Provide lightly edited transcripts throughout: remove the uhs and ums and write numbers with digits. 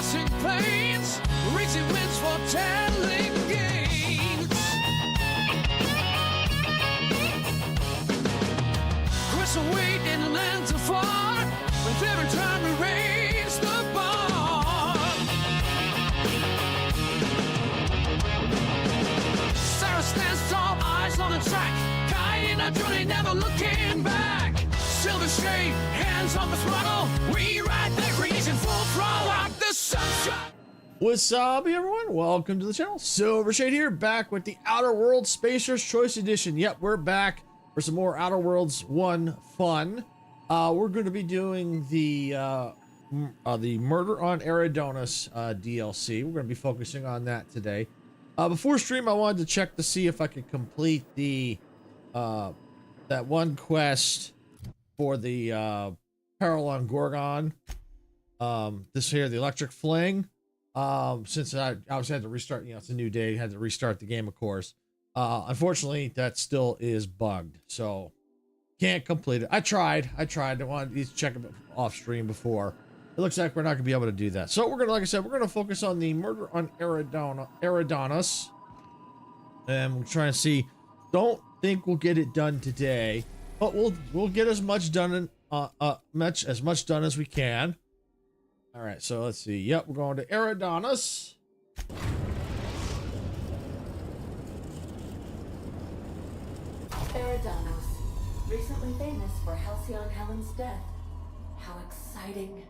crossing plains, reaching winds for telling gains. Crystal weight in lands afar, when every time we raise the bar. Sarah stands tall, eyes on the track, guiding our journey, never looking back. Silver shade, hands on the throttle, we ride the creation full throttle out the sunshine. What's up, everyone? Welcome to the channel. Silver Shade here, back with the Outer Worlds Spacer's Choice Edition. Yep, we're back for some more Outer Worlds 1 fun. We're going to be doing the Murder on Eridanus DLC. We're going to be focusing on that today. Before stream, I wanted to check to see if I could complete the that one quest for the Paralon Gorgon. This here, the Electric Fling. Since I obviously had to restart, it's a new day, had to restart the game, of course. Unfortunately, that still is bugged, so can't complete it. I tried. I wanted to check it off stream before. It looks like we're not gonna be able to do that. So we're gonna, like I said, we're gonna focus on the Murder on Eridanus, and we're trying to see. Don't think we'll get it done today, but we'll get as much done as much done as we can. All right, so let's see. Yep, we're going to Eridanus. Eridanus, recently famous for Halcyon Helen's death. How exciting.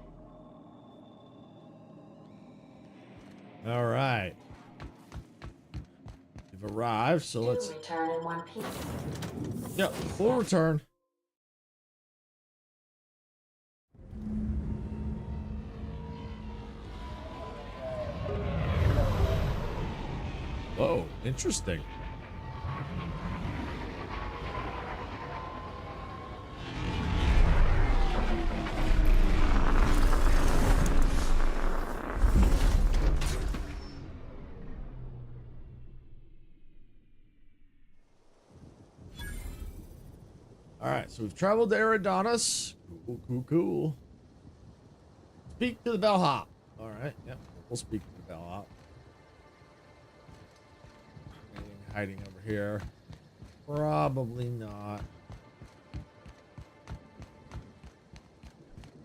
All right. We've arrived, so let's return in one piece. Yep, full return. Whoa, interesting. All right, so we've traveled to Eridanus. Cool. Speak to the bellhop. All right, yep, we'll speak to the bellhop. Anything hiding over here? Probably not.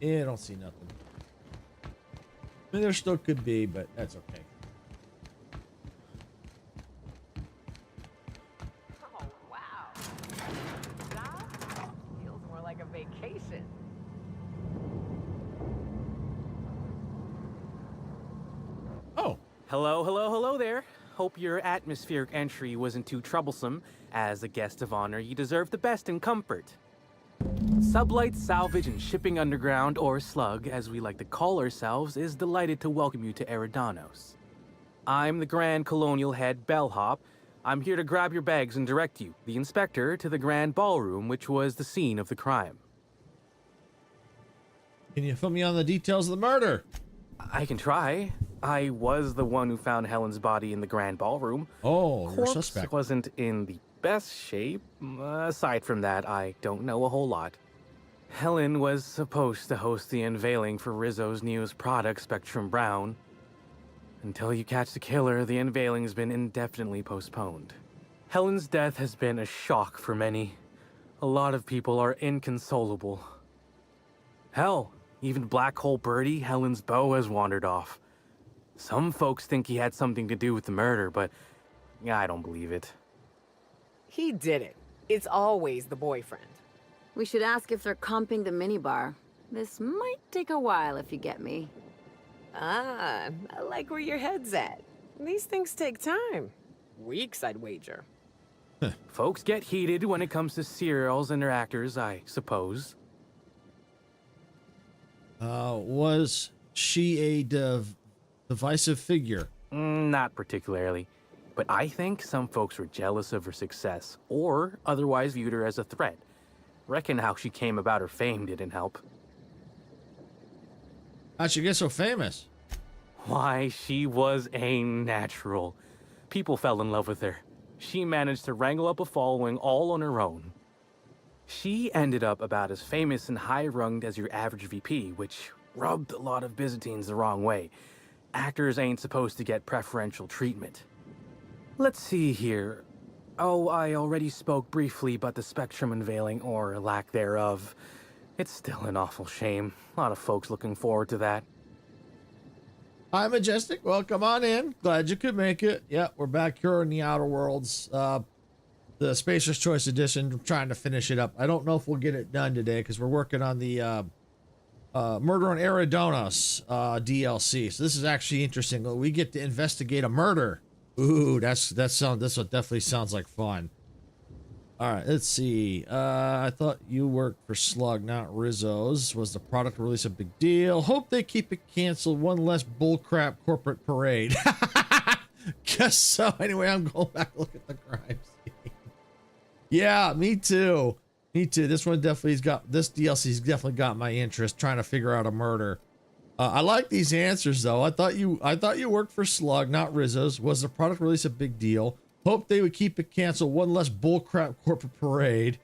Yeah, I don't see nothing. I mean, there still could be, but that's okay. Oh, wow. That feels more like a vacation. Oh, Hello there. Hope your atmospheric entry wasn't too troublesome. As a guest of honor, you deserve the best in comfort. Sublight Salvage and Shipping Underground, or Slug, as we like to call ourselves, is delighted to welcome you to Eridanus. I'm the Grand Colonial Head Bellhop. I'm here to grab your bags and direct you, the Inspector, to the Grand Ballroom, which was the scene of the crime. can you fill me on the details of the murder? I can try. I was the one who found Helen's body in the Grand Ballroom. Oh, you're a Corpse suspect. wasn't in the best shape. Aside from that, I don't know a whole lot. Helen was supposed to host the unveiling for Rizzo's newest product, Spectrum Brown. Until you catch the killer, the unveiling's been indefinitely postponed. Helen's death has been a shock for many. A lot of people are inconsolable. Hell, even Black Hole Birdie, Helen's beau, has wandered off. Some folks think he had something to do with the murder, but I don't believe it. He did it. It's always the boyfriend. We should ask if they're comping the minibar. This might take a while, if you get me. Ah, I like where your head's at. These things take time. Weeks, I'd wager. Folks get heated when it comes to serials and their actors, I suppose. Was she a divisive figure? Not particularly. But I think some folks were jealous of her success, or otherwise viewed her as a threat. Reckon how she came about her fame didn't help. How'd she get so famous? Why, she was a natural. People fell in love with her. She managed to wrangle up a following all on her own. She ended up about as famous and high-runged as your average VP, which rubbed a lot of Byzantines the wrong way. actors ain't supposed to get preferential treatment. Let's see here. Oh, I already spoke briefly about the spectrum unveiling, or lack thereof. It's still an awful shame. A lot of folks looking forward to that. Hi, Majestic. Well, come on in. Glad you could make it. Yeah, we're back here in the Outer Worlds. The Spacer's Choice Edition. I'm trying to finish it up. I don't know if we'll get it done today because we're working on the Murder on Eridonos DLC. So this is actually interesting. We get to investigate a murder. Ooh, this one definitely sounds like fun. All right, let's see. I thought you worked for Slug, not Rizzo's. Was the product release a big deal? Hope they keep it canceled. One less bullcrap corporate parade. Guess so. Anyway, I'm going back to look at the crime scene. Yeah, me too. Me too. This DLC's definitely got my interest, trying to figure out a murder. I like these answers though. I thought you worked for Slug, not Rizzo's. Was the product release a big deal? Hope they would keep it canceled. One less bullcrap corporate parade.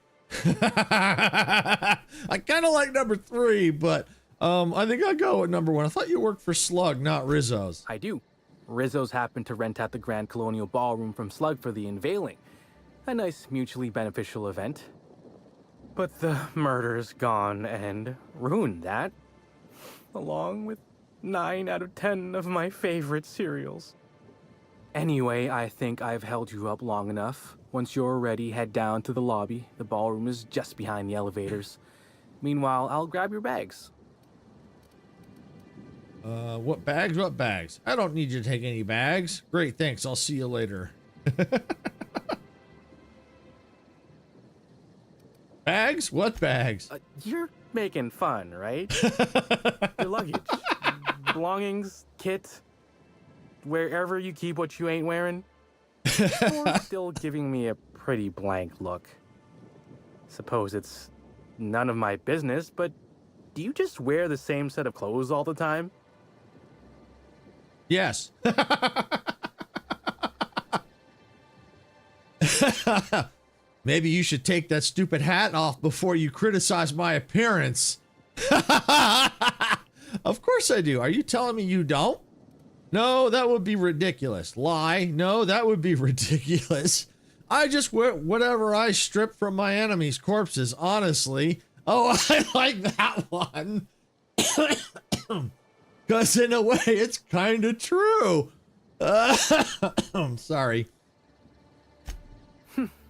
I kind of like number 3, but I think I'll go with number 1. I thought you worked for Slug, not Rizzo's. I do. Rizzo's happened to rent out the Grand Colonial Ballroom from Slug for the unveiling. A nice mutually beneficial event. But the murder's gone and ruined that. Along with 9 out of 10 of my favorite cereals. Anyway, I think I've held you up long enough. Once you're ready, head down to the lobby. The ballroom is just behind the elevators. Meanwhile, I'll grab your bags. What bags? What bags? I don't need you to take any bags. Great, thanks. I'll see you later. Bags? What bags? You're making fun, right? Your luggage, belongings, kit, wherever you keep what you ain't wearing. You're still giving me a pretty blank look. Suppose it's none of my business, but do you just wear the same set of clothes all the time? Yes. Maybe you should take that stupid hat off before you criticize my appearance. Of course I do. Are you telling me you don't? No, that would be ridiculous. Lie. No, that would be ridiculous. I just wear whatever I strip from my enemies' corpses, honestly. Oh, I like that one. Because in a way, it's kind of true. I'm sorry.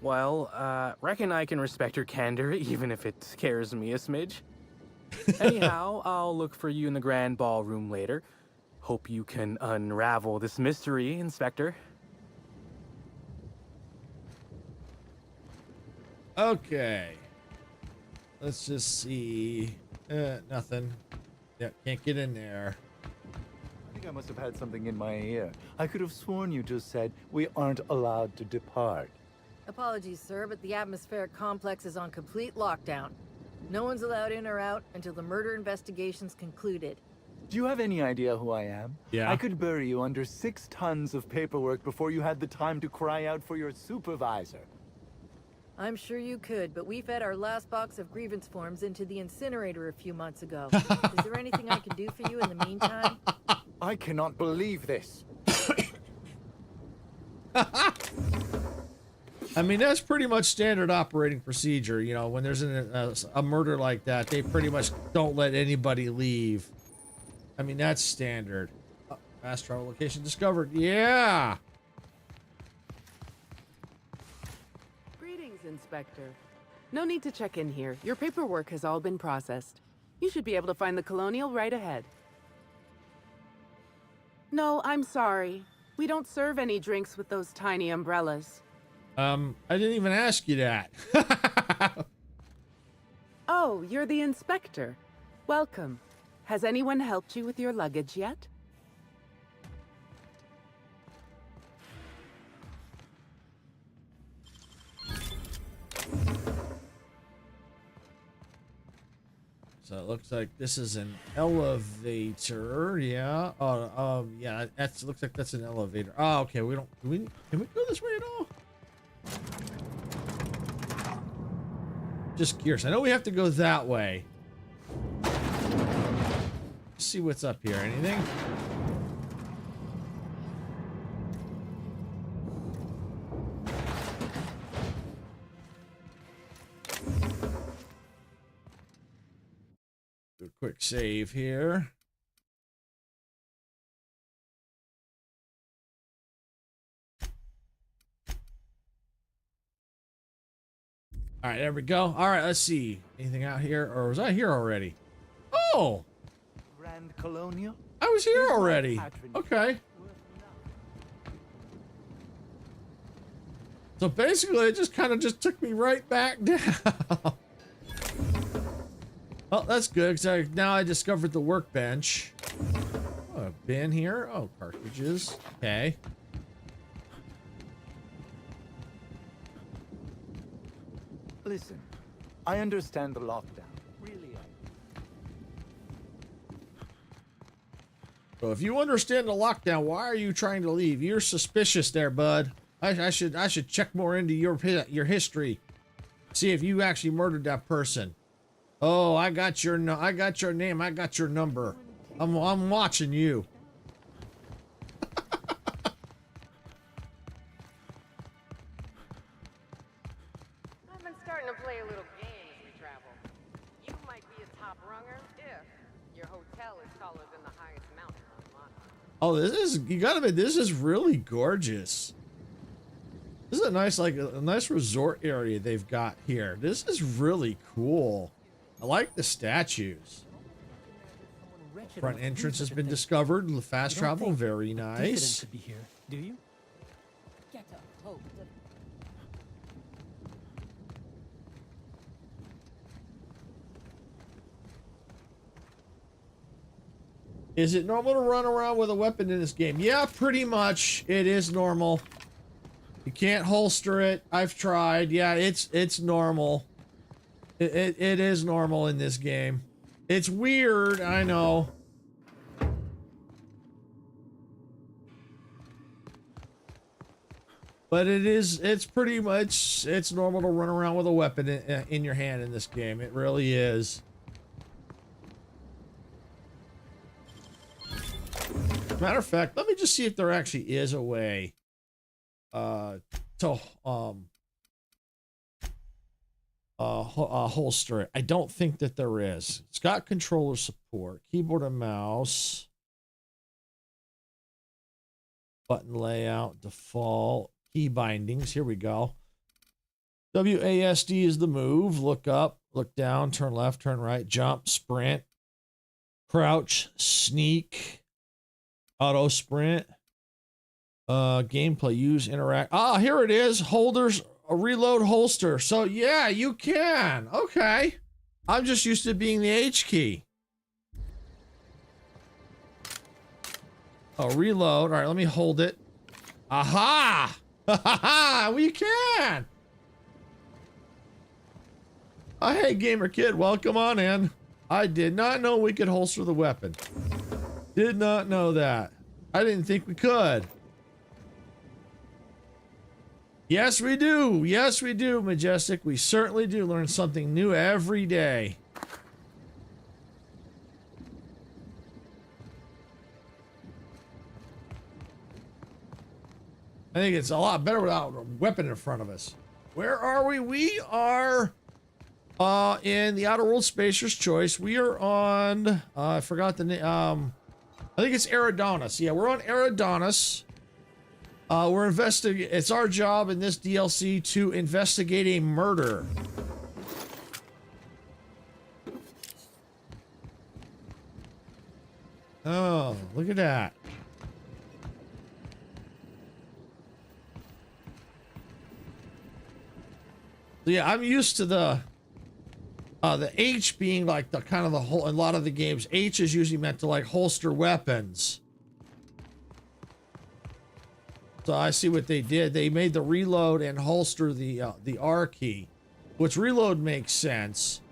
Well, reckon I can respect your candor, even if it scares me a smidge. Anyhow, I'll look for you in the grand ballroom later. Hope you can unravel this mystery, Inspector. Okay. Let's just see. Nothing. Yeah, can't get in there. I think I must have had something in my ear. I could have sworn you just said we aren't allowed to depart. Apologies, sir, but the atmospheric complex is on complete lockdown. No one's allowed in or out until the murder investigation's concluded. Do you have any idea who I am? Yeah. I could bury you under 6 tons of paperwork before you had the time to cry out for your supervisor. I'm sure you could, but we fed our last box of grievance forms into the incinerator a few months ago. Is there anything I can do for you in the meantime? I cannot believe this. I mean, that's pretty much standard operating procedure. You know, when there's a murder like that, they pretty much don't let anybody leave. I mean, that's standard. Oh, fast travel location discovered. Yeah. Greetings, Inspector. No need to check in here. Your paperwork has all been processed. You should be able to find the Colonial right ahead. No, I'm sorry. We don't serve any drinks with those tiny umbrellas. I didn't even ask you that. Oh, you're the inspector. Welcome. Has anyone helped you with your luggage yet? So it looks like this is an elevator. Yeah. Oh, yeah. That looks like that's an elevator. Oh, okay. Can we go this way at all? Just curious. I know we have to go that way. Let's see what's up here. Anything? Do a quick save here. All right, there we go. All right, let's see. Anything out here? Or was I here already? Oh, Grand Colonial? I was here already. Okay. So basically, it just kind of just took me right back down. Oh, that's good, because now I discovered the workbench. Oh, a bin here. Oh, cartridges. Okay. Listen, I understand the lockdown. Really, So if you understand the lockdown, why are you trying to leave? You're suspicious there, bud. I should check more into your history. See if you actually murdered that person. Oh, I got your name. I got your number. I'm watching you. I've been starting to play a little game as we travel. You might be a top runger if your hotel is taller than the highest mountain on Modica. Oh, you gotta admit, this is really gorgeous. This is a nice, like a nice resort area they've got here. This is really cool. I like the statues. Front entrance has been discovered. The fast travel, very nice. Could be here, do you? Get a hold of Is it normal to run around with a weapon in this game? Yeah, pretty much. It is normal. You can't holster it. I've tried. Yeah, it's normal. It is normal in this game. It's weird, I know. But it's pretty much, it's normal to run around with a weapon in your hand in this game. It really is. Matter of fact, let me just see if there actually is a way to holster it. I don't think that there is. It's got controller support, keyboard and mouse, button layout, default, key bindings. Here we go. WASD is the move. Look up, look down, turn left, turn right, jump, sprint, crouch, sneak, auto sprint, gameplay, use, interact. Ah, here it is. Holders, a reload holster. So yeah, you can. Okay. I'm just used to being the H key. Oh, reload. All right, let me hold it. Aha! Ha ha ha! We can! Oh, hey, Gamer Kid, welcome on in. I did not know we could holster the weapon. Did not know that. I didn't think we could. Yes, we do. Yes, we do, Majestic. We certainly do learn something new every day. I think it's a lot better without a weapon in front of us. Where are we? We are in the Outer World Spacer's Choice. We are on, I forgot the name. I think it's Eridonis. Yeah, we're on Eridonis. We're investigating. It's our job in this DLC to investigate a murder. Oh, look at that. So yeah, I'm used to the H being like the kind of the whole, in a lot of the games, H is usually meant to like holster weapons. So I see what they did. They made the reload and holster the R key, which reload makes sense.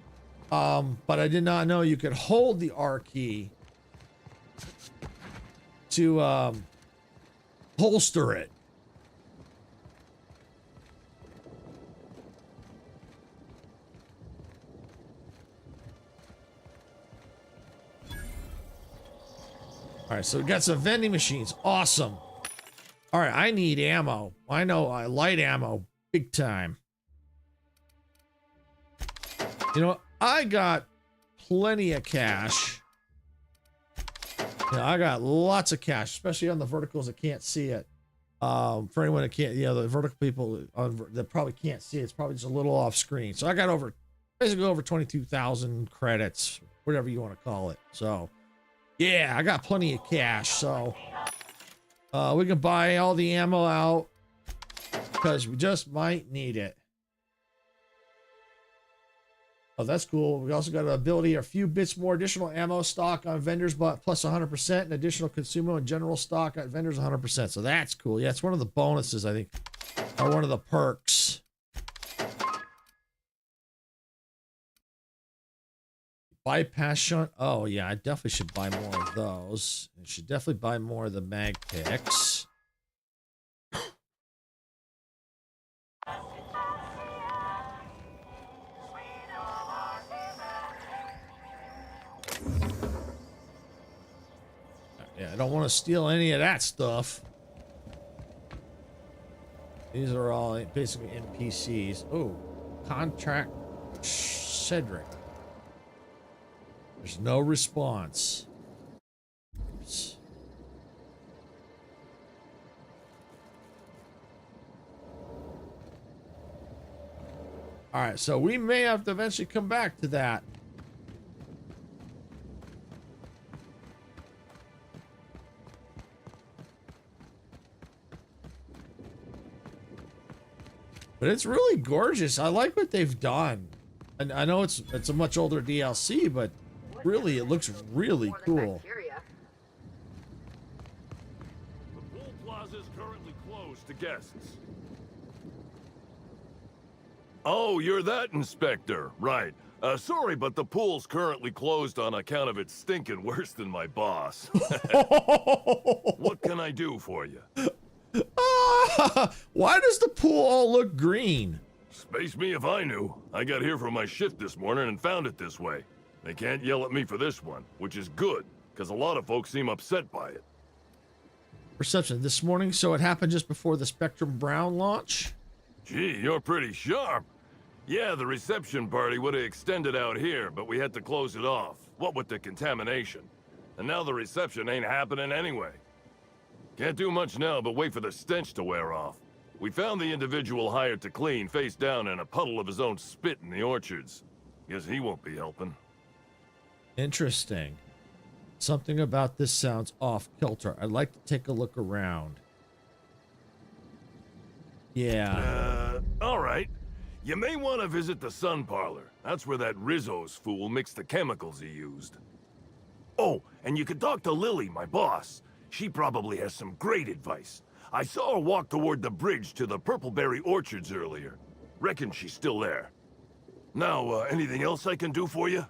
But I did not know you could hold the R key to holster it. All right, so we got some vending machines. Awesome. All right, I need ammo. I know light ammo, big time. You know, I got plenty of cash. Yeah, I got lots of cash, especially on the verticals that can't see it. For anyone that can't, the vertical people that probably can't see it, it's probably just a little off screen. So I got basically over 22,000 credits, whatever you want to call it. So yeah, I got plenty of cash. So we can buy all the ammo out because we just might need it. Oh, that's cool. We also got an ability, a few bits more additional ammo stock on vendors, but plus 100%, and additional consumer and general stock on vendors 100%. So that's cool. Yeah, it's one of the bonuses, I think, or one of the perks. Bypass shunt. Oh, yeah, I definitely should buy more of those. I should definitely buy more of the mag picks. Yeah, I don't want to steal any of that stuff. These are all basically NPCs. Oh, contract Cedric. There's no response. Oops. All right, so we may have to eventually come back to that. But it's really gorgeous. I like what they've done. And I know it's a much older DLC, but really it looks really cool. The pool plaza is currently closed to guests. Oh, you're that inspector. Right. Sorry, but the pool's currently closed on account of it stinking worse than my boss. What can I do for you? Why does the pool all look green? Space me if I knew. I got here for my shift this morning and found it this way. They can't yell at me for this one, which is good, because a lot of folks seem upset by it. Perception this morning, so it happened just before the Spectrum Brown launch? Gee, you're pretty sharp. Yeah, the reception party would have extended out here, but we had to close it off. What with the contamination. And now the reception ain't happening anyway. Can't do much now but wait for the stench to wear off. We found the individual hired to clean face down in a puddle of his own spit in the orchards. Guess he won't be helping. Interesting. Something about this sounds off kilter. I'd like to take a look around. Yeah. All right. You may want to visit the sun parlor. That's where that Rizzo's fool mixed the chemicals he used. Oh, and you could talk to Lily, my boss. She probably has some great advice. I saw her walk toward the bridge to the Purpleberry Orchards earlier. Reckon she's still there. Now, anything else I can do for you?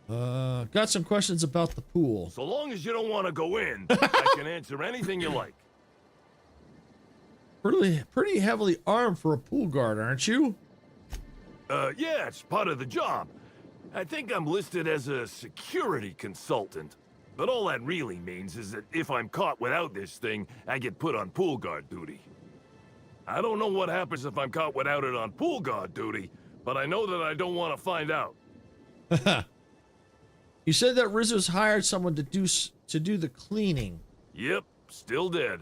Got some questions about the pool. So long as you don't want to go in, I can answer anything you like. Pretty heavily armed for a pool guard, aren't you? Yeah, it's part of the job. I think I'm listed as a security consultant. But all that really means is that if I'm caught without this thing, I get put on pool guard duty. I don't know what happens if I'm caught without it on pool guard duty, but I know that I don't want to find out. You said that Rizzo's hired someone to do the cleaning. Yep, still dead.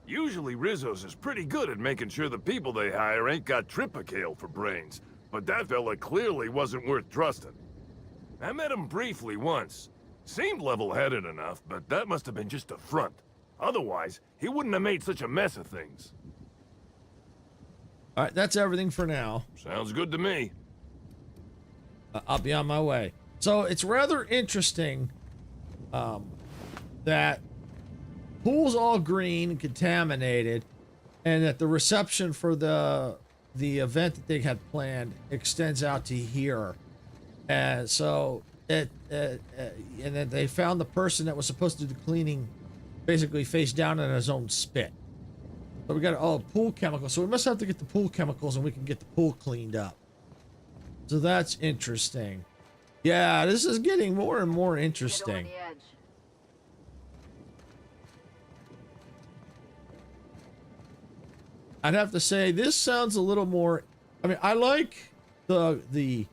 Usually Rizzo's is pretty good at making sure the people they hire ain't got tripicale for brains, but that fella clearly wasn't worth trusting. I met him briefly once. Seemed level-headed enough, but that must have been just a front. Otherwise, he wouldn't have made such a mess of things. All right, that's everything for now. Sounds good to me. I'll be on my way. So it's rather interesting that pool's all green and contaminated, and that the reception for the event that they had planned extends out to here. And so and then they found the person that was supposed to do the cleaning basically face down in his own spit. So we got pool chemicals. So we must have to get the pool chemicals and we can get the pool cleaned up. So that's interesting. Yeah, this is getting more and more interesting. I'd have to say this sounds a little more. I mean, I like the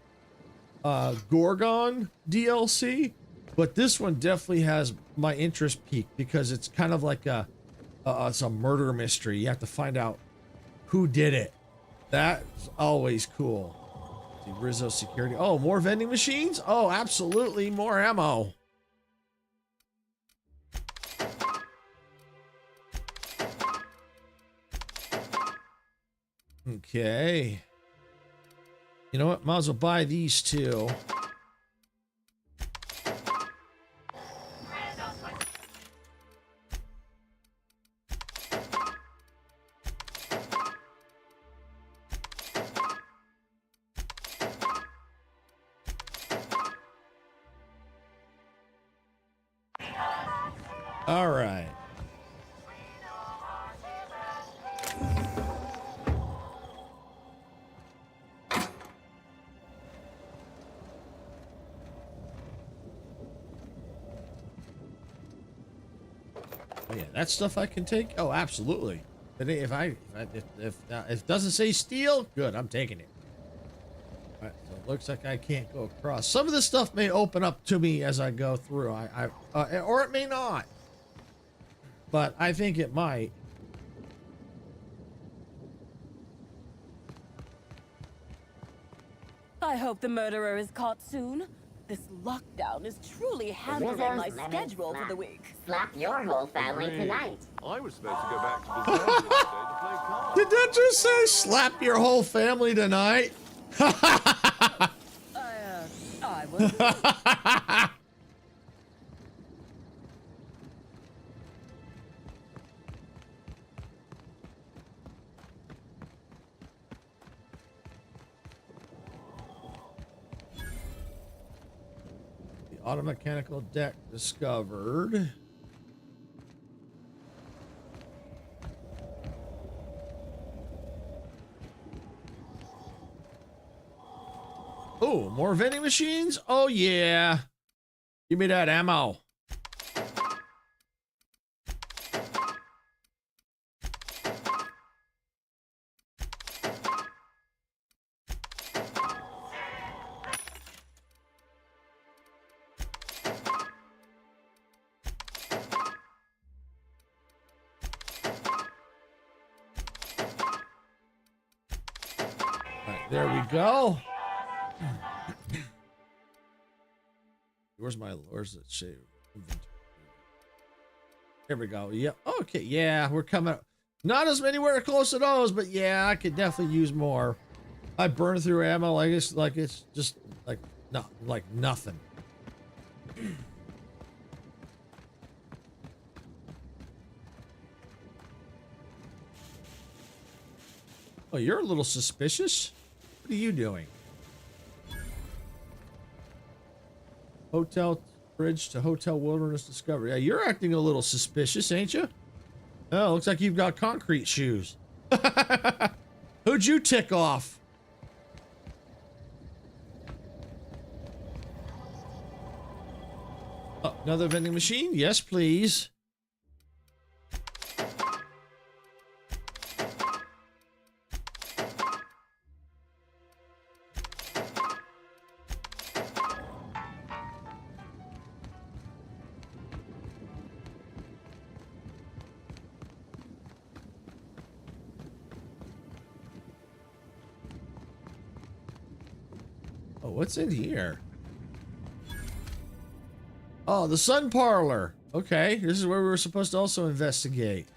Gorgon DLC, but this one definitely has my interest peaked because it's kind of like it's a murder mystery. You have to find out who did it. That's always cool. See, Rizzo security. Oh, more vending machines? Oh, absolutely. More ammo. Okay. You know what? Might as well buy these two. All right. Oh, yeah, that stuff I can take. Oh, absolutely. But if it doesn't say steel, good. I'm taking it. All right, so it looks like I can't go across. Some of this stuff may open up to me as I go through. Or it may not. But I think it might. I hope the murderer is caught soon. This lockdown is truly hampering my schedule for the week. Slap your whole family tonight. I was supposed to go back to the zone the other day to play cards. Did that just say slap your whole family tonight? I was. Automechanical deck discovered. Oh, more vending machines? Oh, yeah. Give me that ammo. There we go. Where's it? Shave. There we go. Yep. Okay. Yeah, we're coming up. Not as many where close to those, but yeah, I could definitely use more. I burn through ammo like it's just like nothing. Oh, you're a little suspicious. What are you doing? Hotel bridge to Hotel Wilderness Discovery. Yeah, you're acting a little suspicious, ain't you? Oh, looks like you've got concrete shoes. Who'd you tick off? Oh, another vending machine? Yes, please. Oh, what's in here? Oh, the sun parlor. Okay, this is where we were supposed to also investigate.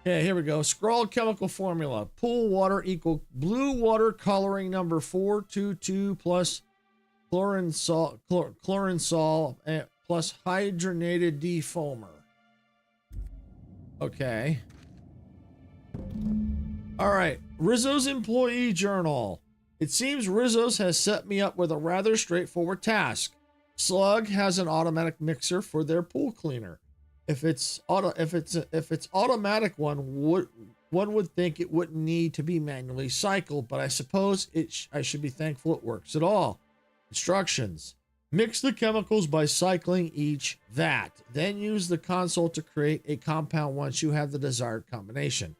Yeah, here we go. Scrawled chemical formula. Pool water equal blue water coloring number 422 plus chlorinol plus hydrogenated defoamer. Okay. All right. Rizzo's employee journal. It seems Rizzo's has set me up with a rather straightforward task. Slug has an automatic mixer for their pool cleaner. If it's automatic one would think it wouldn't need to be manually cycled, but I suppose I should be thankful it works at all. Instructions. Mix the chemicals by cycling each vat. Then use the console to create a compound once you have the desired combination.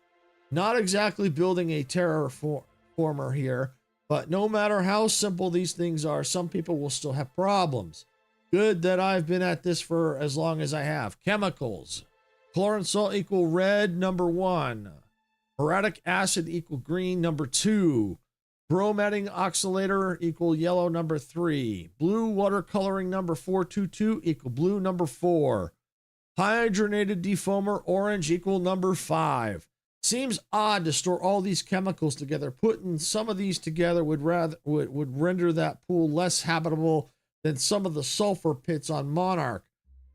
Not exactly building a terraformer here, but no matter how simple these things are, some people will still have problems. Good that I've been at this for as long as I have. Chemicals. Chlorine salt equal red, number 1. Boracic acid equal green, number 2. Bromating oxalator equal yellow, number 3. Blue watercoloring number 422 equal blue, number 4. Hydrogenated defoamer orange equal number 5. Seems odd to store all these chemicals together. Putting some of these together would render that pool less habitable than some of the sulfur pits on Monarch.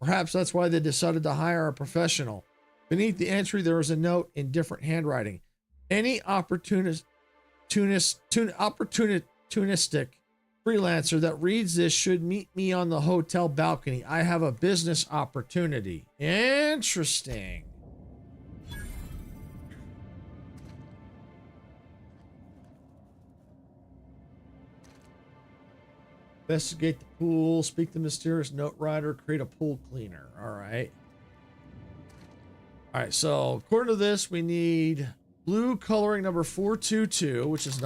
Perhaps that's why they decided to hire a professional. Beneath the entry, there is a note in different handwriting. Any opportunistic freelancer that reads this should meet me on the hotel balcony. I have a business opportunity. Interesting. Investigate the pool, speak to mysterious note writer, create a pool cleaner. All right. All right, so according to this, we need blue coloring number 422, which is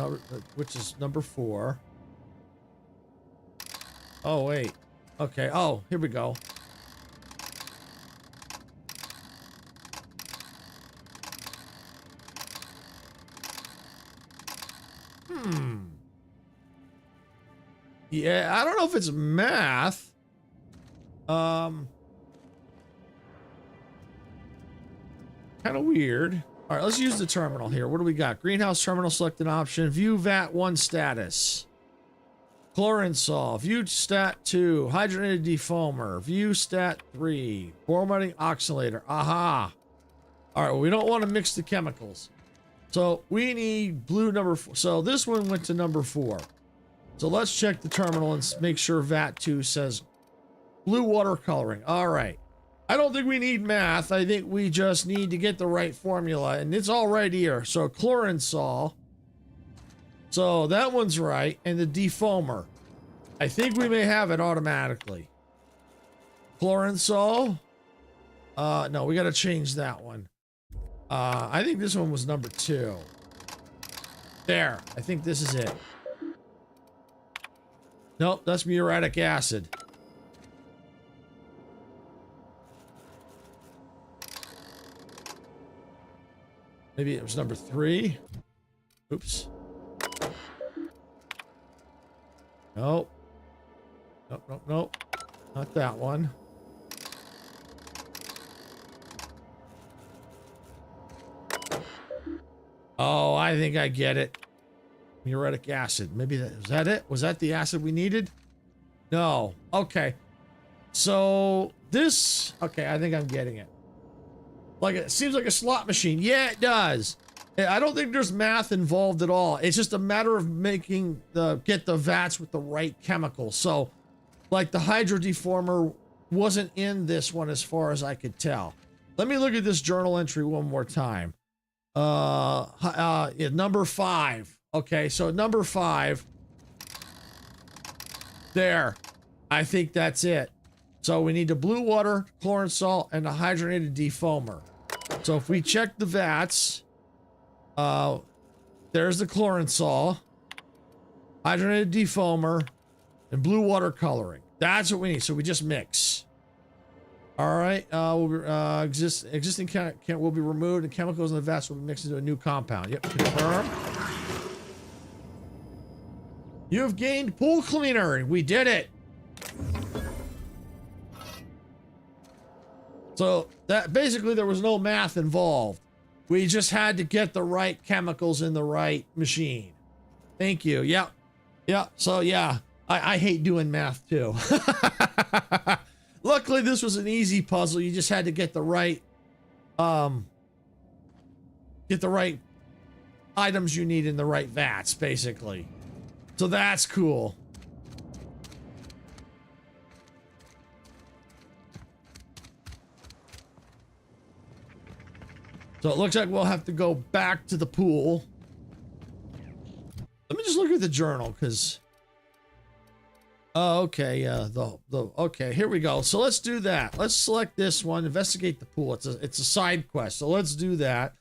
number 4. Oh, wait. Okay. Oh, here we go. Yeah, I don't know if it's math. Kind of weird. All right, let's use the terminal here. What do we got? Greenhouse terminal selected option. View VAT 1 status. Chlorine sol. View stat 2. Hydrogenated defoamer. View stat 3. Bromating oxalator. Aha. All right, well, we don't want to mix the chemicals. So we need blue number 4. So this one went to number 4. So let's check the terminal and make sure VAT 2 says blue watercoloring. All right. I don't think we need math. I think we just need to get the right formula, and it's all right here. So chlorine sol. So that one's right. And the defoamer. I think we may have it automatically. Chlorine sol. No, we got to change that one. I think this one was number 2. There. I think this is it. Nope, that's muriatic acid. Maybe it was number 3. Oops. Nope. Nope, nope, nope. Not that one. Oh, I think I get it. Muriatic acid. Maybe that was that it? Was that the acid we needed? No. Okay. So this, okay, I think I'm getting it. Like it seems like a slot machine. Yeah, it does. I don't think there's math involved at all. It's just a matter of making get the vats with the right chemicals. So like the hydro deformer wasn't in this one as far as I could tell. Let me look at this journal entry one more time. Yeah, number 5. Okay, so number 5. There. I think that's it. So we need the blue water, chlorine salt, and the hydrogenated defoamer. So if we check the vats, there's the chlorine salt, hydrogenated defoamer, and blue water coloring. That's what we need. So we just mix. All right. Existing will be removed, and chemicals in the vats will be mixed into a new compound. Yep. Confirm. You have gained pool cleaner. We did it. So that basically there was no math involved. We just had to get the right chemicals in the right machine. Thank you. Yep. Yep. So yeah, I hate doing math too. Luckily this was an easy puzzle. You just had to get the right items you need in the right vats, basically. So that's cool. So it looks like we'll have to go back to the pool. Let me just look at the journal, because Oh, okay. Yeah. Okay. Here we go. So let's do that. Let's select this one. Investigate the pool. It's a side quest. So let's do that.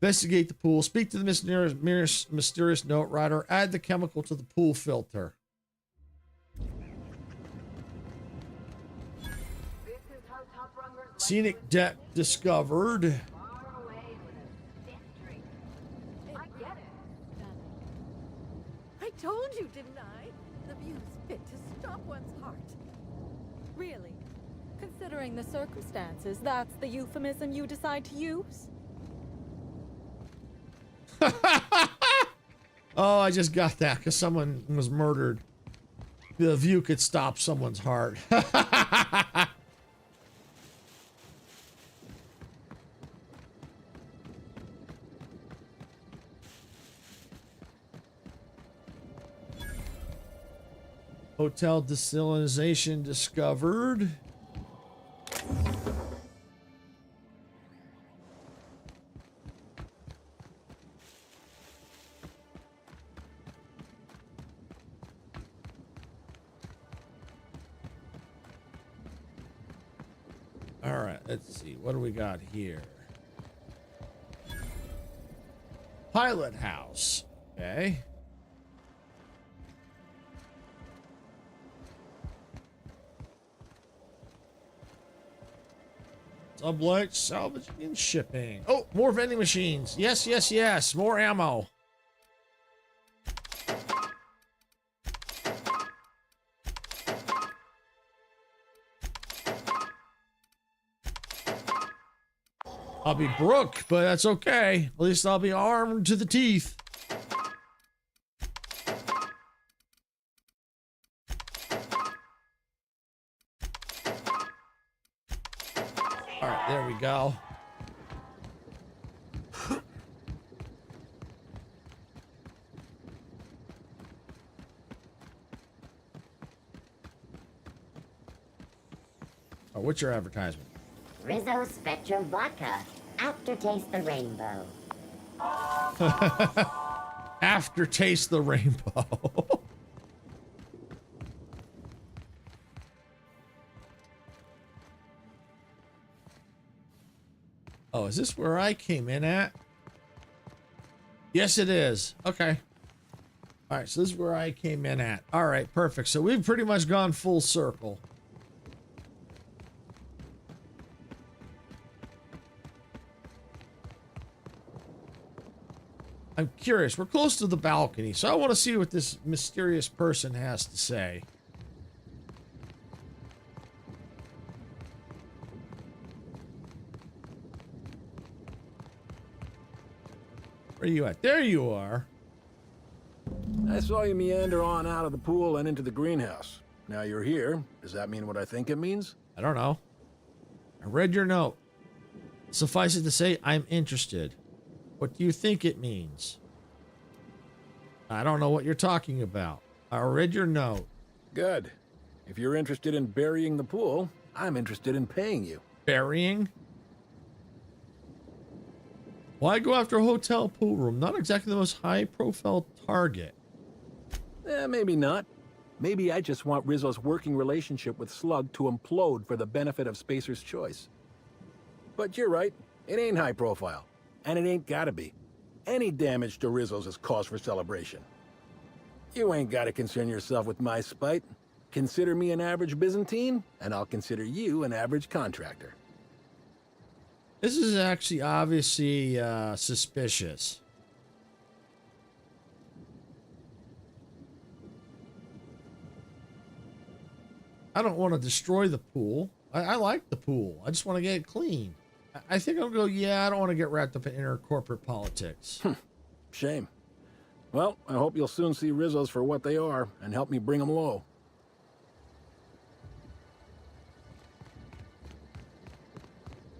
Investigate the pool. Speak to the mysterious note writer. Add the chemical to the pool filter. Scenic deck discovered. I told you, didn't I? The view's fit to stop one's heart. Really? Considering the circumstances, that's the euphemism you decide to use? Oh, I just got that because someone was murdered. The view could stop someone's heart. Hotel desalination discovered. All right, let's see. What do we got here? Pilot house. Okay. Sublet, salvaging, and shipping. Oh, more vending machines. Yes, yes, yes. More ammo. I'll be broke, but that's okay. At least I'll be armed to the teeth. All right, there we go. Oh, what's your advertisement? Rizzo Spectrum Vodka. Aftertaste the rainbow. Aftertaste the rainbow. Oh, is this where I came in at? Yes, it is. Okay. All right, so this is where I came in at. All right, perfect. So we've pretty much gone full circle. I'm curious. We're close to the balcony, so I want to see what this mysterious person has to say. Where are you at? There you are. I saw you meander on out of the pool and into the greenhouse. Now you're here. Does that mean what I think it means? I don't know. I read your note. Suffice it to say, I'm interested. What do you think it means? I don't know what you're talking about. I read your note. Good. If you're interested in burying the pool, I'm interested in paying you. Burying? Why go after a hotel pool room? Not exactly the most high-profile target. Maybe not. Maybe I just want Rizzo's working relationship with Slug to implode for the benefit of Spacer's Choice. But you're right. It ain't high profile. And it ain't gotta be. Any damage to Rizzo's is cause for celebration. You ain't gotta concern yourself with my spite. Consider me an average Byzantine, and I'll consider you an average contractor. This is actually obviously suspicious. I don't want to destroy the pool. I like the pool. I just want to get it clean. I think I'll go, yeah, I don't want to get wrapped up in inner corporate politics. Shame. Well, I hope you'll soon see Rizzo's for what they are and help me bring them low.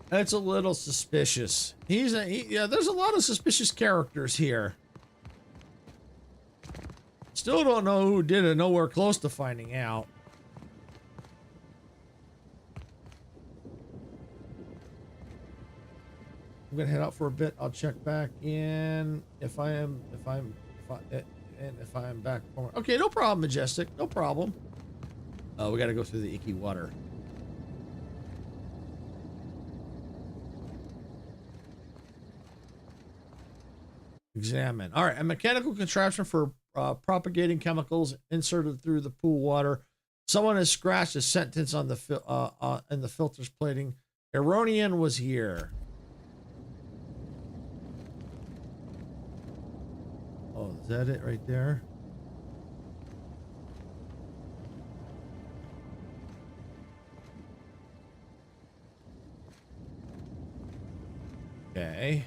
That's a little suspicious. Yeah, there's a lot of suspicious characters here. Still don't know who did it. Nowhere close to finding out. I'm gonna head out for a bit. I'll check back in if I'm back. Okay, no problem, Majestic. No problem. We got to go through the icky water. Examine. All right, a mechanical contraption for propagating chemicals inserted through the pool water. Someone has scratched a sentence on the in the filter's plating. Eronian was here. Oh, is that it right there? Okay.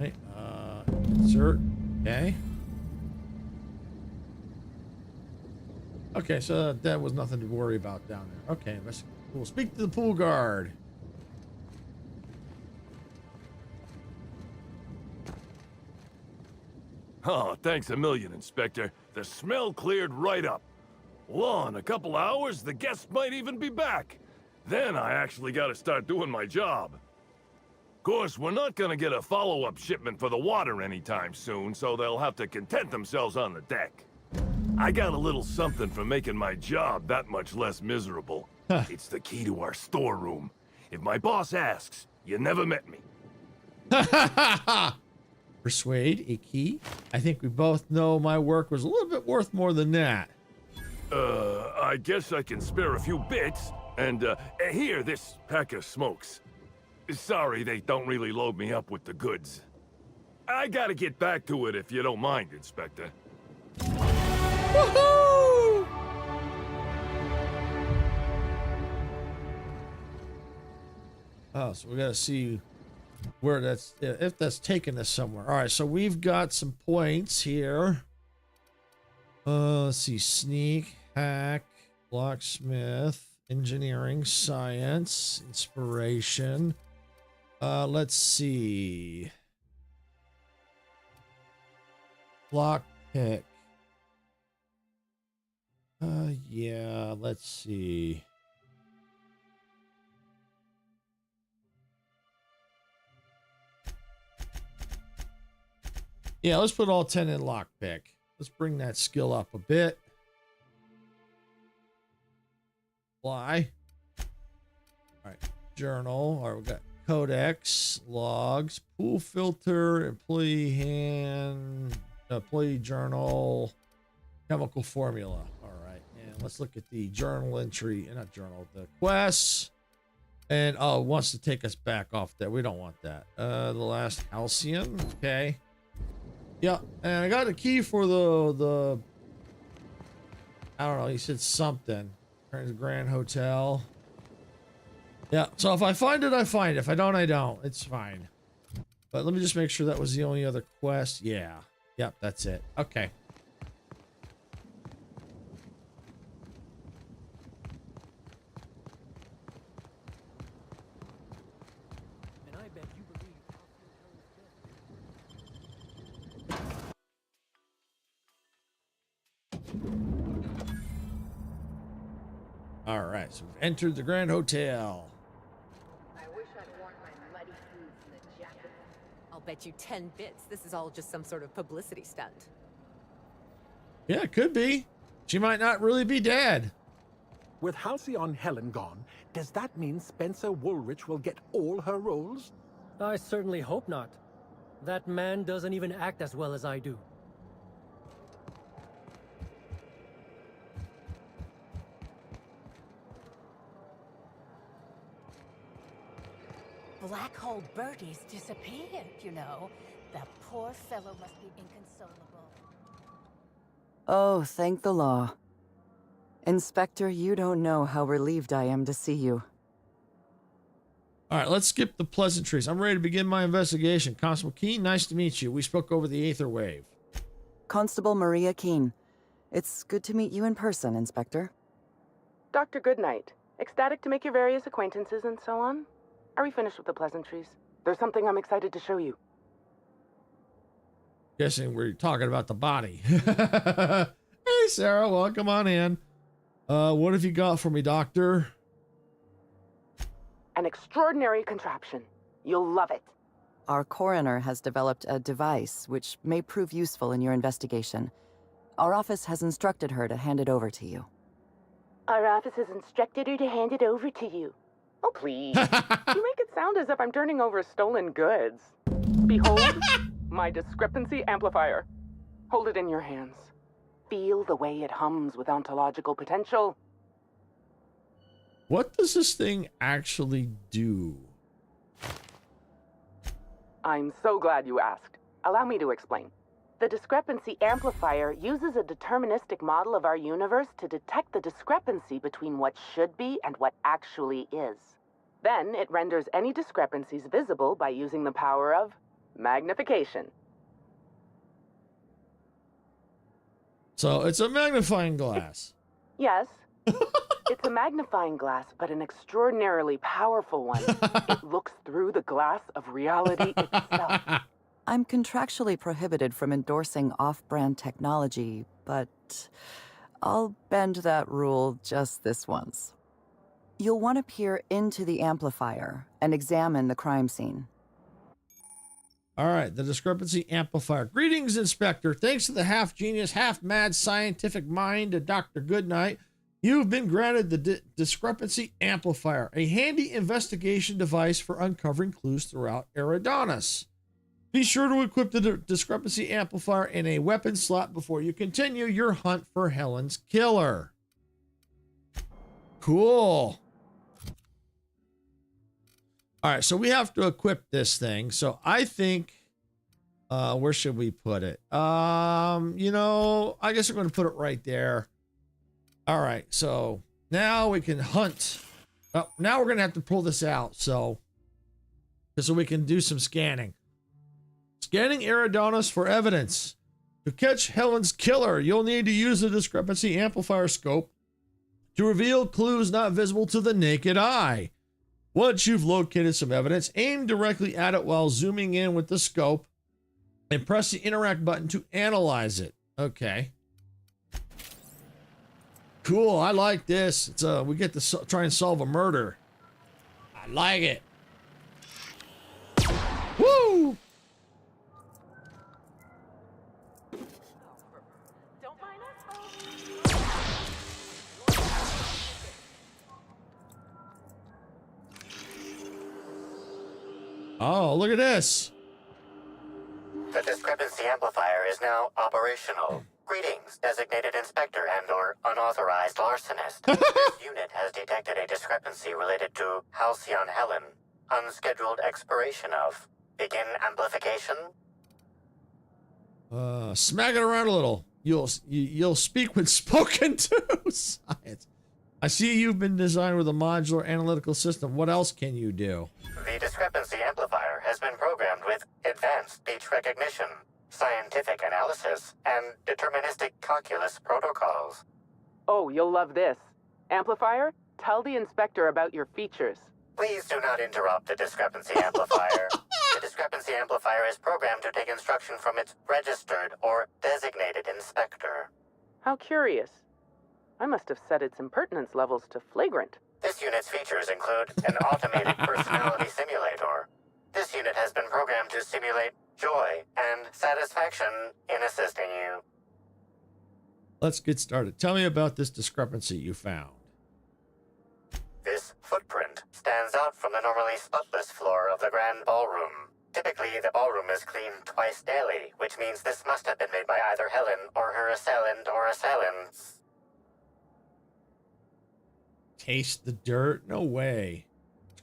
Okay, insert. Okay. Okay, so that was nothing to worry about down there. Okay, let's we'll speak to the pool guard. Oh, thanks a million, Inspector. The smell cleared right up. Well, in a couple hours, the guests might even be back. Then I actually gotta start doing my job. Of course, we're not gonna get a follow-up shipment for the water anytime soon, so they'll have to content themselves on the deck. I got a little something for making my job that much less miserable. It's the key to our storeroom. If my boss asks, you never met me. Persuade, a key. I think we both know my work was a little bit worth more than that. I guess I can spare a few bits. And, here, this pack of smokes. Sorry, they don't really load me up with the goods. I gotta get back to it if you don't mind, Inspector. Woohoo! Oh, so we gotta see where that's, if that's taking us somewhere. All right, so we've got some points here. Let's see, sneak, hack, locksmith, engineering, science, inspiration. Let's see. Lock pick. Yeah, let's see. Yeah, let's put all 10 in lockpick. Let's bring that skill up a bit. Fly. All right, journal. All right, we got codex, logs, pool filter, employee journal, chemical formula. All right, and let's look at the journal entry, not journal, the quests. And oh, it wants to take us back off there. We don't want that. The last Halcyon. Okay. Yeah, and I got a key for the I don't know, he said something. The Grand Hotel. Yeah, so if I find it, I find it. If I don't, I don't. It's fine. But let me just make sure that was the only other quest. Yeah. Yep, that's it. Okay. And I bet you believe All right, so we've entered the Grand Hotel. I wish I'd worn my muddy boots and the jacket. I'll bet you 10 bits this is all just some sort of publicity stunt. Yeah, it could be. She might not really be dead. With Halcyon Helen gone, does that mean Spencer Woolrich will get all her roles? I certainly hope not. That man doesn't even act as well as I do. Black Hole Bertie's disappeared, you know. That poor fellow must be inconsolable. Oh, thank the law. Inspector, you don't know how relieved I am to see you. All right, let's skip the pleasantries. I'm ready to begin my investigation. Constable Keene, nice to meet you. We spoke over the Aether Wave. Constable Maria Keene. It's good to meet you in person, Inspector. Dr. Goodnight. Ecstatic to make your various acquaintances and so on. Are we finished with the pleasantries? There's something I'm excited to show you. Guessing we're talking about the body. Hey, Sarah, welcome on in. What have you got for me, Doctor? An extraordinary contraption. You'll love it. Our coroner has developed a device which may prove useful in your investigation. Our office has instructed her to hand it over to you. Our office has instructed her to hand it over to you. Oh, please. You make it sound as if I'm turning over stolen goods. Behold, my discrepancy amplifier. Hold it in your hands. Feel the way it hums with ontological potential. What does this thing actually do? I'm so glad you asked. Allow me to explain. The discrepancy amplifier uses a deterministic model of our universe to detect the discrepancy between what should be and what actually is. Then it renders any discrepancies visible by using the power of magnification. So it's a magnifying glass. Yes, it's a magnifying glass, but an extraordinarily powerful one. It looks through the glass of reality itself. I'm contractually prohibited from endorsing off-brand technology, but I'll bend that rule just this once. You'll want to peer into the amplifier and examine the crime scene. All right, the discrepancy amplifier. Greetings, Inspector. Thanks to the half-genius, half-mad scientific mind of Dr. Goodnight, you've been granted the discrepancy amplifier, a handy investigation device for uncovering clues throughout Eridanos. Be sure to equip the discrepancy amplifier in a weapon slot before you continue your hunt for Helen's killer. Cool. All right, so we have to equip this thing. So I think, where should we put it? You know, I guess we're going to put it right there. All right, so now we can hunt. Oh, now we're going to have to pull this out, so we can do some scanning. Scanning Eridanos for evidence. To catch Helen's killer, you'll need to use the discrepancy amplifier scope to reveal clues not visible to the naked eye. Once you've located some evidence, aim directly at it while zooming in with the scope and press the interact button to analyze it. Okay. Cool, I like this. It's we get to try and solve a murder. I like it. Woo! Oh, look at this. The discrepancy amplifier is now operational. Greetings, designated inspector and/or unauthorized larcenist. This unit has detected a discrepancy related to Halcyon Helen. Unscheduled expiration of. Begin amplification. Smack it around a little. You'll speak when spoken to. Science. I see you've been designed with a modular analytical system. What else can you do? The discrepancy amplifier has been programmed with advanced speech recognition, scientific analysis, and deterministic calculus protocols. Oh, you'll love this. Amplifier, tell the inspector about your features. Please do not interrupt the discrepancy amplifier. The discrepancy amplifier is programmed to take instruction from its registered or designated inspector. How curious. I must have set its impertinence levels to flagrant. This unit's features include an automated personality simulator. This unit has been programmed to simulate joy and satisfaction in assisting you. Let's get started. Tell me about this discrepancy you found. This footprint stands out from the normally spotless floor of the grand ballroom. Typically, the ballroom is cleaned twice daily, which means this must have been made by either Helen or her assailant or assailants. Taste the dirt? No way.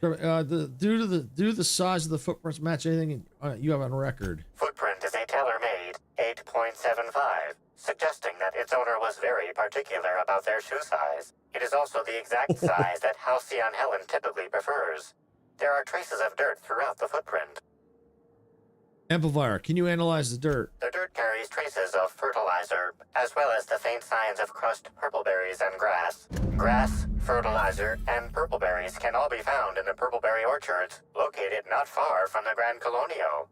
Due to the size of the footprints match anything you have on record. Footprint is a tailor-made 8.75, suggesting that its owner was very particular about their shoe size. It is also the exact size that Halcyon Helen typically prefers. There are traces of dirt throughout the footprint. Amplifier, can you analyze the dirt? The dirt carries traces of fertilizer, as well as the faint signs of crushed purpleberries and grass. Grass, fertilizer, and purpleberries can all be found in the purpleberry orchards, located not far from the Grand Colonio.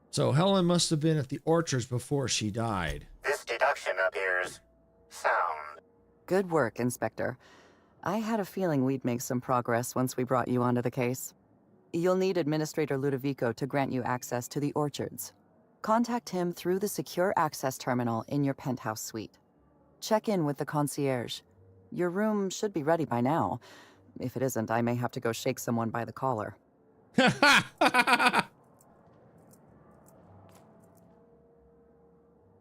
So Helen must have been at the orchards before she died. This deduction appears sound. Good work, Inspector. I had a feeling we'd make some progress once we brought you onto the case. You'll need Administrator Ludovico to grant you access to the orchards. Contact him through the secure access terminal in your penthouse suite. Check in with the concierge. Your room should be ready by now. If it isn't, I may have to go shake someone by the collar.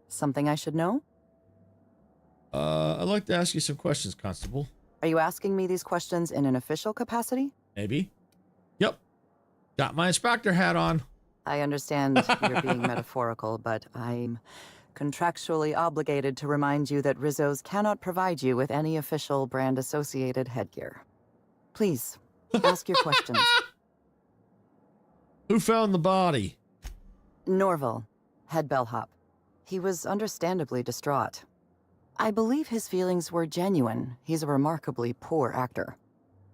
Something I should know? I'd like to ask you some questions, Constable. Are you asking me these questions in an official capacity? Maybe. Yep. Got my inspector hat on. I understand you're being metaphorical, but I'm contractually obligated to remind you that Rizzo's cannot provide you with any official brand-associated headgear. Please, ask your questions. Who found the body? Norval, head bellhop. He was understandably distraught. I believe his feelings were genuine. He's a remarkably poor actor.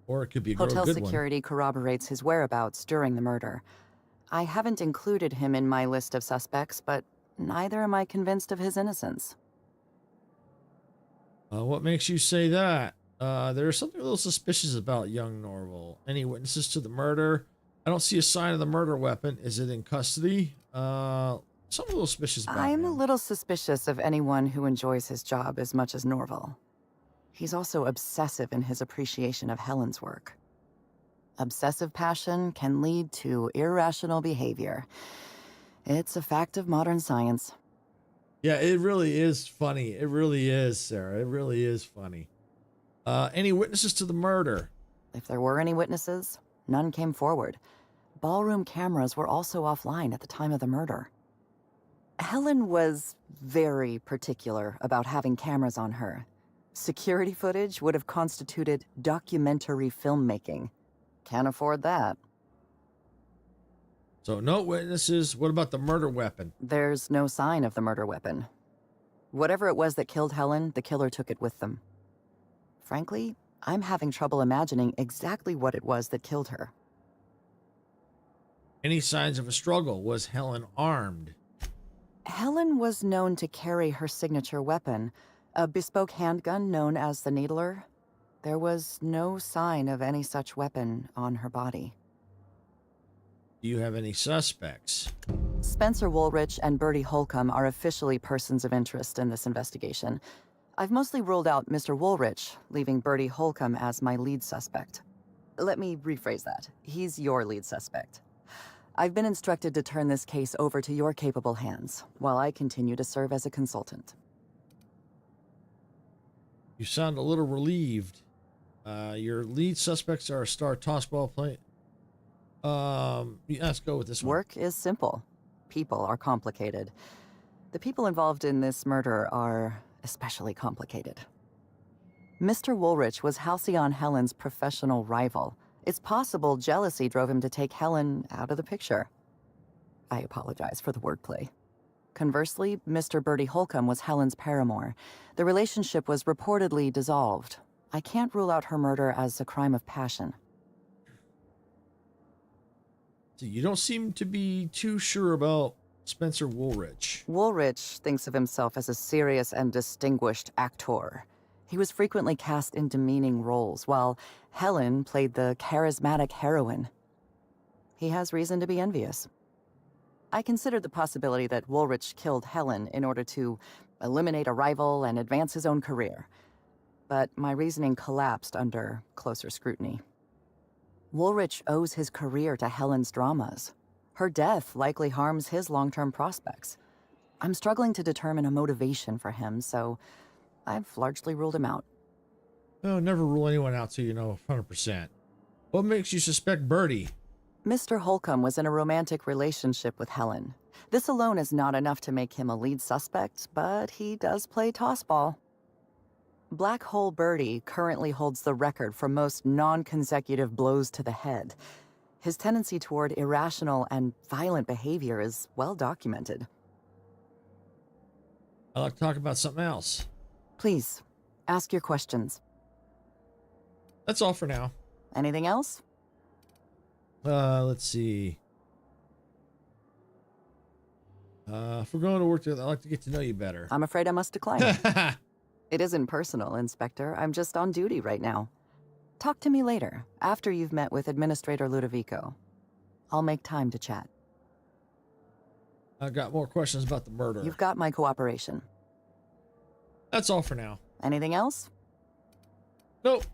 Or it could be a Hotel good security corroborates his whereabouts during the murder. I haven't included him in my list of suspects, but neither am I convinced of his innocence. What makes you say that? There's something a little suspicious about young Norval. Any witnesses to the murder? I don't see a sign of the murder weapon. Is it in custody? Something a little suspicious about I'm a him. little suspicious of anyone who enjoys his job as much as Norval. He's also obsessive in his appreciation of Helen's work. Obsessive passion can lead to irrational behavior. It's a fact of modern science. Yeah, it really is funny. It really is, Sarah. It really is funny. Any witnesses to the murder? If there were any witnesses, none came forward. Ballroom cameras were also offline at the time of the murder. Helen was very particular about having cameras on her. Security footage would have constituted documentary filmmaking. Can't afford that. So no witnesses. What about the murder weapon? There's no sign of the murder weapon. Whatever it was that killed Helen, the killer took it with them. Frankly, I'm having trouble imagining exactly what it was that killed her. Any signs of a struggle? Was Helen armed? Helen was known to carry her signature weapon, a bespoke handgun known as the Needler. There was no sign of any such weapon on her body. Do you have any suspects? Spencer Woolrich and Bertie Holcomb are officially persons of interest in this investigation. I've mostly ruled out Mr. Woolrich, leaving Bertie Holcomb as my lead suspect. Let me rephrase that. He's your lead suspect. I've been instructed to turn this case over to your capable hands, while I continue to serve as a consultant. You sound a little relieved. Your lead suspects are a star tossball player. Let's go with this one. Work is simple. People are complicated. The people involved in this murder are especially complicated. Mr. Woolrich was Halcyon Helen's professional rival. It's possible jealousy drove him to take Helen out of the picture. I apologize for the wordplay. Conversely, Mr. Bertie Holcomb was Helen's paramour. The relationship was reportedly dissolved. I can't rule out her murder as a crime of passion. So you don't seem to be too sure about Spencer Woolrich. Woolrich thinks of himself as a serious and distinguished actor. He was frequently cast in demeaning roles, while Helen played the charismatic heroine. He has reason to be envious. I considered the possibility that Woolrich killed Helen in order to eliminate a rival and advance his own career. But my reasoning collapsed under closer scrutiny. Woolrich owes his career to Helen's dramas. Her death likely harms his long-term prospects. I'm struggling to determine a motivation for him, so I've largely ruled him out. Oh, never rule anyone out till you know 100%. What makes you suspect Bertie? Mr. Holcomb was in a romantic relationship with Helen. This alone is not enough to make him a lead suspect, but he does play tossball. Black Hole Bertie currently holds the record for most non-consecutive blows to the head. His tendency toward irrational and violent behavior is well documented. I'd like to talk about something else. Please, ask your questions. That's all for now. Anything else? Let's see. If we're going to work together, I'd like to get to know you better. I'm afraid I must decline. It isn't personal, Inspector. I'm just on duty right now. Talk to me later, after you've met with Administrator Ludovico. I'll make time to chat. I got more questions about the murder. You've got my cooperation. That's all for now. Anything else? Nope.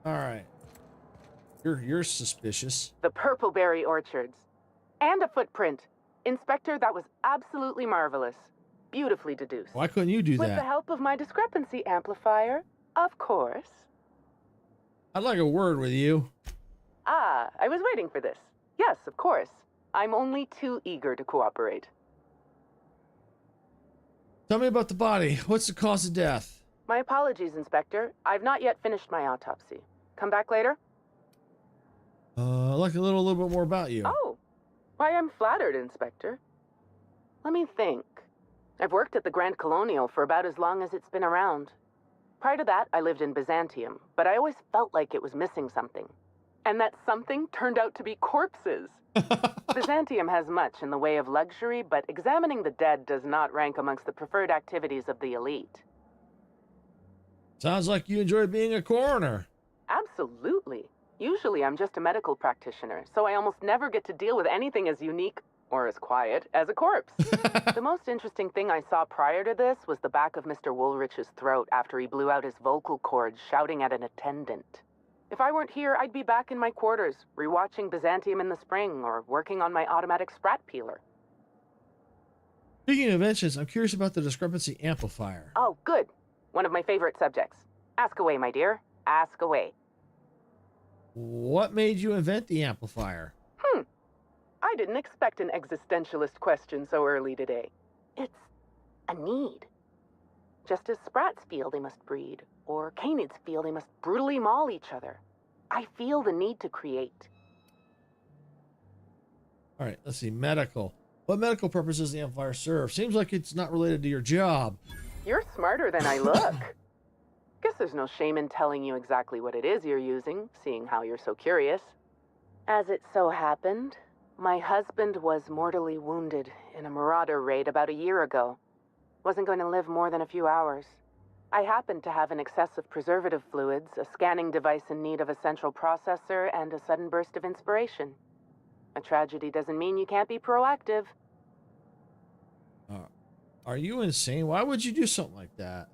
All right. You're suspicious. The Purpleberry Orchards. And a footprint. Inspector, that was absolutely marvelous. Beautifully deduced. Why couldn't you do With that? the help of my discrepancy amplifier, of course. I'd like a word with you. Ah, I was waiting for this. Yes, of course. I'm only too eager to cooperate. Tell me about the body. What's the cause of death? My apologies, Inspector. I've not yet finished my autopsy. Come back later? I'd like a little bit more about you. Oh, why, I'm flattered, Inspector. Let me think. I've worked at the Grand Colonial for about as long as it's been around. Prior to that, I lived in Byzantium, but I always felt like it was missing something. And that something turned out to be corpses. Byzantium has much in the way of luxury, but examining the dead does not rank amongst the preferred activities of the elite. Sounds like you enjoy being a coroner. Absolutely. Usually I'm just a medical practitioner, so I almost never get to deal with anything as unique, or as quiet, as a corpse. The most interesting thing I saw prior to this was the back of Mr. Woolrich's throat after he blew out his vocal cords shouting at an attendant. If I weren't here, I'd be back in my quarters, rewatching Byzantium in the spring, or working on my automatic sprat peeler. Speaking of inventions, I'm curious about the discrepancy amplifier. Oh, good. One of my favorite subjects. Ask away, my dear. Ask away. What made you invent the amplifier? I didn't expect an existentialist question so early today. It's a need. Just as sprats feel they must breed, or canids feel they must brutally maul each other. I feel the need to create. All right, let's see. Medical. What medical purpose does the amplifier serve? Seems like it's not related to your job. You're smarter than I look. Guess there's no shame in telling you exactly what it is you're using, seeing how you're so curious. As it so happened, my husband was mortally wounded in a marauder raid about a year ago. Wasn't going to live more than a few hours. I happened to have an excess of preservative fluids, a scanning device in need of a central processor, and a sudden burst of inspiration. A tragedy doesn't mean you can't be proactive. Are you insane? Why would you do something like that?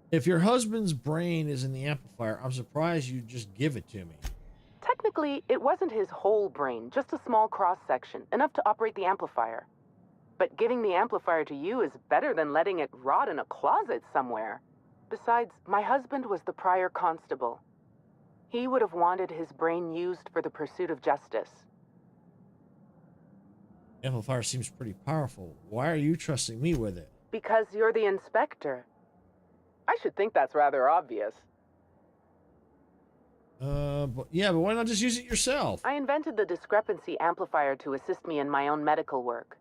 If your husband's brain is in the amplifier, I'm surprised you just give it to me. Technically, it wasn't his whole brain, just a small cross-section, enough to operate the amplifier. But giving the amplifier to you is better than letting it rot in a closet somewhere. Besides, my husband was the prior constable. He would have wanted his brain used for the pursuit of justice. Amplifier seems pretty powerful. Why are you trusting me with it? Because you're the inspector. I should think that's rather obvious. But why not just use it yourself? I invented the discrepancy amplifier to assist me in my own medical work.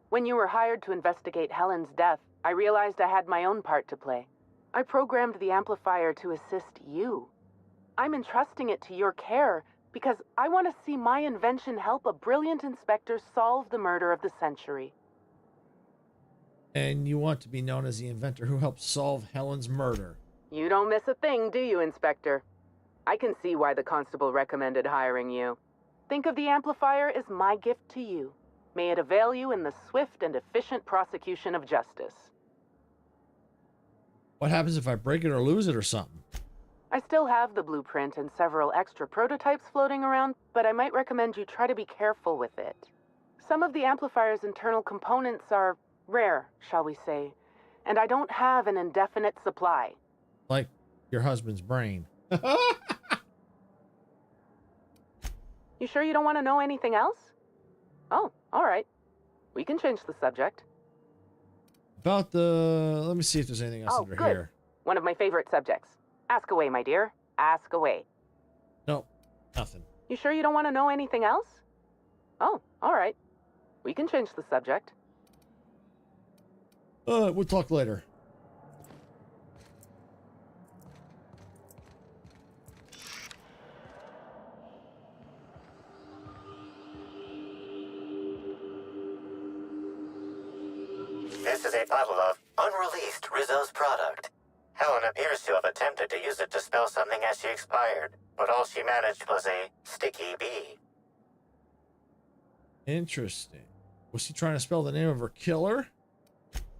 When you were hired to investigate Helen's death, I realized I had my own part to play. I programmed the amplifier to assist you. I'm entrusting it to your care because I want to see my invention help a brilliant inspector solve the murder of the century. And you want to be known as the inventor who helped solve Helen's murder. You don't miss a thing, do you, Inspector? I can see why the constable recommended hiring you. Think of the amplifier as my gift to you. May it avail you in the swift and efficient prosecution of justice. What happens if I break it or lose it or something? I still have the blueprint and several extra prototypes floating around, but I might recommend you try to be careful with it. Some of the amplifier's internal components are rare, shall we say, and I don't have an indefinite supply. Like your husband's brain. You sure you don't want to know anything else? Oh, all right. We can change the subject. About the... Let me see if there's anything else under good. here. One of my favorite subjects. Ask away, my dear. Ask away. No, nothing. You sure you don't want to know anything else? Oh, all right. We can change the subject. We'll talk later. This is a bottle of unreleased Rizzo's product. Helen appears to have attempted to use it to spell something as she expired, but all she managed was a sticky bee. Interesting. Was he trying to spell the name of her killer?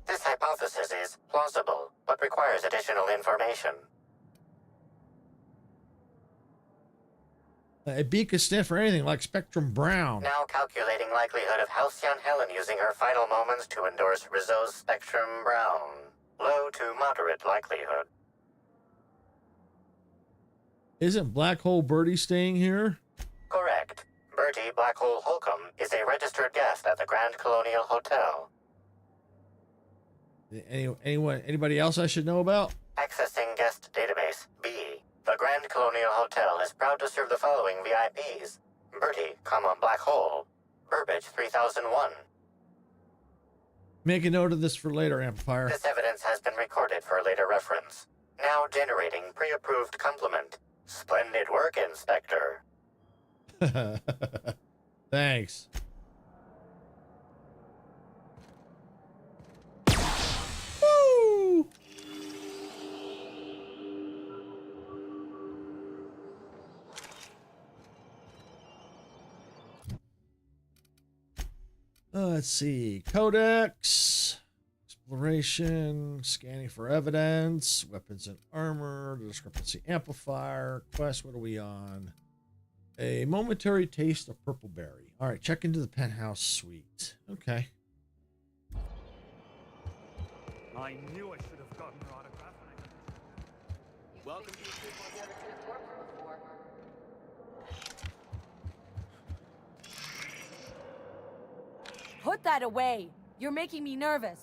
This hypothesis is plausible, but requires additional information. A B could stand for anything like Spectrum Brown. Now calculating likelihood of Halcyon Helen using her final moments to endorse Rizzo's Spectrum Brown. Low to moderate likelihood. Isn't Black Hole Birdie staying here? Correct. Bertie Black Hole Holcomb is a registered guest at the Grand Colonial Hotel. Anybody else I should know about? Accessing guest database. B. The Grand Colonial Hotel is proud to serve the following VIPs. Bertie, Black Hole. Burbage 3001. Make a note of this for later, Amplifier. This evidence has been recorded for later reference. Now generating pre-approved compliment. Splendid work, Inspector. Thanks. Woo! Let's see. Codex. Exploration. Scanning for evidence. Weapons and armor. Discrepancy amplifier. Quest. What are we on? A momentary taste of purple berry. All right. Check into the penthouse suite. Okay. I knew I should have gotten your autograph. Welcome to the Put that away. You're making me nervous.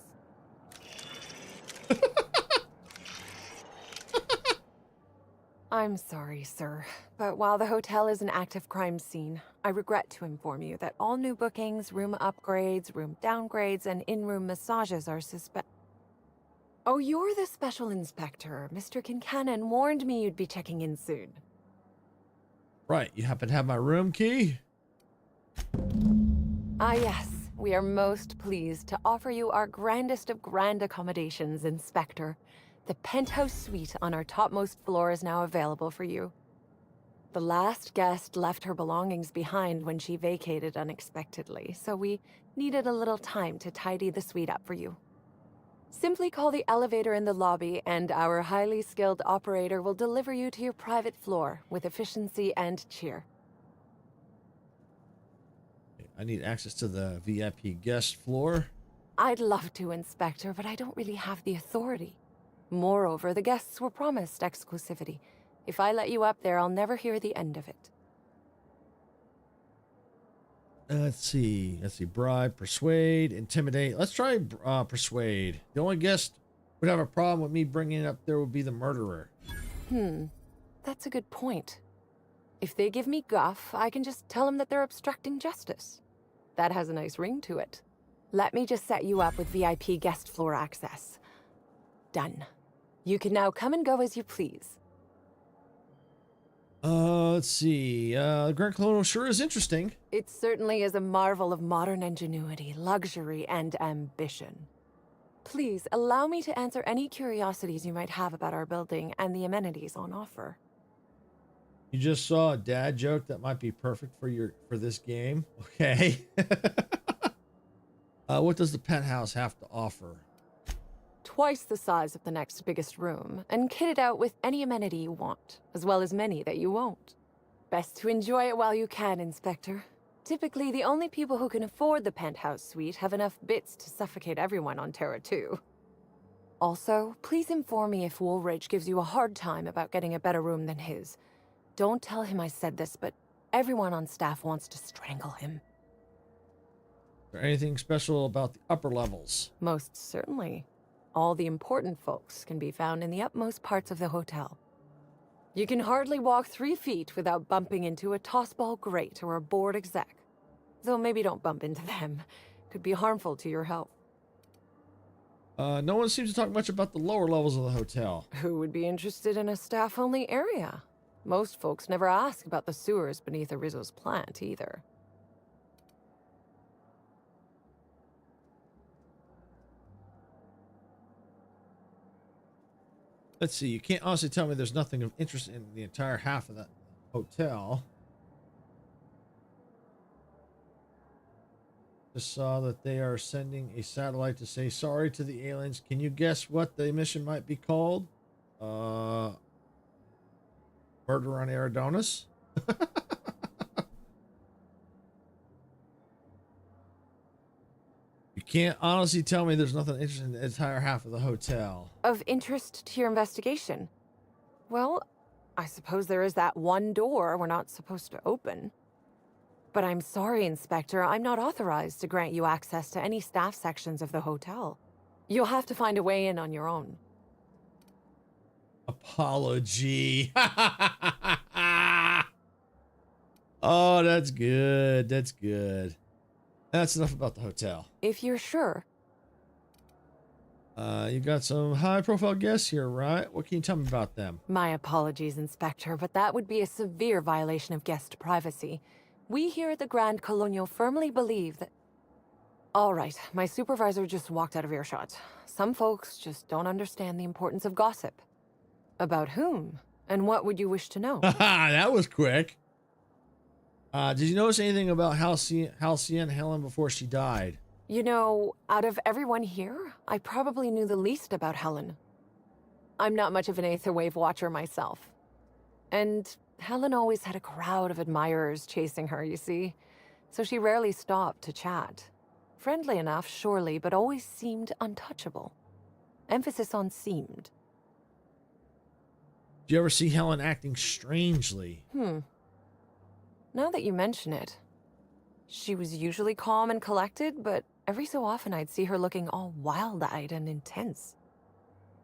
I'm sorry, sir, but while the hotel is an active crime scene, I regret to inform you that all new bookings, room upgrades, room downgrades, and in-room massages are suspended. Oh, you're the special inspector. Mr. Kincannon warned me you'd be checking in soon. Right. You happen to have my room key? Ah, yes. We are most pleased to offer you our grandest of grand accommodations, Inspector. The penthouse suite on our topmost floor is now available for you. The last guest left her belongings behind when she vacated unexpectedly, so we needed a little time to tidy the suite up for you. Simply call the elevator in the lobby, and our highly skilled operator will deliver you to your private floor with efficiency and cheer. I need access to the VIP guest floor. I'd love to, Inspector, but I don't really have the authority. Moreover, the guests were promised exclusivity. If I let you up there, I'll never hear the end of it. Let's see. Bribe, persuade, intimidate. Let's try persuade. The only guest would have a problem with me bringing it up there would be the murderer. That's a good point. If they give me guff, I can just tell them that they're obstructing justice. That has a nice ring to it. Let me just set you up with VIP guest floor access. Done. You can now come and go as you please. Let's see. The Grand Colonial sure is interesting. It certainly is a marvel of modern ingenuity, luxury, and ambition. Please, allow me to answer any curiosities you might have about our building and the amenities on offer. You just saw a dad joke that might be perfect for this game. Okay. What does the penthouse have to offer? Twice the size of the next biggest room, and kitted out with any amenity you want, as well as many that you won't. Best to enjoy it while you can, Inspector. Typically, the only people who can afford the penthouse suite have enough bits to suffocate everyone on Terra 2. Also, please inform me if Woolridge gives you a hard time about getting a better room than his. Don't tell him I said this, but everyone on staff wants to strangle him. Is there anything special about the upper levels? Most certainly. All the important folks can be found in the upmost parts of the hotel. You can hardly walk 3 feet without bumping into a tossball grate or a bored exec. Though maybe don't bump into them. Could be harmful to your health. No one seems to talk much about the lower levels of the hotel. Who would be interested in a staff-only area? Most folks never ask about the sewers beneath Rizzo's plant, either. Let's see. You can't honestly tell me there's nothing of interest in the entire half of that hotel. Just saw that they are sending a satellite to say sorry to the aliens. Can you guess what the mission might be called? Murder on Eridonis? You can't honestly tell me there's nothing interesting in the entire half of the hotel. Of interest to your investigation? Well, I suppose there is that one door we're not supposed to open. But I'm sorry, Inspector, I'm not authorized to grant you access to any staff sections of the hotel. You'll have to find a way in on your own. Apology. Oh, that's good. That's good. That's enough about the hotel. If you're sure. You got some high-profile guests here, right? What can you tell me about them? My apologies, Inspector, but that would be a severe violation of guest privacy. We here at the Grand Colonial firmly believe that... All right, my supervisor just walked out of earshot. Some folks just don't understand the importance of gossip. About whom? And what would you wish to know? That was quick. Did you notice anything about Halcyon Helen before she died? You know, out of everyone here, I probably knew the least about Helen. I'm not much of an Aether Wave watcher myself. And Helen always had a crowd of admirers chasing her, you see. So she rarely stopped to chat. Friendly enough, surely, but always seemed untouchable. Emphasis on seemed. Did you ever see Helen acting strangely? Now that you mention it, she was usually calm and collected, but every so often I'd see her looking all wild-eyed and intense.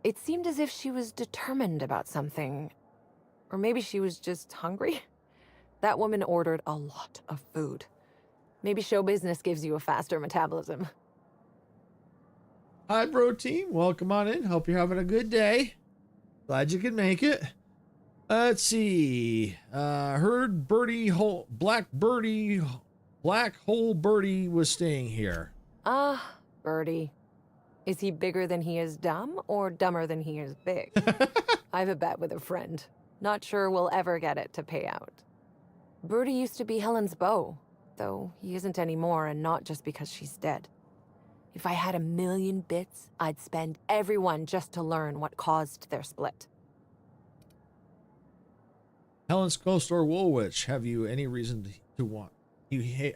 It seemed as if she was determined about something. Or maybe she was just hungry. That woman ordered a lot of food. Maybe show business gives you a faster metabolism. Hi, bro team. Welcome on in. Hope you're having a good day. Glad you could make it. Let's see. Heard Black Hole Birdie was staying here. Birdie. Is he bigger than he is dumb, or dumber than he is big? I have a bet with a friend. Not sure we'll ever get it to pay out. Birdie used to be Helen's beau, though he isn't anymore, and not just because she's dead. If I had 1,000,000 bits, I'd spend every one just to learn what caused their split. Helen's co-star Woolwich. Have you any reason to want? He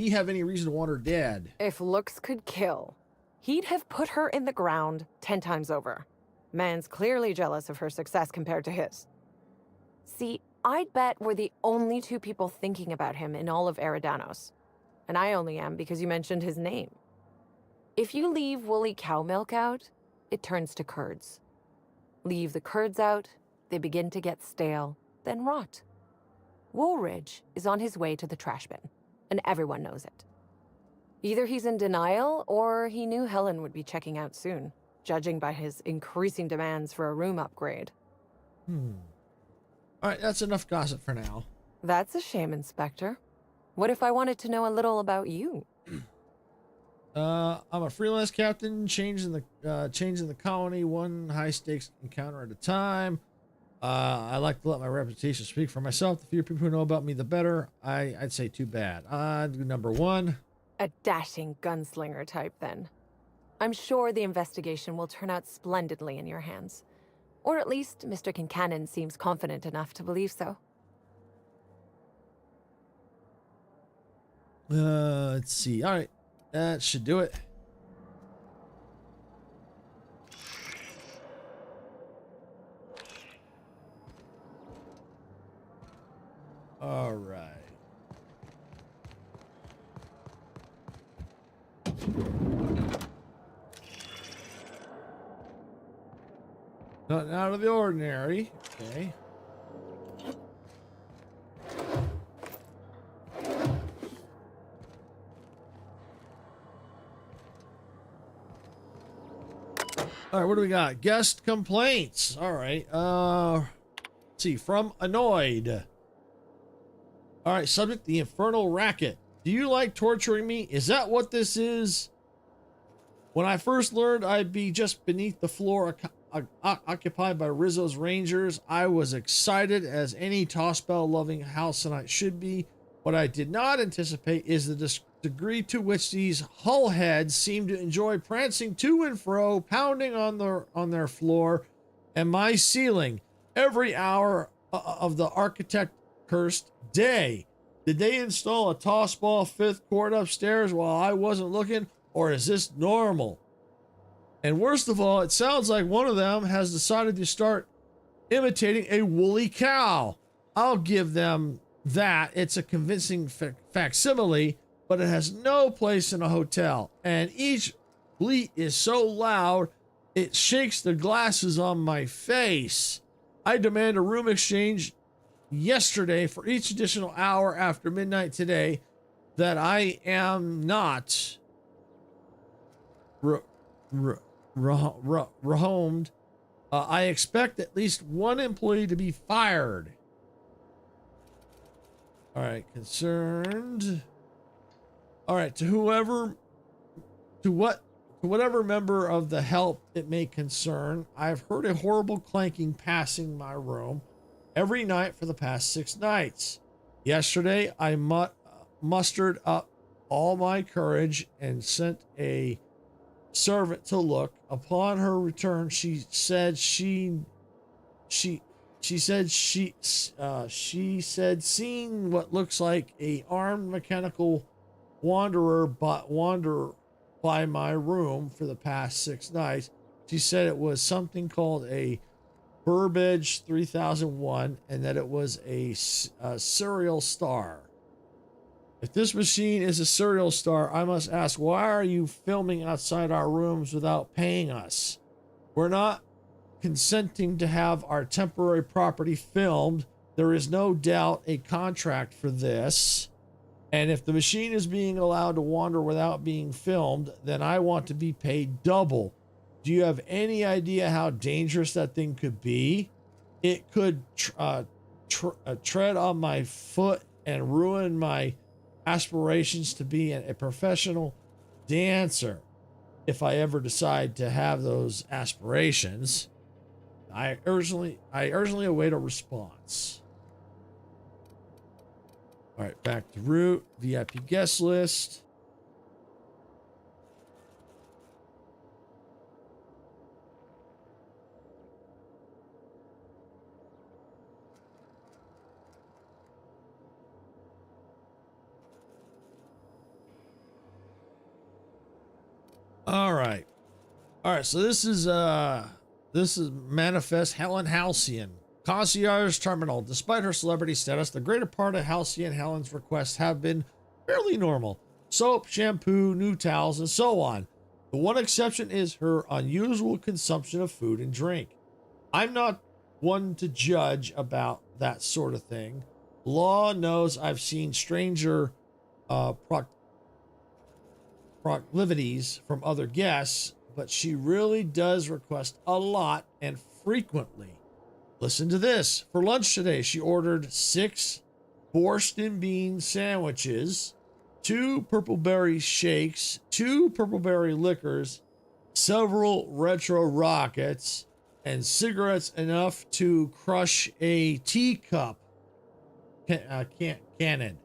have any reason to want her dead? If looks could kill, he'd have put her in the ground 10 times over. Man's clearly jealous of her success compared to his. See, I'd bet we're the only two people thinking about him in all of Eridanos. And I only am because you mentioned his name. If you leave woolly cow milk out, it turns to curds. Leave the curds out, they begin to get stale, then rot. Woolridge is on his way to the trash bin, and everyone knows it. Either he's in denial, or he knew Helen would be checking out soon, judging by his increasing demands for a room upgrade. All right, that's enough gossip for now. That's a shame, Inspector. What if I wanted to know a little about you? I'm a freelance captain, changing the colony one high-stakes encounter at a time. I like to let my reputation speak for myself. The fewer people who know about me, the better. I'd say too bad. Number 1. A dashing gunslinger type, then. I'm sure the investigation will turn out splendidly in your hands. Or at least Mr. Kincannon seems confident enough to believe so. Let's see. All right. That should do it. All right. Nothing out of the ordinary. Okay. All right, what do we got? Guest complaints. All right. Let's see. From Annoyed. All right, subject, the Infernal Racket. Do you like torturing me? Is that what this is? When I first learned I'd be just beneath the floor occupied by Rizzo's Rangers, I was excited as any toss-bell loving Halcyonite should be. What I did not anticipate is the degree to which these hull heads seem to enjoy prancing to and fro, pounding on their floor and my ceiling every hour of the architect cursed day. Did they install a tossball fifth court upstairs while I wasn't looking, or is this normal? And worst of all, it sounds like one of them has decided to start imitating a woolly cow. I'll give them that. It's a convincing facsimile, but it has no place in a hotel. And each bleat is so loud, it shakes the glasses on my face. I demand a room exchange yesterday for each additional hour after midnight today that I am not rehomed. I expect at least one employee to be fired. All right, concerned. All right, to whatever member of the help it may concern, I've heard a horrible clanking passing my room every night for the past 6 nights. Yesterday, I mustered up all my courage and sent a servant to look. Upon her return, she said seeing what looks like a armed mechanical wander by my room for the past 6 nights. She said it was something called a Burbage 3001 and that it was a serial star. If this machine is a serial star, I must ask, why are you filming outside our rooms without paying us? We're not consenting to have our temporary property filmed. There is no doubt a contract for this. And if the machine is being allowed to wander without being filmed, then I want to be paid double. Do you have any idea how dangerous that thing could be? It could tread on my foot and ruin my aspirations to be a professional dancer. If I ever decide to have those aspirations, I urgently await a response. All right, back to root, VIP guest list. All right. So this is Manifest Helen Halcyon. Concierge Terminal. Despite her celebrity status, the greater part of Halcyon Helen's requests have been fairly normal. Soap, shampoo, new towels, and so on. The one exception is her unusual consumption of food and drink. I'm not one to judge about that sort of thing. Law knows I've seen stranger proclivities from other guests, but she really does request a lot and frequently. Listen to this. For lunch today, she ordered 6 borscht and bean sandwiches, 2 purpleberry shakes, 2 purpleberry liquors, several retro rockets, and cigarettes enough to crush a teacup cannon.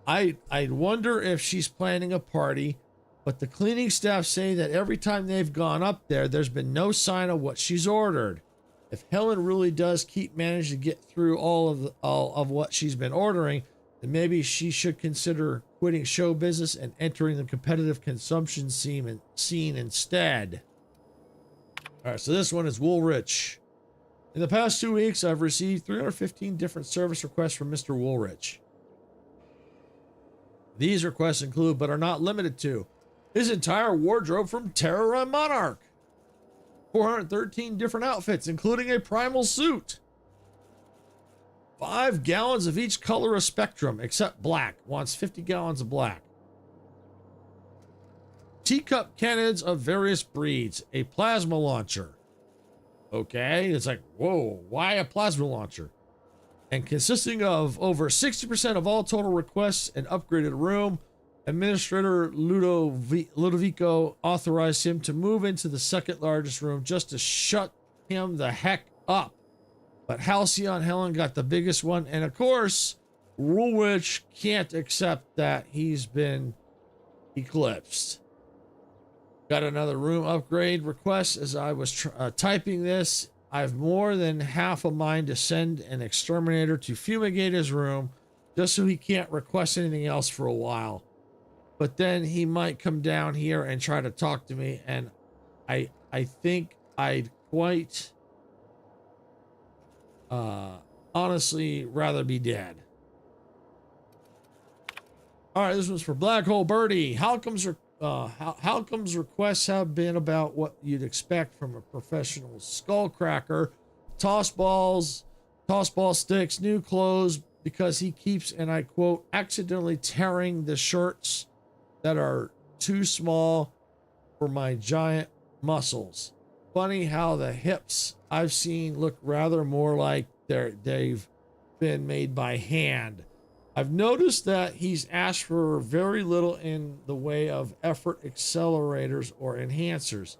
I wonder if she's planning a party, but the cleaning staff say that every time they've gone up there, there's been no sign of what she's ordered. If Helen really does keep managing to get through all of what she's been ordering, then maybe she should consider quitting show business and entering the competitive consumption scene instead. All right, so this one is Woolrich. In the past 2 weeks, I've received 315 different service requests from Mr. Woolrich. These requests include, but are not limited to, his entire wardrobe from Terror and Monarch, 413 different outfits, including a primal suit, 5 gallons of each color of spectrum, except black, wants 50 gallons of black, teacup cannons of various breeds, a plasma launcher. Okay, it's like, whoa, why a plasma launcher? And consisting of over 60% of all total requests, an upgraded room. Administrator Ludovico authorized him to move into the second largest room just to shut him the heck up. But Halcyon Helen got the biggest one, and of course, Woolrich can't accept that he's been eclipsed. Got another room upgrade request as I was typing this. I've more than half a mind to send an exterminator to fumigate his room just so he can't request anything else for a while. But then he might come down here and try to talk to me, and I think I'd quite honestly rather be dead. All right, this one's for Black Hole Birdie. Halcom's requests have been about what you'd expect from a professional skullcracker: toss balls, toss ball sticks, new clothes, because he keeps, and I quote, accidentally tearing the shirts that are too small for my giant muscles. Funny how the hips I've seen look rather more like they've been made by hand. I've noticed that he's asked for very little in the way of effort accelerators or enhancers.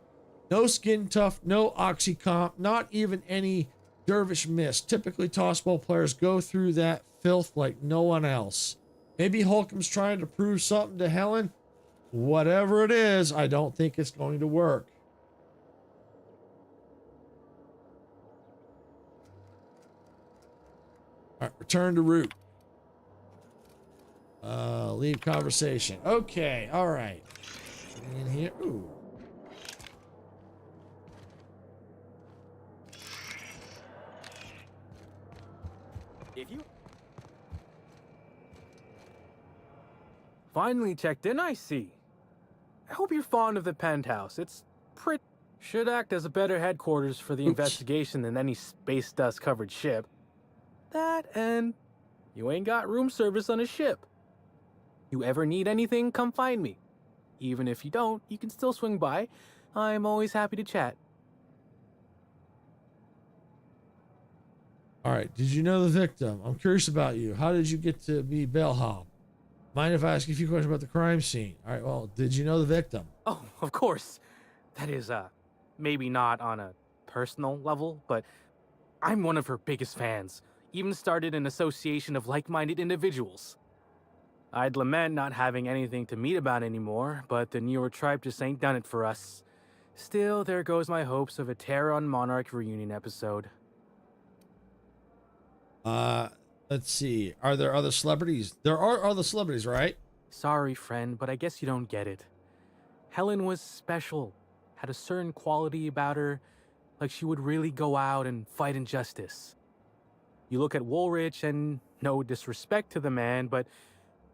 No skin tough, no oxycomp, not even any dervish mist. Typically, tossball players go through that filth like no one else. Maybe Holcomb's trying to prove something to Helen. Whatever it is, I don't think it's going to work. All right, return to route. Leave conversation. Okay, all right. In here. Ooh. If you finally checked in, I see. I hope you're fond of the penthouse. It's pretty. Should act as a better headquarters for the investigation than any space dust covered ship. That and you ain't got room service on a ship. You ever need anything, come find me. Even if you don't, you can still swing by. I'm always happy to chat. All right. Did you know the victim? I'm curious about you. How did you get to be bellhop? Mind if I ask you a few questions about the crime scene? All right. Well, did you know the victim? Oh, of course. That is, maybe not on a personal level, but I'm one of her biggest fans. Even started an association of like-minded individuals. I'd lament not having anything to meet about anymore, but the newer tribe just ain't done it for us. Still, there goes my hopes of a Terran Monarch reunion episode. Let's see. Are there other celebrities? There are other celebrities, right? Sorry, friend, but I guess you don't get it. Helen was special, had a certain quality about her, like she would really go out and fight injustice. You look at Woolrich, and no disrespect to the man, but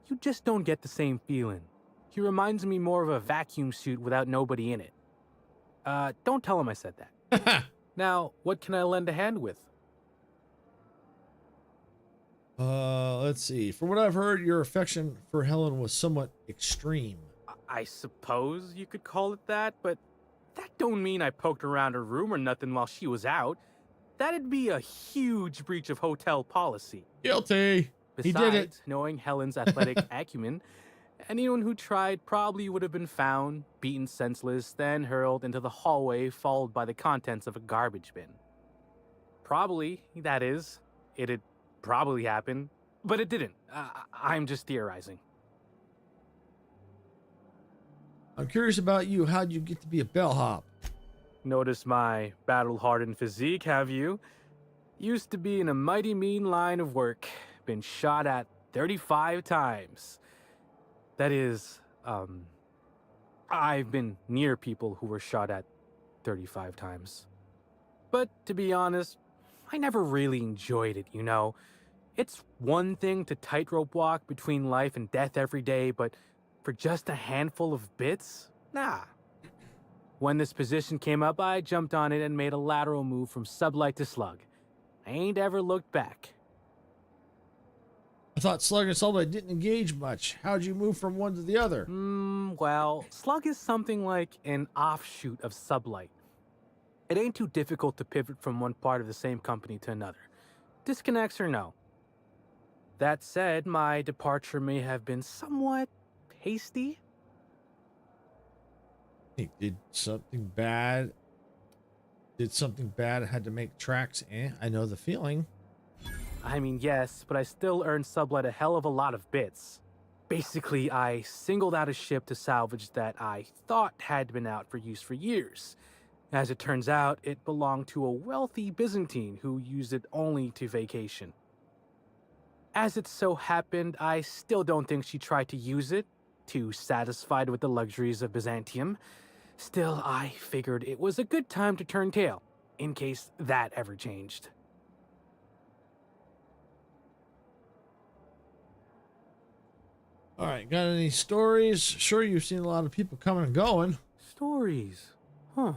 you just don't get the same feeling. He reminds me more of a vacuum suit without nobody in it. Don't tell him I said that. Now, what can I lend a hand with? Let's see. From what I've heard, your affection for Helen was somewhat extreme. I suppose you could call it that, but that don't mean I poked around her room or nothing while she was out. That'd be a huge breach of hotel policy. Guilty. Besides, He did it. Knowing Helen's athletic acumen, anyone who tried probably would have been found, beaten senseless, then hurled into the hallway, followed by the contents of a garbage bin. Probably, that is. It'd probably happen, but it didn't. I'm just theorizing. I'm curious about you. How'd you get to be a bellhop? Notice my battle-hardened physique, have you? Used to be in a mighty mean line of work. Been shot at 35 times. That is, I've been near people who were shot at 35 times. But to be honest, I never really enjoyed it, you know? It's one thing to tightrope walk between life and death every day, but for just a handful of bits? Nah. When this position came up, I jumped on it and made a lateral move from sublight to slug. I ain't ever looked back. I thought slug and sublight didn't engage much. How'd you move from one to the other? Well, slug is something like an offshoot of sublight. It ain't too difficult to pivot from one part of the same company to another. Disconnects or no. That said, my departure may have been somewhat hasty. Did something bad had to make tracks? I know the feeling. I mean, yes, but I still earned Sublight a hell of a lot of bits. Basically, I singled out a ship to salvage that I thought had been out for use for years. As it turns out, it belonged to a wealthy Byzantine who used it only to vacation. As it so happened, I still don't think she tried to use it, too satisfied with the luxuries of Byzantium. Still, I figured it was a good time to turn tail, in case that ever changed. All right, got any stories? Sure, you've seen a lot of people coming and going. Stories? Huh.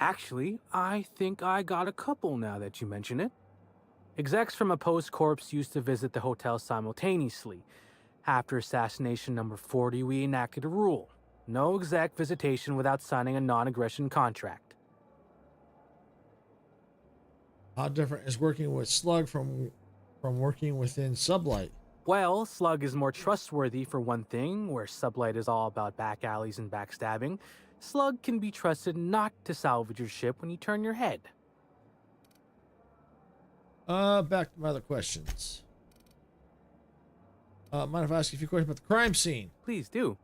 Actually, I think I got a couple now that you mention it. Execs from Opposed Corps used to visit the hotel simultaneously. After assassination number 40, we enacted a rule. No exec visitation without signing a non-aggression contract. How different is working with Slug from working within Sublight? Well, Slug is more trustworthy for one thing, where Sublight is all about back alleys and backstabbing. Slug can be trusted not to salvage your ship when you turn your head. Back to my other questions. Mind if I ask you a few questions about the crime scene? Please do.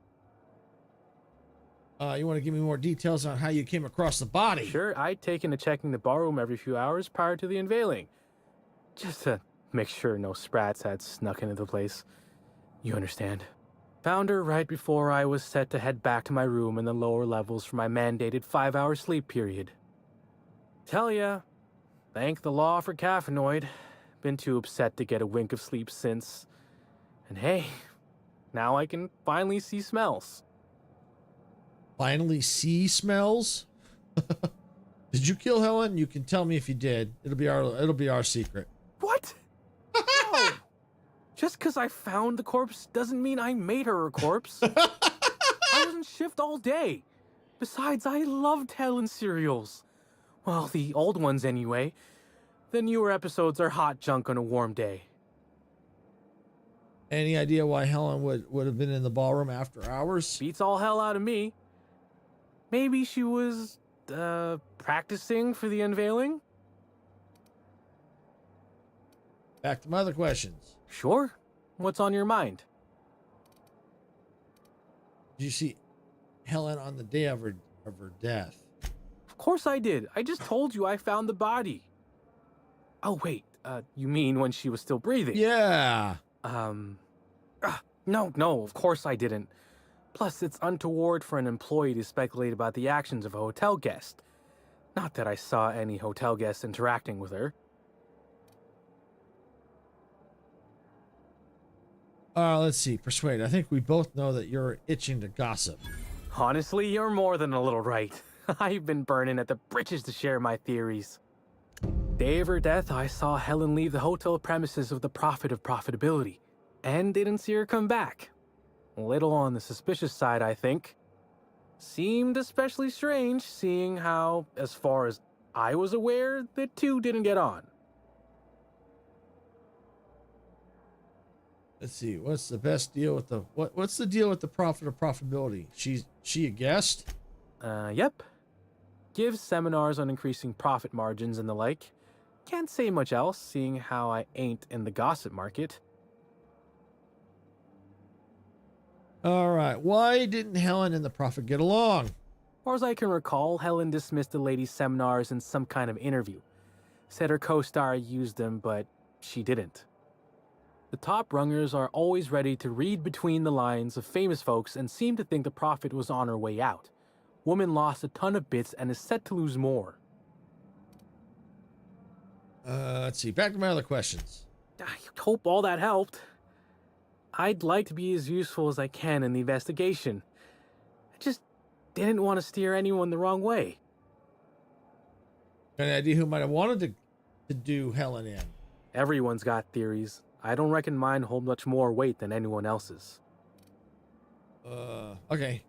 You want to give me more details on how you came across the body? Sure, I'd taken to checking the barroom every few hours prior to the unveiling. Just to make sure no sprats had snuck into the place. You understand. Found her right before I was set to head back to my room in the lower levels for my mandated 5-hour sleep period. Tell ya, thank the law for caffeinoid. Been too upset to get a wink of sleep since. And hey, now I can finally see smells. Finally see smells? Did you kill Helen? You can tell me if you did. It'll be our secret. What? No. Just because I found the corpse doesn't mean I made her a corpse. I was in shift all day. Besides, I loved Helen serials. Well, the old ones anyway. The newer episodes are hot junk on a warm day. Any idea why Helen would have been in the ballroom after hours? Beats all hell out of me. Maybe she was, practicing for the unveiling? Back to my other questions. Sure. What's on your mind? Did you see Helen on the day of her death? Of course I did. I just told you I found the body. Oh, wait. You mean when she was still breathing? Yeah. No, of course I didn't. Plus, it's untoward for an employee to speculate about the actions of a hotel guest. Not that I saw any hotel guests interacting with her. Let's see. Persuade. I think we both know that you're itching to gossip. Honestly, you're more than a little right. I've been burning at the britches to share my theories. Day of her death, I saw Helen leave the hotel premises with the profit of profitability, and didn't see her come back. A little on the suspicious side, I think. Seemed especially strange, seeing how, as far as I was aware, the two didn't get on. Let's see. What's the best deal with the what's the deal with the profit of profitability? She a guest? Yep. Gives seminars on increasing profit margins and the like. Can't say much else, seeing how I ain't in the gossip market. All right. Why didn't Helen and the prophet get along? As far as I can recall, Helen dismissed the lady's seminars in some kind of interview. Said her co-star used them, but she didn't. The top rungers are always ready to read between the lines of famous folks and seem to think the prophet was on her way out. Woman lost a ton of bits and is set to lose more. Let's see. Back to my other questions. I hope all that helped. I'd like to be as useful as I can in the investigation. I just didn't want to steer anyone the wrong way. Any idea who might have wanted to do Helen in? Everyone's got theories. I don't reckon mine hold much more weight than anyone else's. Okay.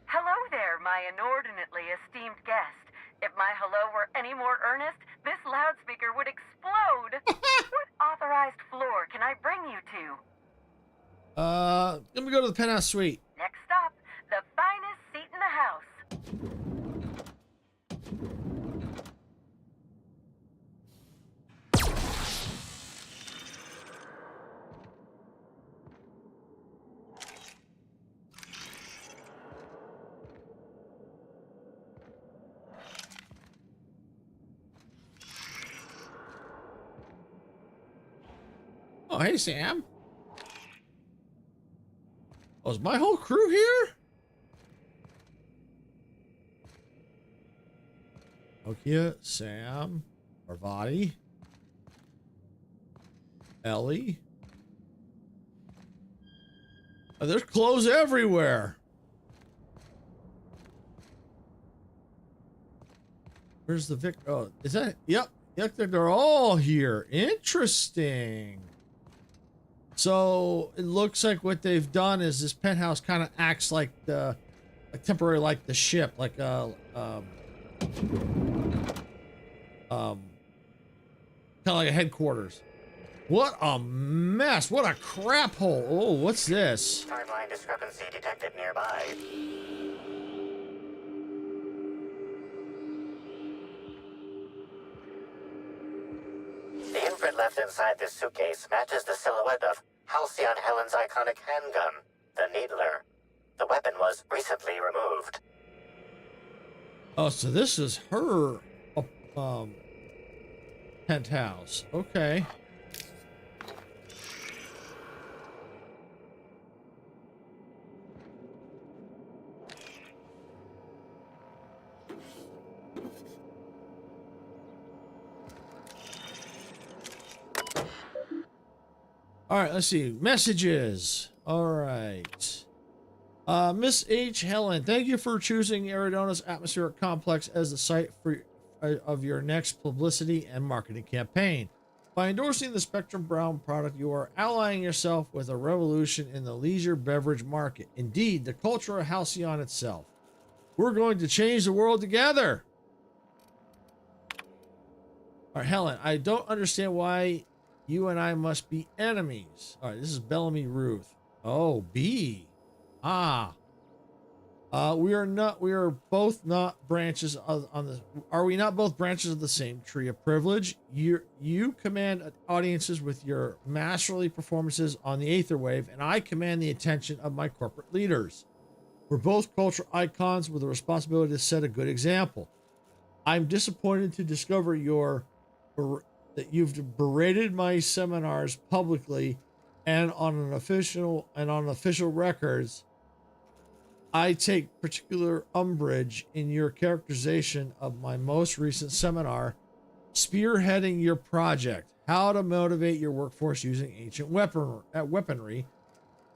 Hello there, my inordinately esteemed guest. If my hello were any more earnest, this loudspeaker would explode. What authorized floor can I bring you to? Let me go to the penthouse suite. Next stop, the finest seat in the house. hey, Sam. Oh, is my whole crew here? Nokia, Sam, Parvati, Ellie. Oh, there's clothes everywhere. Where's the Vic? Oh, is that? Yep. Yep, they're all here. Interesting. So it looks like what they've done is this penthouse kind of acts like the, like temporary, like the ship, like kind of like a headquarters. What a mess! What a crap hole! Oh, what's this? Timeline discrepancy detected nearby. The imprint left inside this suitcase matches the silhouette of Halcyon Helen's iconic handgun, the Needler. The weapon was recently removed. Oh, so this is her penthouse. Okay. All right, let's see. Messages. All right. Miss H. Helen, thank you for choosing Arizona's atmospheric complex as the site for of your next publicity and marketing campaign. By endorsing the Spectrum Brown product, you are allying yourself with a revolution in the leisure beverage market. Indeed, the culture of Halcyon itself. We're going to change the world together. All right, Helen, I don't understand why you and I must be enemies. All right, this is Bellamy Ruth. Oh, B. Ah. We are both not branches on the, are we not both branches of the same tree of privilege? You command audiences with your masterly performances on the Aether Wave, and I command the attention of my corporate leaders. We're both cultural icons with a responsibility to set a good example. I'm disappointed to discover that you've berated my seminars publicly and on official records. I take particular umbrage in your characterization of my most recent seminar, spearheading your project, how to motivate your workforce using ancient weaponry,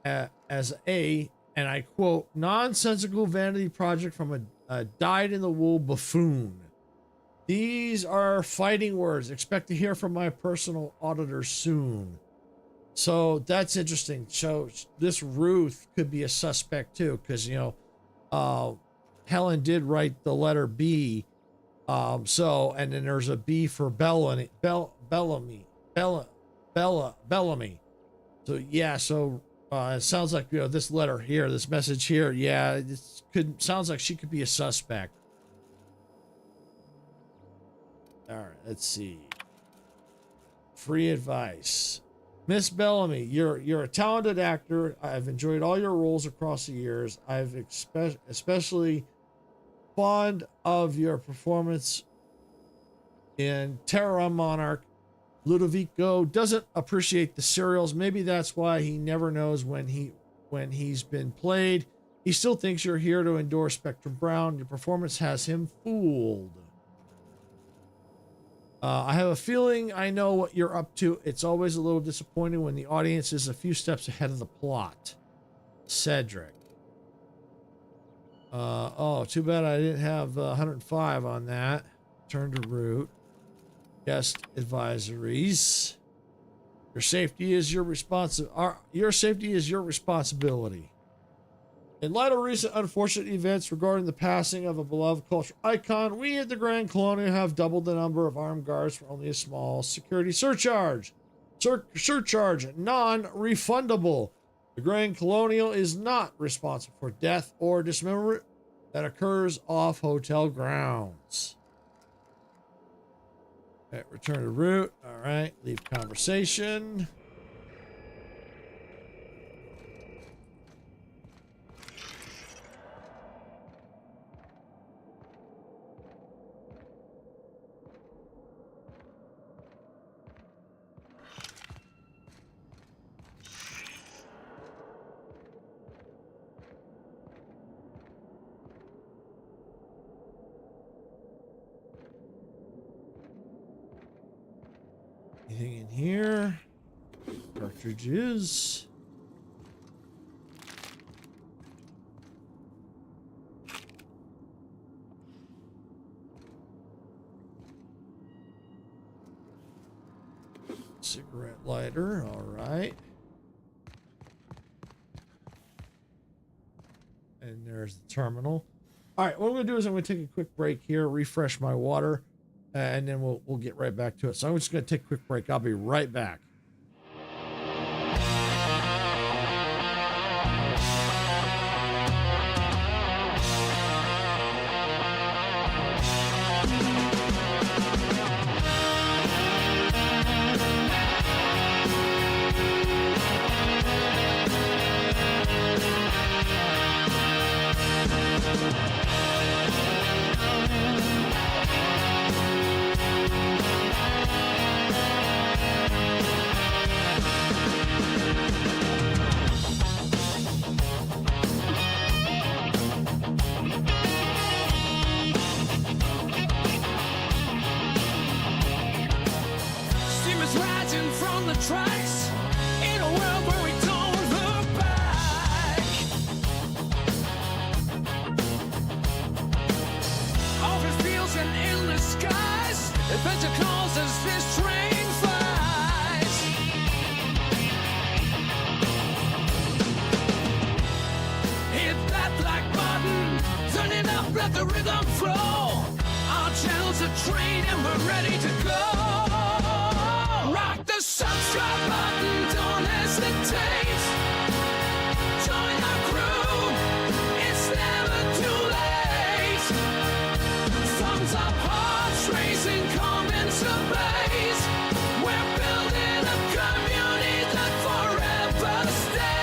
as a, and I quote, nonsensical vanity project from a dyed-in-the-wool buffoon. These are fighting words. Expect to hear from my personal auditor soon. So that's interesting. So this Ruth could be a suspect too, because Helen did write the letter B. And then there's a B for Bellamy. Bellamy. So yeah. So it sounds like this letter here, this message here. Yeah, sounds like she could be a suspect. All right, let's see. Free advice. Miss Bellamy, you're a talented actor. I've enjoyed all your roles across the years. I've especially fond of your performance in Terra Monarch. Ludovico doesn't appreciate the serials. Maybe that's why he never knows when he's been played. He still thinks you're here to endorse Spectrum Brown. Your performance has him fooled. I have a feeling I know what you're up to. It's always a little disappointing when the audience is a few steps ahead of the plot. Cedric. Oh, too bad I didn't have 105 on that. Turn to route. Guest advisories. Your safety is your responsibility. In light of recent unfortunate events regarding the passing of a beloved cultural icon, we at the Grand Colony have doubled the number of armed guards for only a small security surcharge. Surcharge non-refundable. The Grand Colonial is not responsible for death or dismemberment that occurs off hotel grounds. Okay, return to route. All right, leave conversation. Anything in here? Cartridges. Cigarette lighter, all right. And there's the terminal. All right, what I'm going to do is I'm going to take a quick break here, refresh my water, and then we'll get right back to it. So I'm just going to take a quick break. I'll be right back. Steam is rising from the tracks in a world where we don't look back. Open fields and endless skies, adventure calls as this train flies. Hit that black button, turn it up, let the rhythm flow. Our channel's a train and we're ready to go. Rock the subscribe button, don't hesitate. Join our crew, it's never too late. Thumbs up, hearts racing, come into blaze. We're building a community that forever stays.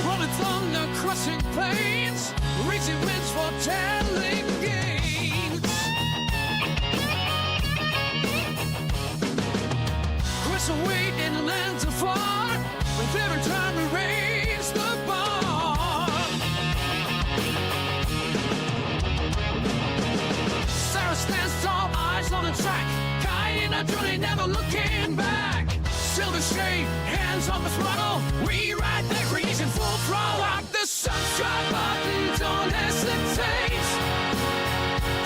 Rolling thunder, crushing plains, reaching winds for telling gains. Crush away in lands afar, with every time we raise the bar. Sarah stands tall, eyes on the track, guiding our journey, never looking back. Silver shade, hands on the throttle, we ride the creation full throttle. Rock the subscribe button, don't hesitate.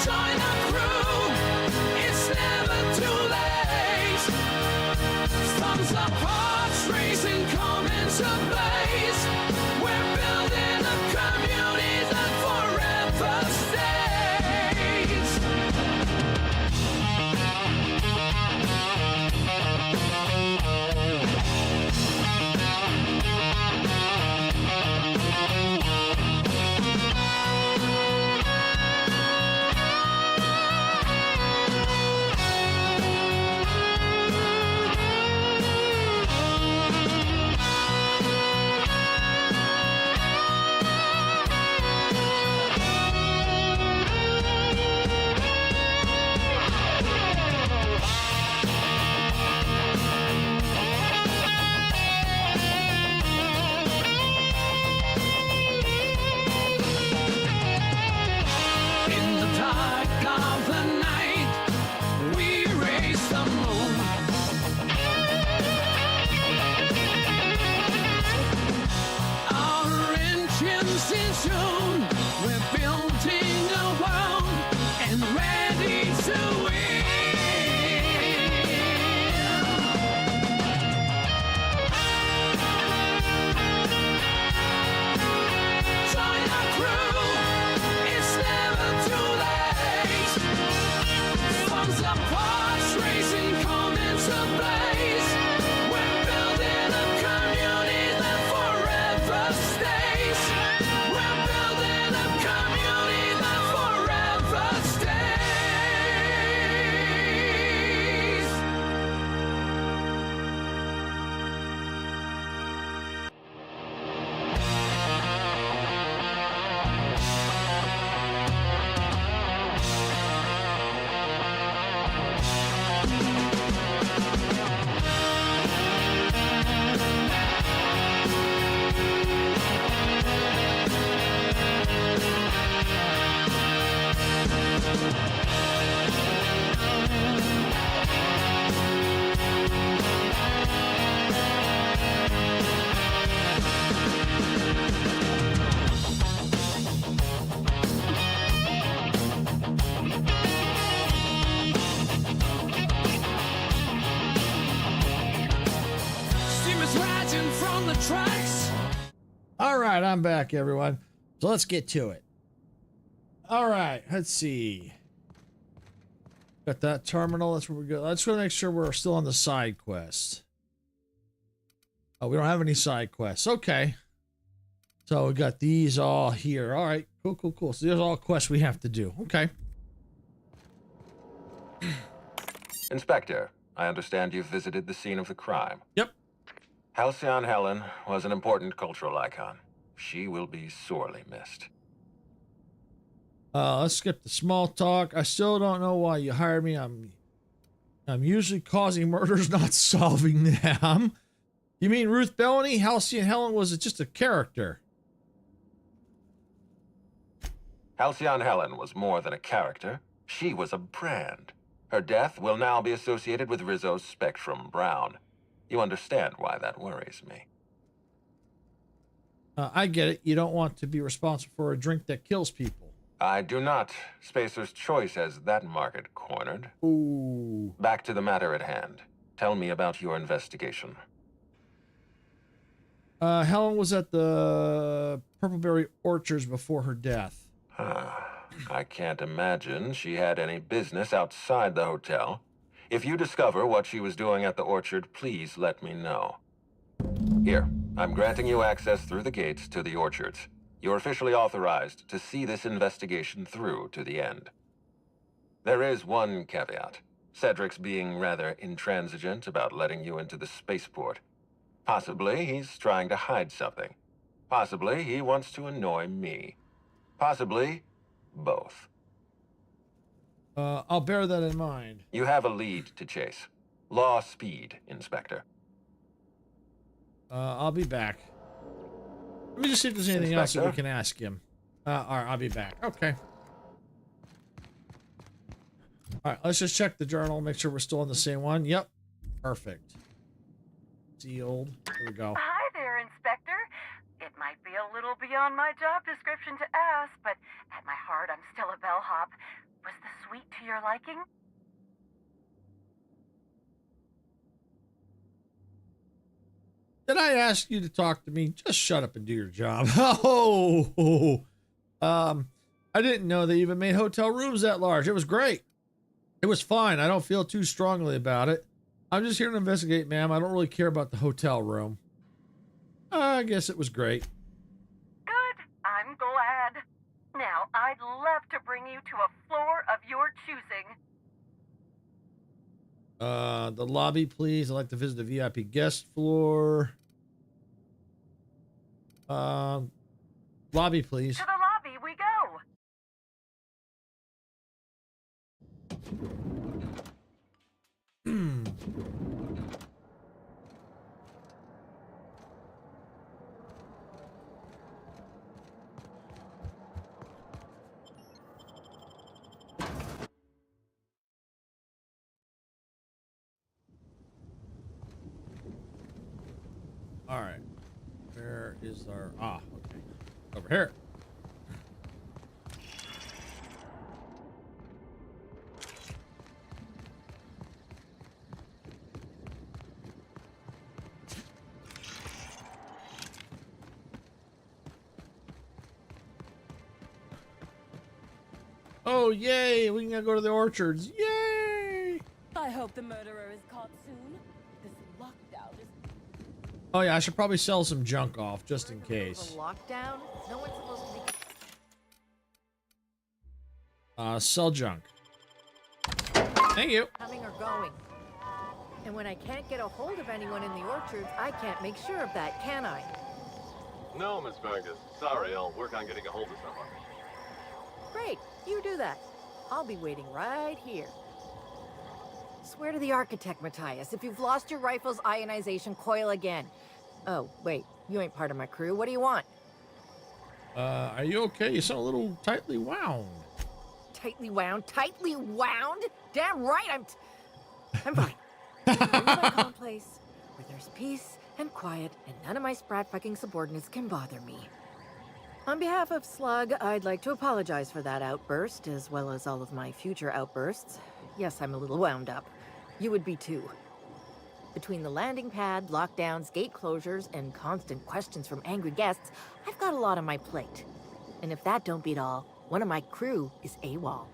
Join our crew, it's never too late. Thumbs up, hearts racing, come into blaze. We're building a community that forever stays. In the dark of the night, we raise the moon. Our engines in tune, we're building a world and ready to win. Join our crew, it's never too late. Thumbs up, hearts racing, come into blaze. We're building a community that forever stays. We're building scratching from the tracks. All right, I'm back, everyone. So let's get to it. All right, let's see. Got that terminal. That's where we go. Let's go make sure we're still on the side quest. Oh, we don't have any side quests. Okay. So we got these all here. All right, cool, cool, cool. So there's all quests we have to do. Okay. Inspector, I understand you've visited the scene of the crime. Yep. Halcyon Helen was an important cultural icon. She will be sorely missed. Let's skip the small talk. I still don't know why you hired me. I'm usually causing murders, not solving them. You mean Ruth Bellany? Halcyon Helen was just a character. Halcyon Helen was more than a character. She was a brand. Her death will now be associated with Rizzo's Spectrum Brown. You understand why that worries me. I get it. You don't want to be responsible for a drink that kills people. I do not. Spacer's Choice has that market cornered. Ooh. Back to the matter at hand. Tell me about your investigation. Helen was at the Purpleberry Orchards before her death. I can't imagine she had any business outside the hotel. If you discover what she was doing at the orchard, please let me know. Here, I'm granting you access through the gates to the orchards. You're officially authorized to see this investigation through to the end. There is one caveat. Cedric's being rather intransigent about letting you into the spaceport. Possibly he's trying to hide something. Possibly he wants to annoy me. Possibly both. I'll bear that in mind. You have a lead to chase. Law speed, Inspector. I'll be back. Let me just see if there's anything else that we can ask him. All right, I'll be back. Okay. All right, let's just check the journal, make sure we're still on the same one. Yep. Perfect. Sealed. Here we go. Hi there, Inspector. It might be a little beyond my job description to ask, but at my heart, I'm still a bellhop. Was the suite to your liking? Did I ask you to talk to me? Just shut up and do your job. Oh, I didn't know they even made hotel rooms that large. It was great. It was fine. I don't feel too strongly about it. I'm just here to investigate, ma'am. I don't really care about the hotel room. I guess it was great. Good. I'm glad. Now, I'd love to bring you to a floor of your choosing. The lobby, please. I'd like to visit the VIP guest floor. Lobby, please. To the lobby we go. All right. Where is our... Ah, okay. Over here. Oh, yay! We can go to the orchards. Yay! I hope the murderer is caught soon. This lockdown is... Oh, yeah, I should probably sell some junk off, just in case. A lockdown? No one's supposed to be... Sell junk. Thank you. coming or going. And when I can't get a hold of anyone in the orchards, I can't make sure of that, can I? No, Miss Vargas. Sorry, I'll work on getting a hold of someone. Great, you do that. I'll be waiting right here. Swear to the architect, Matthias, if you've lost your rifle's ionization coil again. Oh, wait, you ain't part of my crew. What do you want? Are you okay? You sound a little tightly wound. Tightly wound? Tightly wound? Damn right, I'm fine. I'm in my calm place, where there's peace and quiet, and none of my sprat fucking subordinates can bother me. On behalf of Slug, I'd like to apologize for that outburst, as well as all of my future outbursts. Yes, I'm a little wound up. You would be too. Between the landing pad, lockdowns, gate closures, and constant questions from angry guests, I've got a lot on my plate. And if that don't beat all, one of my crew is AWOL.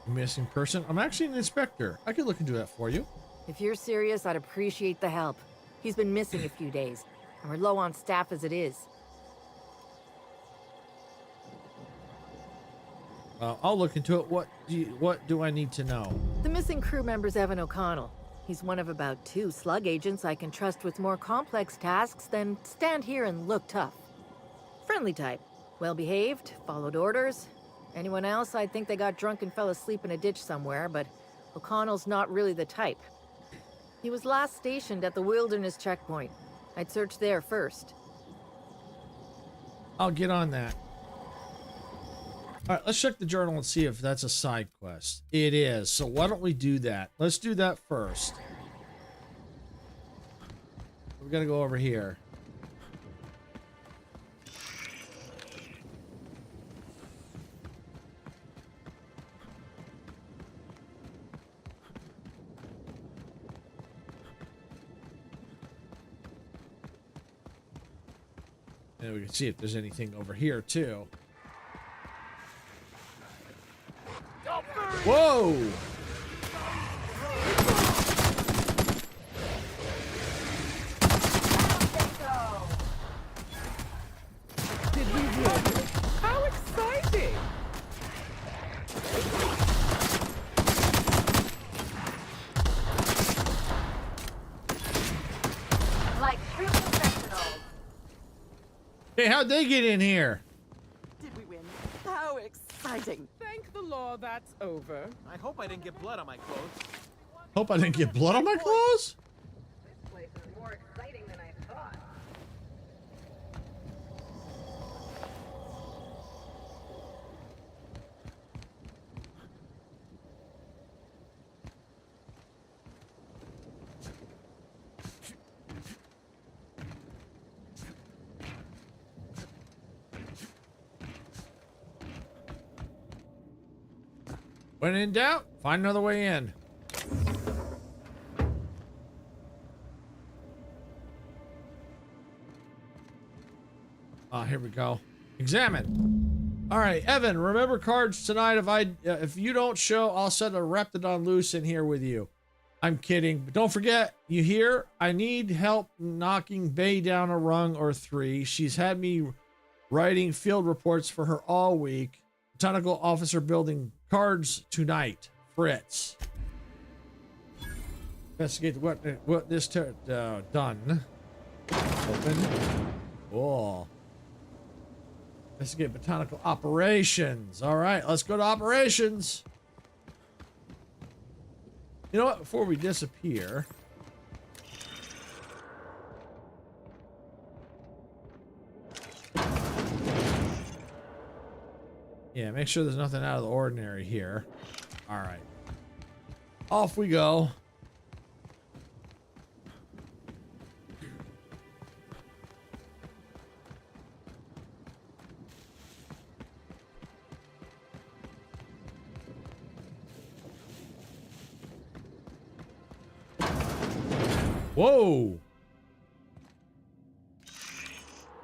Missing person? I'm actually an inspector. I could look into that for you. If you're serious, I'd appreciate the help. He's been missing a few days, and we're low on staff as it is. I'll look into it. What do I need to know? The missing crew member's Evan O'Connell. He's one of about 2 slug agents I can trust with more complex tasks than stand here and look tough. Friendly type. Well-behaved, followed orders. Anyone else, I'd think they got drunk and fell asleep in a ditch somewhere, but O'Connell's not really the type. He was last stationed at the Wilderness Checkpoint. I'd search there first. I'll get on that. All right, let's check the journal and see if that's a side quest. It is, so why don't we do that? Let's do that first. We gotta go over here. And we can see if there's anything over here too. Whoa! Did we win? How exciting! Like true professionals. Hey, how'd they get in here? Did we win? How exciting! Thank the law that's over. I hope I didn't get blood on my clothes. Hope I didn't get blood on my clothes? This place is more exciting than I thought. When in doubt, find another way in. Here we go. Examine. All right, Evan, remember cards tonight. If you don't show, I'll set a Reptidon loose in here with you. I'm kidding, but don't forget, you hear? I need help knocking Bay down a rung or 3. She's had me writing field reports for her all week. Botanical officer building cards tonight. Fritz. Investigate what this done. Open. Oh. Investigate botanical operations. All right, let's go to operations. You know what? Before we disappear. Yeah, make sure there's nothing out of the ordinary here. All right. Off we go. Whoa!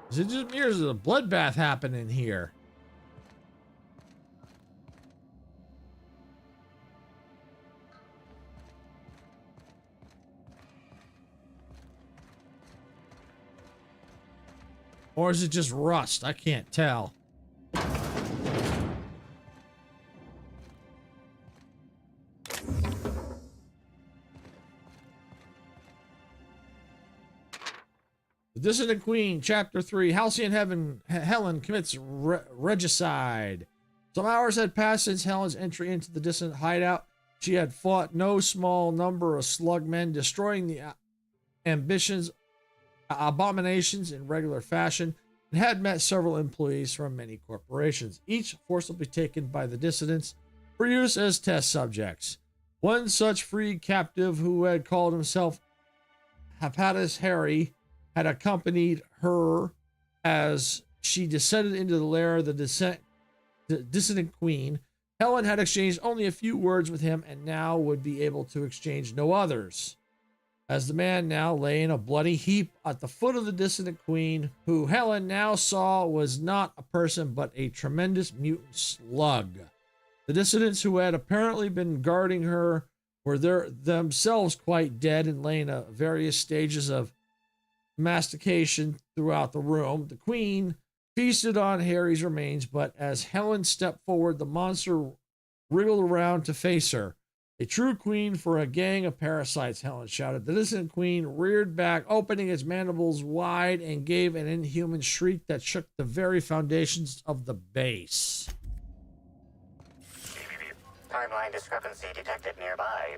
Is it just me or is it a bloodbath happening here? Or is it just rust? I can't tell. The Dissident Queen, Chapter 3, Halcyon Helen commits regicide. Some hours had passed since Helen's entry into the distant hideout. She had fought no small number of slugmen, destroying the abominations in regular fashion, and had met several employees from many corporations, each forcibly taken by the dissidents for use as test subjects. One such freed captive, who had called himself Hepatus Harry, had accompanied her as she descended into the lair of the dissident queen, Helen had exchanged only a few words with him and now would be able to exchange no others. As the man now lay in a bloody heap at the foot of the dissident queen, who Helen now saw was not a person but a tremendous mutant slug. The dissidents who had apparently been guarding her were themselves quite dead and lay in various stages of mastication throughout the room. The queen feasted on Harry's remains, but as Helen stepped forward, the monster wriggled around to face her. A true queen for a gang of parasites, Helen shouted. The dissident queen reared back, opening its mandibles wide, and gave an inhuman shriek that shook the very foundations of the base. Timeline discrepancy detected nearby.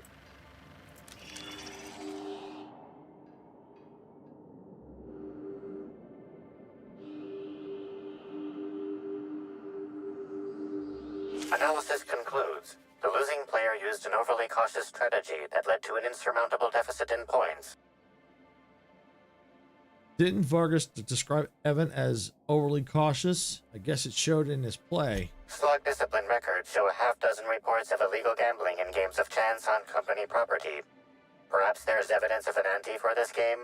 Analysis concludes. The losing player used an overly cautious strategy that led to an insurmountable deficit in points. Didn't Vargas describe Evan as overly cautious? I guess it showed in his play. Slug discipline records show a half-dozen reports of illegal gambling in games of chance on company property. Perhaps there's evidence of an ante for this game?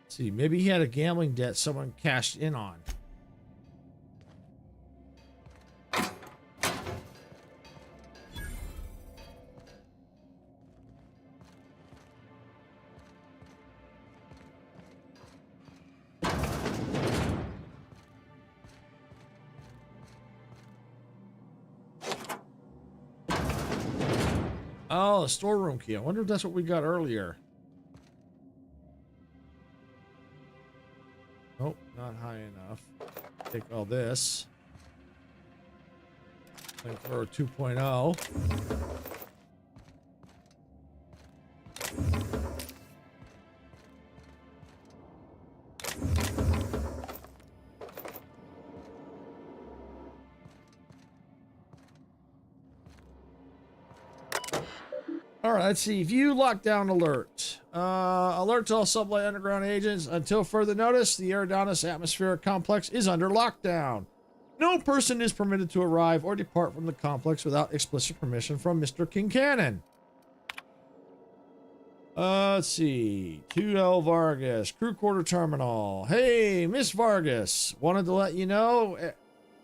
Let's see, maybe he had a gambling debt someone cashed in on. Oh, a storeroom key. I wonder if that's what we got earlier. Nope, not high enough. Take all this. Flamethrower 2.0. All right, let's see. View lockdown alert. Alert to all Sublight Underground agents. Until further notice, the Eridanos Atmospheric Complex is under lockdown. No person is permitted to arrive or depart from the complex without explicit permission from Mr. Kincannon. Let's see. 2L Vargas, crew quarter terminal. Hey, Miss Vargas. Wanted to let you know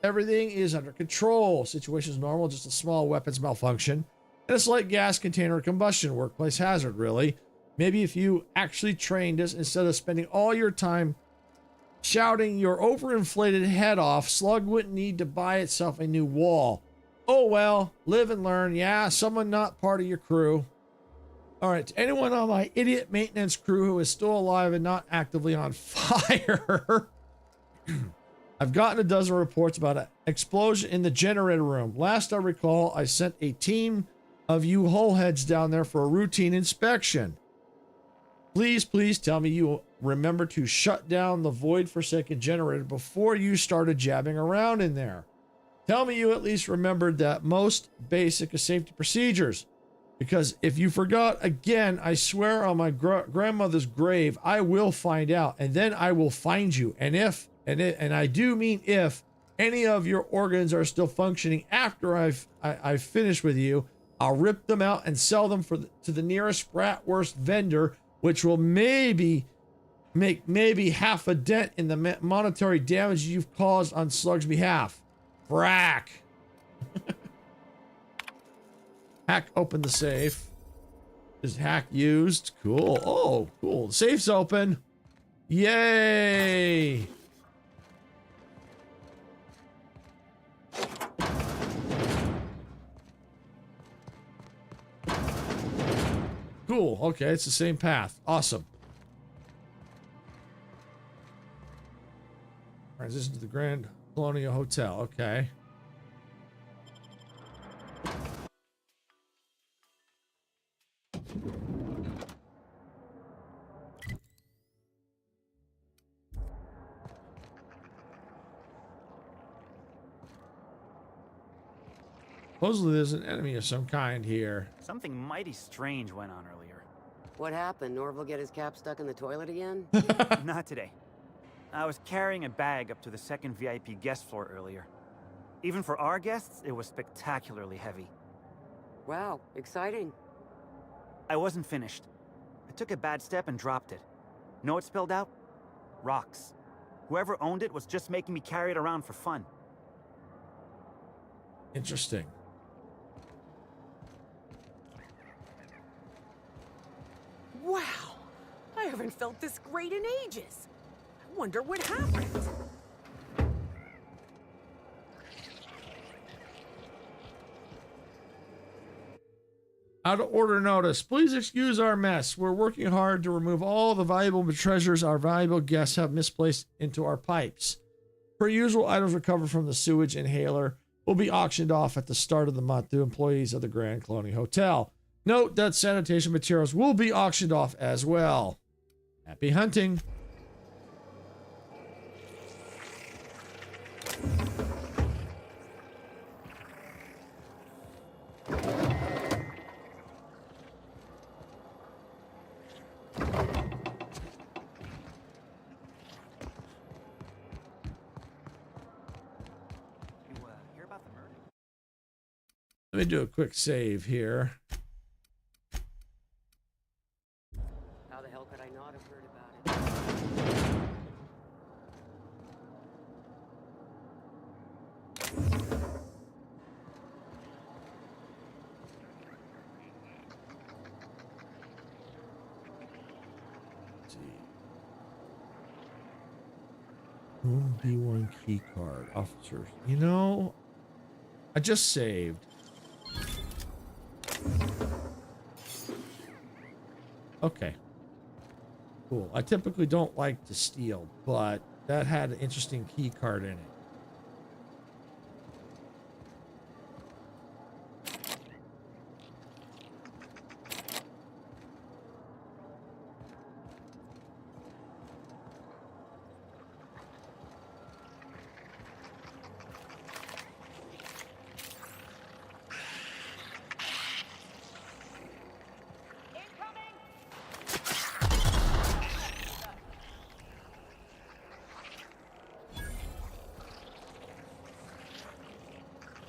everything is under control. Situation is normal, just a small weapons malfunction. And a slight gas container combustion, workplace hazard, really. Maybe if you actually trained us instead of spending all your time shouting your overinflated head off, Slug wouldn't need to buy itself a new wall. Oh well, live and learn. Yeah, someone not part of your crew. All right, to anyone on my idiot maintenance crew who is still alive and not actively on fire, I've gotten a dozen reports about an explosion in the generator room. Last I recall, I sent a team of you hull heads down there for a routine inspection. Please tell me you remember to shut down the void-forsaken generator before you started jabbing around in there. Tell me you at least remembered that most basic of safety procedures. Because if you forgot again, I swear on my grandmother's grave, I will find out, and then I will find you. And and I do mean if any of your organs are still functioning after I've finished with you, I'll rip them out and sell them to the nearest Bratwurst vendor, which will make half a dent in the monetary damage you've caused on Slug's behalf. Frack. Hack opened the safe. Is hack used? Cool. Oh, cool. The safe's open. Yay. Cool. Okay, it's the same path. Awesome. Transition to the Grand Colonial Hotel. Okay. Supposedly there's an enemy of some kind here. Something mighty strange went on earlier. What happened? Norval get his cap stuck in the toilet again? Not today. I was carrying a bag up to the second VIP guest floor earlier. Even for our guests, it was spectacularly heavy. Wow, exciting. I wasn't finished. I took a bad step and dropped it. Know what spilled out? Rocks. Whoever owned it was just making me carry it around for fun. Interesting. Wow! I haven't felt this great in ages. I wonder what happened. Out of order notice. Please excuse our mess. We're working hard to remove all the valuable treasures our valuable guests have misplaced into our pipes. Per usual, items recovered from the sewage inhaler will be auctioned off at the start of the month to employees of the Grand Colony Hotel. Note that sanitation materials will be auctioned off as well. Happy hunting. Let me do a quick save here. How the hell could I not have heard about it? Let's see. Room B1 key card. Officers. You know, I just saved. Okay. Cool. I typically don't like to steal, but that had an interesting key card in it.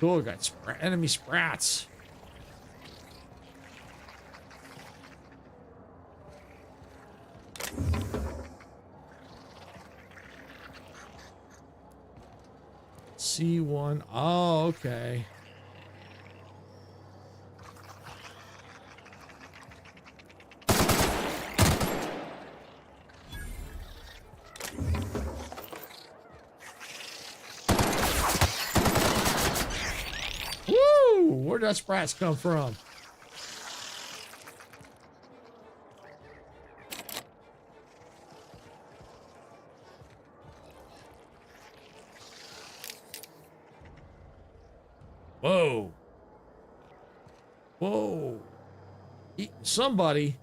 Cool, got enemy sprats. C1. Oh, okay. Where'd that sprats come from? Whoa. Whoa. Eating somebody.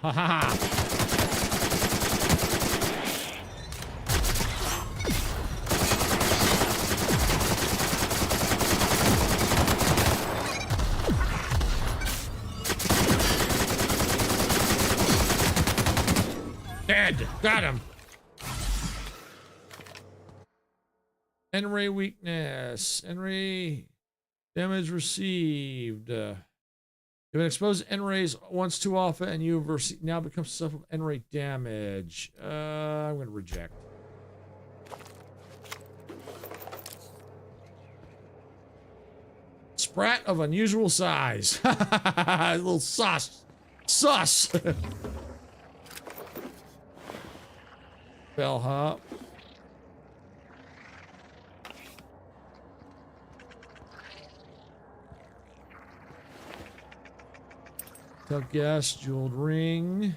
Ha ha ha. Dead. Got him. Enray weakness. Enray damage received. If an exposed N-rays once too often and you now becomes suffer N-ray damage. I'm going to reject. Sprat of unusual size. A little sus. Sus. Bellhop. Tough gas, jeweled ring.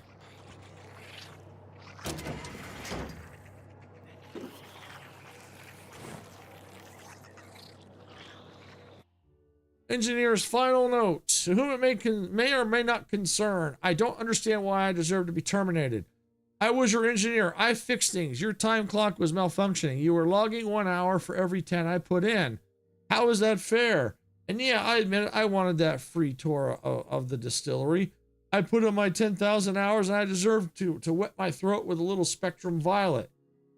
engineer's final note. To whom it may or may not concern, I don't understand why I deserve to be terminated. I was your engineer. I fixed things. Your time clock was malfunctioning. You were logging 1 hour for every 10 I put in. How is that fair? And yeah, I admit it, I wanted that free tour of the distillery. I put in my 10,000 hours and I deserved to wet my throat with a little Spectrum Violet.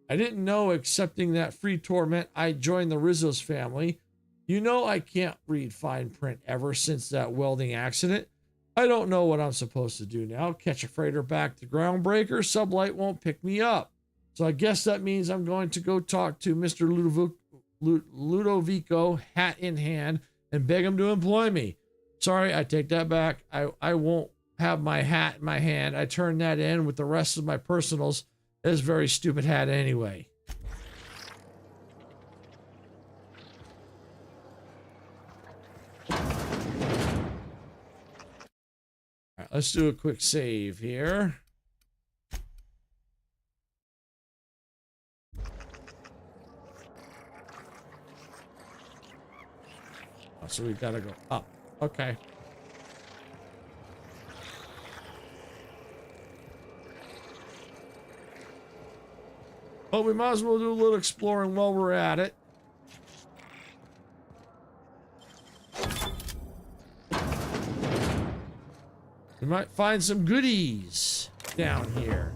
I didn't know accepting that free tour meant I'd join the Rizzo's family. You know I can't read fine print ever since that welding accident. I don't know what I'm supposed to do now. Catch a freighter back to Groundbreaker? Sublight won't pick me up. So I guess that means I'm going to go talk to Mr. Ludovico, hat in hand, and beg him to employ me. Sorry, I take that back. I won't have my hat in my hand. I turned that in with the rest of my personals. It's a very stupid hat anyway. All right, let's do a quick save here. Oh, so we gotta go up. Okay. Well, we might as well do a little exploring while we're at it. We might find some goodies down here.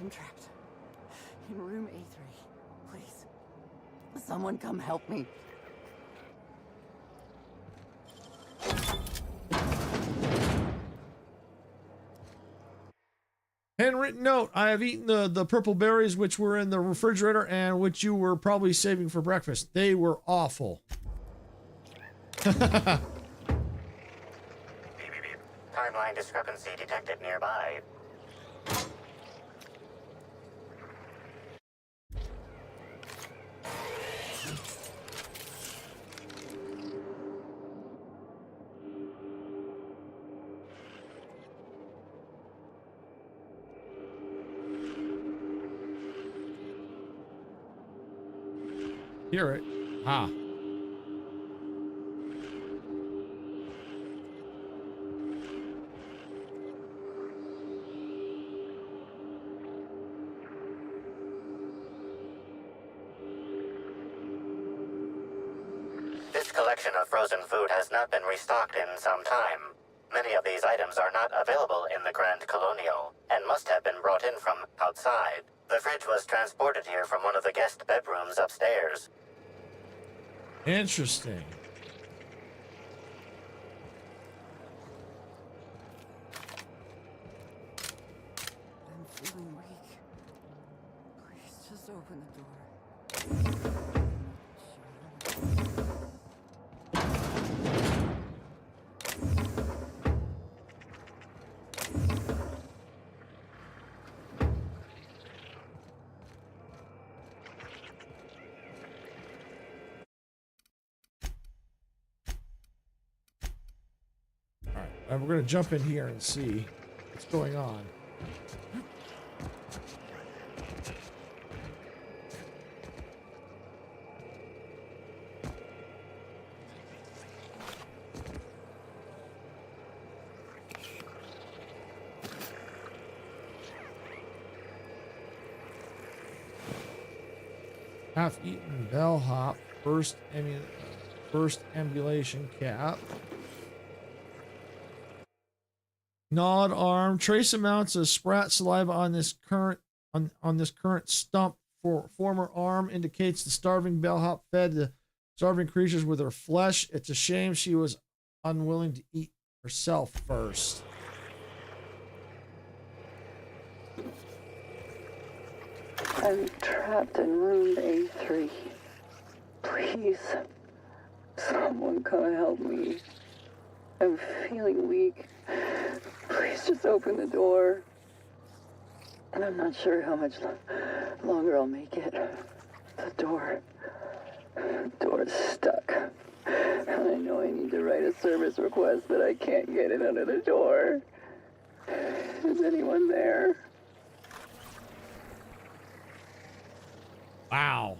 I'm trapped in room A3. Please, someone come help me. Handwritten note, I have eaten the purple berries which were in the refrigerator and which you were probably saving for breakfast. They were awful. Timeline discrepancy detected nearby. Hear it. Ah. This collection of frozen food has not been restocked in some time. Many of these items are not available in the Grand Colonial and must have been brought in from outside. The fridge was transported here from one of the guest bedrooms upstairs. Interesting. I'm feeling weak. Please just open the door. We're going to jump in here and see what's going on. Half-eaten bellhop, first ambulation cap. Gnawed arm. Trace amounts of sprat saliva on this current stump for former arm indicates the starving bellhop fed the starving creatures with her flesh. It's a shame she was unwilling to eat herself first. I'm trapped in room A3. Please, someone come help me. I'm feeling weak. Please just open the door. And I'm not sure how much longer I'll make it. The door is stuck. I know I need to write a service request, but I can't get it under the door. Is anyone there? Wow.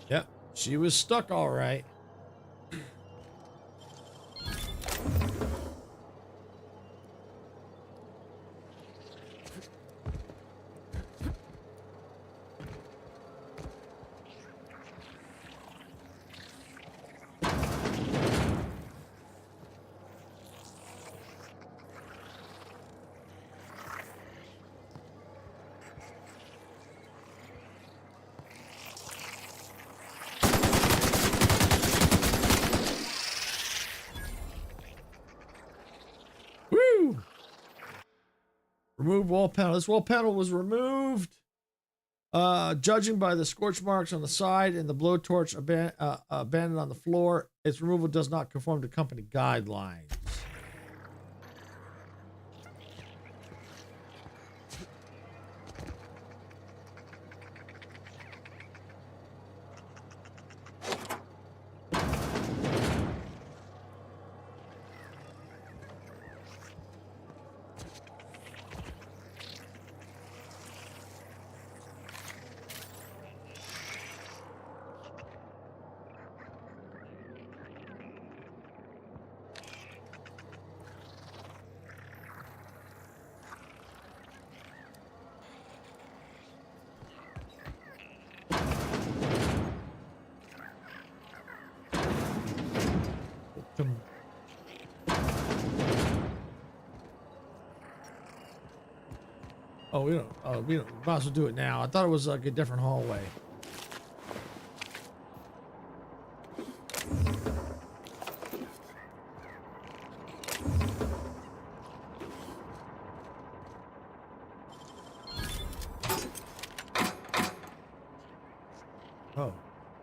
Yep, she was stuck all right. Woo! Remove wall panel. This wall panel was removed. Judging by the scorch marks on the side and the blowtorch abandoned on the floor, its removal does not conform to company guidelines. Oh, we might as well do it now. I thought it was like a different hallway. Oh,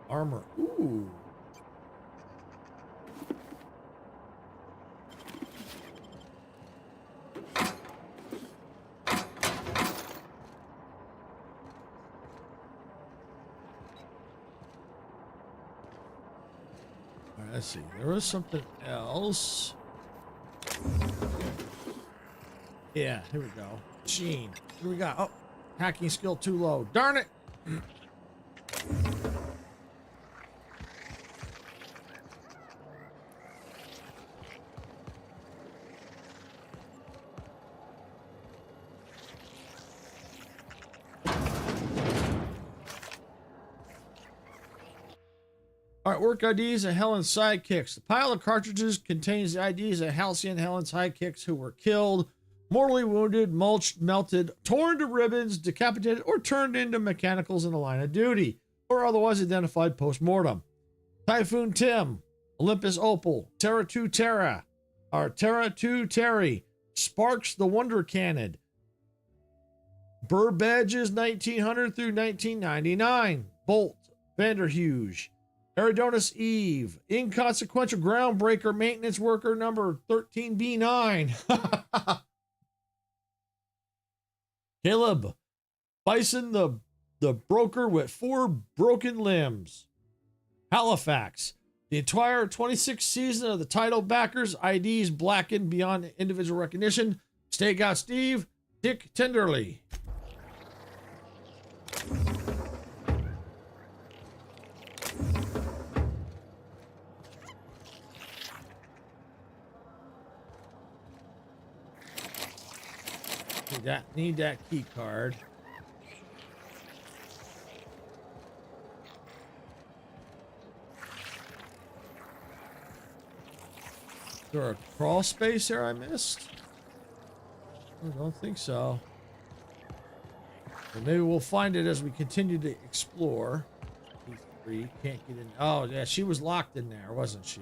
armor. Ooh. Let's see. There was something else. Yeah, here we go. Machine. Here we go. Oh, hacking skill too low. Darn it. Artwork IDs of Helen's sidekicks. The pile of cartridges contains the IDs of Halcyon Helen's sidekicks who were killed, mortally wounded, mulched, melted, torn to ribbons, decapitated, or turned into mechanicals in the line of duty, or otherwise identified post-mortem. Typhoon Tim, Olympus Opal, Terra 2 Terra, or Terra 2 Terry, Sparks the Wonder Cannon, Burbedges 1900 through 1999, Bolt, Vanderhuge, Aridonus Eve, inconsequential groundbreaker maintenance worker number 13B9. Caleb, Bison the broker with 4 broken limbs. Halifax, the entire 26th season of the title backers, IDs blackened beyond individual recognition. Stakeout Steve, Dick Tenderly. Need that key card. Is there a crawl space there I missed? I don't think so. But maybe we'll find it as we continue to explore. E3 can't get in. Oh yeah, she was locked in there, wasn't she?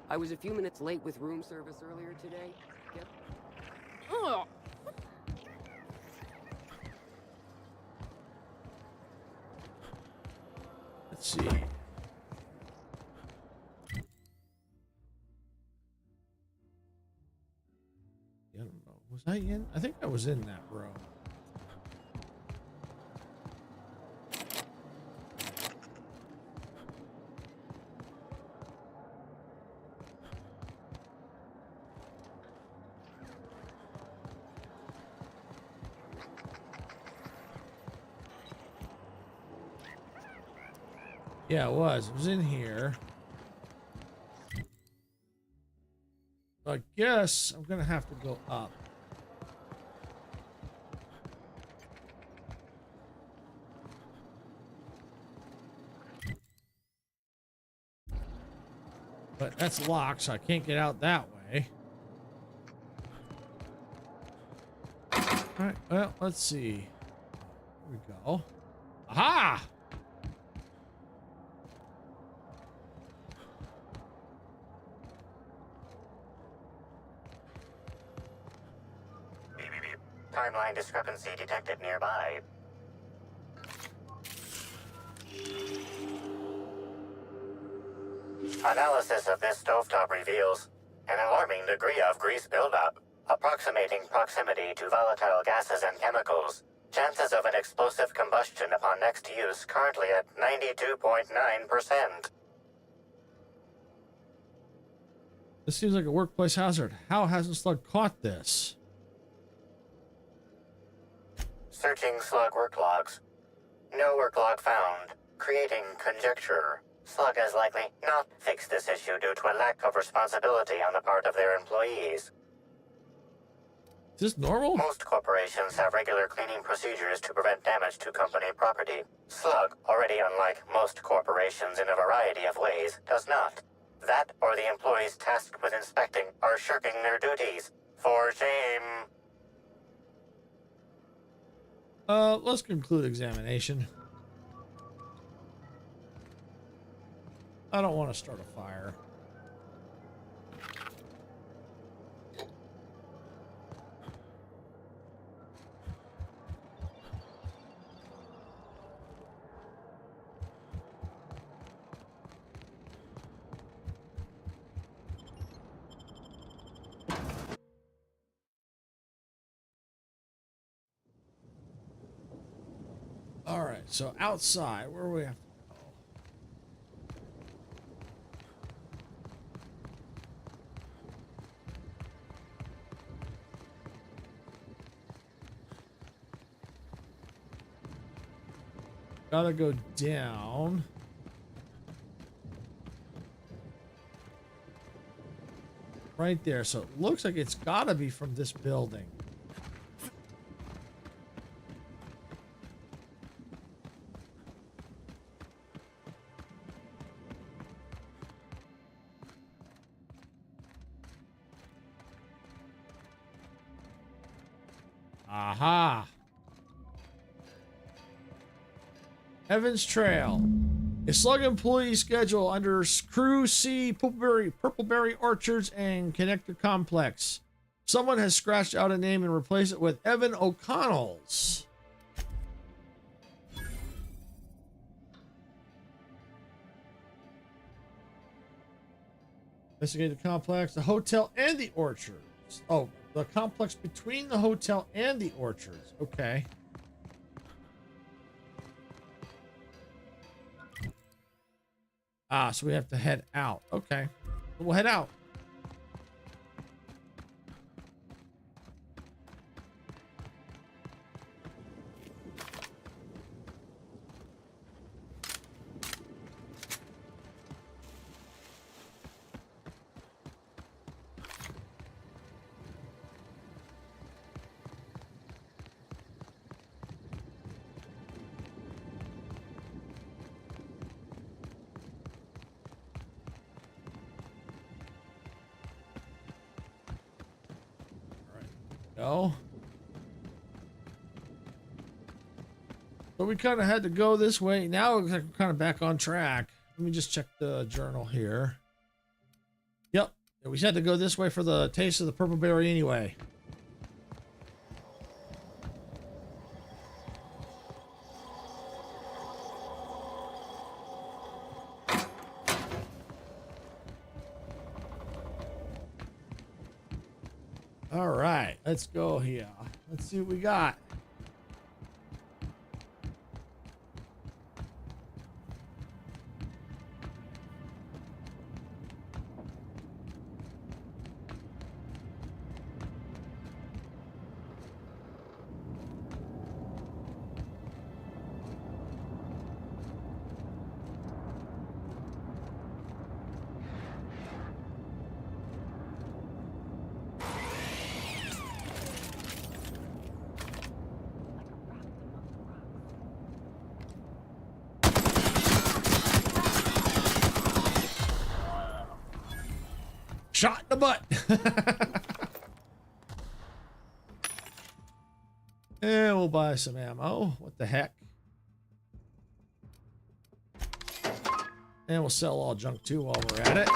I was a few minutes late with room service earlier today. Yep. Let's see. I don't know. Was I in? I think I was in that room. Yeah, it was. It was in here. I guess I'm gonna have to go up. But that's locked, so I can't get out that way. Alright, well, let's see. Here we go. Aha! Timeline discrepancy detected nearby. Analysis of this stovetop reveals an alarming degree of grease buildup, approximating proximity to volatile gases and chemicals. Chances of an explosive combustion upon next use currently at 92.9%. This seems like a workplace hazard. How hasn't Slug caught this? Searching Slug work logs. No work log found. Creating conjecture. Slug has likely not fixed this issue due to a lack of responsibility on the part of their employees. Is this normal? Most corporations have regular cleaning procedures to prevent damage to company property. Slug, already unlike most corporations in a variety of ways, does not. That or the employees tasked with inspecting are shirking their duties. For shame. Let's conclude examination. I don't want to start a fire. All right, so outside, where do we have to go? Gotta go down. Right there, so it looks like it's gotta be from this building. Aha! Evans Trail. A Slug employee schedule under Crew C, Purpleberry Orchards, and Connector Complex. Someone has scratched out a name and replaced it with Evan O'Connell's. Investigate the complex, the hotel, and the orchards. Oh, the complex between the hotel and the orchards. Okay. Ah, so we have to head out. Okay. We'll head out. Go. But we kind of had to go this way. Now it looks like we're kind of back on track. Let me just check the journal here. Yep. We had to go this way for the taste of the purple berry anyway. All right, let's go here. Let's see what we got. Shot in the butt. And we'll buy some ammo. What the heck? And we'll sell all junk too while we're at it.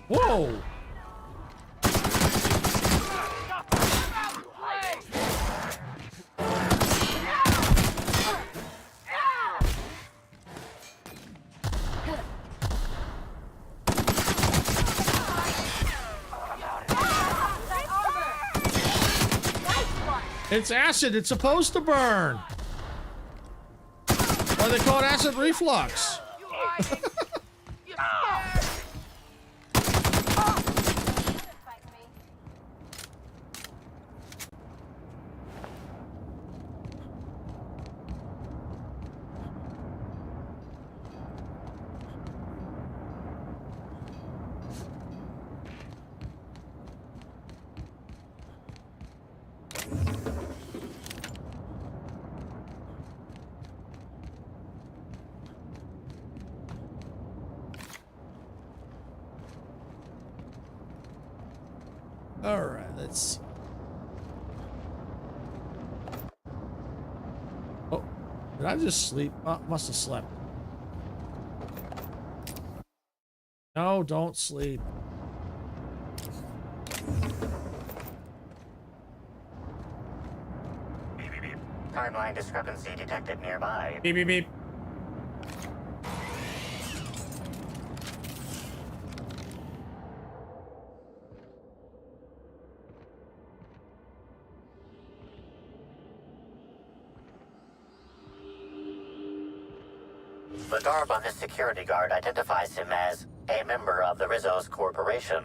Whoa! It's acid. It's supposed to burn. Why they call it acid reflux? All right, let's see. Oh, did I just sleep? Oh, must have slept. No, don't sleep. Beep, beep, beep. Timeline discrepancy detected nearby. Beep, beep, beep. The garb on this security guard identifies him as a member of the Rizzo's corporation.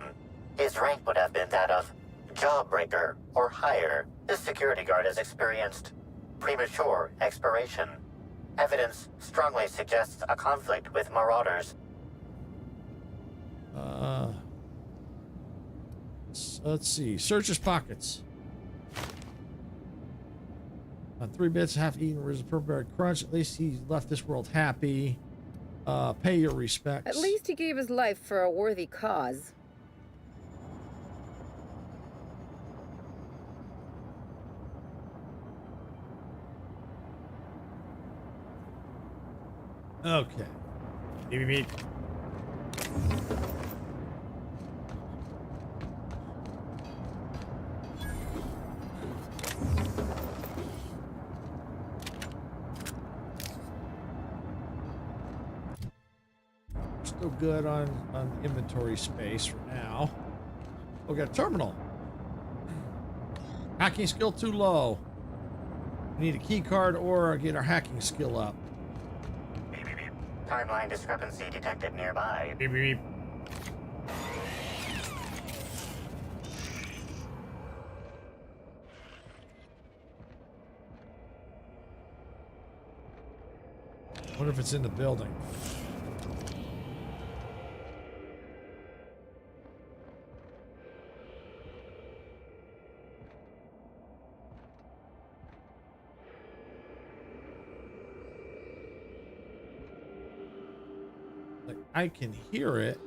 His rank would have been that of jawbreaker or higher. This security guard has experienced premature expiration. Evidence strongly suggests a conflict with marauders. Let's see. Search his pockets. 3 bits, half eaten, Rizzo Purberry Crunch. At least he left this world happy. Pay your respects. At least he gave his life for a worthy cause. Okay. Beep, beep, beep. Still good on inventory space for now. We got a terminal. Hacking skill too low. We need a key card or get our hacking skill up. Beep, beep, beep. Timeline discrepancy detected nearby. Beep, beep, beep. Wonder if it's in the building. Like, I can hear it.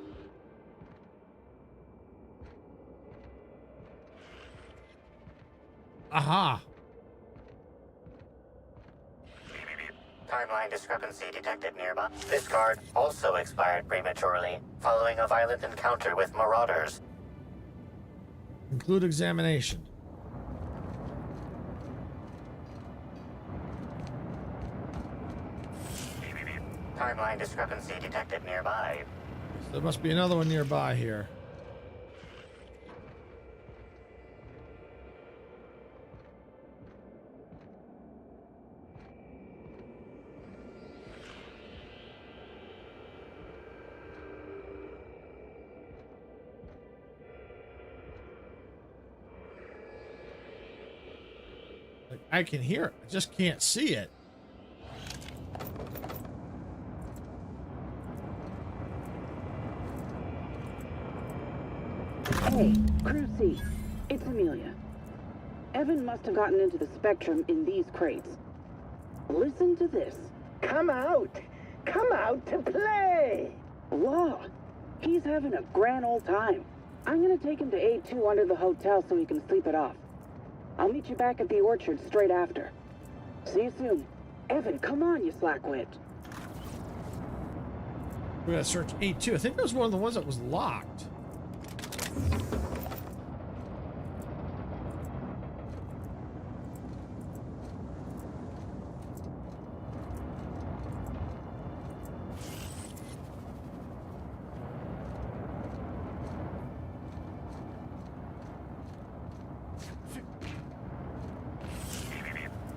Aha. Timeline discrepancy detected nearby. This card also expired prematurely, following a violent encounter with marauders. Include examination. Timeline discrepancy detected nearby. So there must be another one nearby here. Like, I can hear it, I just can't see it. Hey, Crew C, it's Amelia. Evan must have gotten into the Spectrum in these crates. Listen to this. Come out! Come out to play! Law, he's having a grand old time. I'm gonna take him to A2 under the hotel so he can sleep it off. I'll meet you back at the orchard straight after. See you soon. Evan, come on, you slackwit. We gotta search 8-2. I think that was one of the ones that was locked.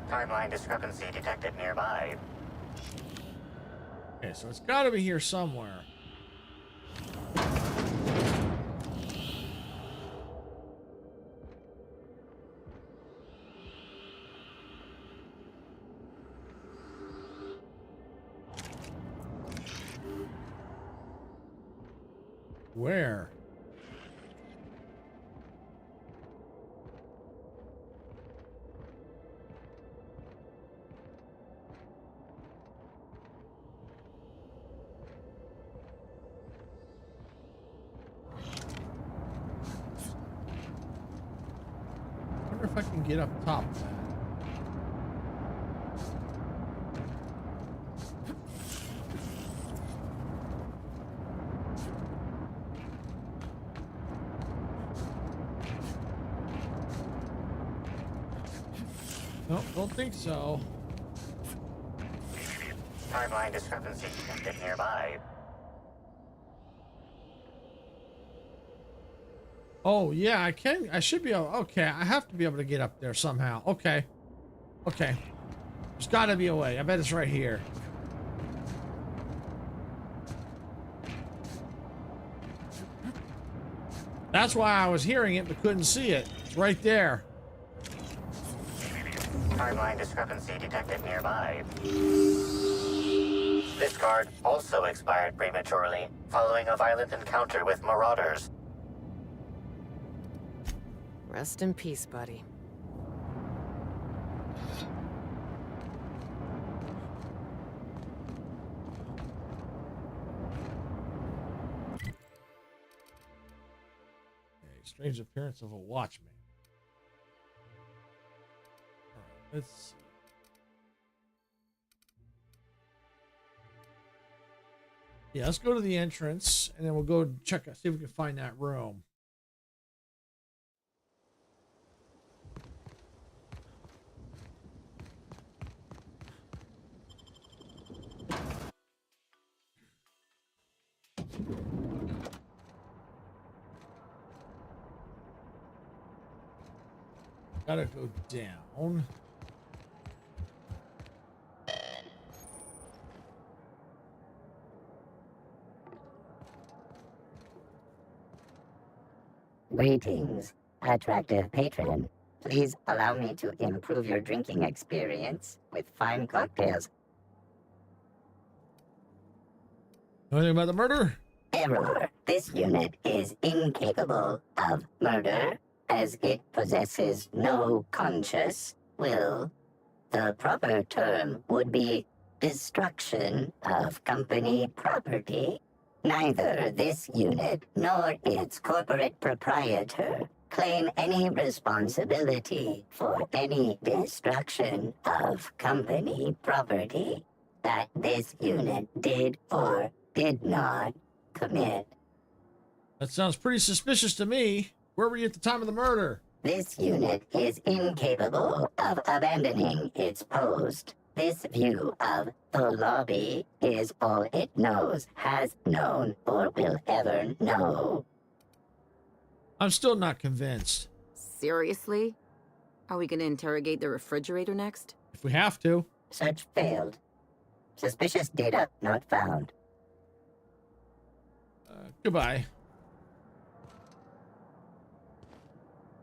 Timeline discrepancy detected nearby. Okay, so it's gotta be here somewhere. Where? I wonder if I can get up top of that. Nope, don't think so. Timeline discrepancy detected nearby. Oh, yeah, I can. I should be able. Okay, I have to be able to get up there somehow. Okay. Okay. There's got to be a way. I bet it's right here. That's why I was hearing it but couldn't see it. It's right there. Timeline discrepancy detected nearby. This card also expired prematurely, following a violent encounter with marauders. Rest in peace, buddy. Okay, strange appearance of a watchman. All right, let's see. Yeah, let's go to the entrance and then we'll go check out, see if we can find that room. Gotta go down. Greetings, attractive patron. Please allow me to improve your drinking experience with fine cocktails. Know anything about the murder? Error. This unit is incapable of murder, as it possesses no conscious will. The proper term would be destruction of company property. Neither this unit nor its corporate proprietor claim any responsibility for any destruction of company property that this unit did or did not commit. That sounds pretty suspicious to me. Where were you at the time of the murder? This unit is incapable of abandoning its post. This view of the lobby is all it knows, has known, or will ever know. I'm still not convinced. Seriously? Are we gonna interrogate the refrigerator next? If we have to. Search failed. Suspicious data not found. Goodbye.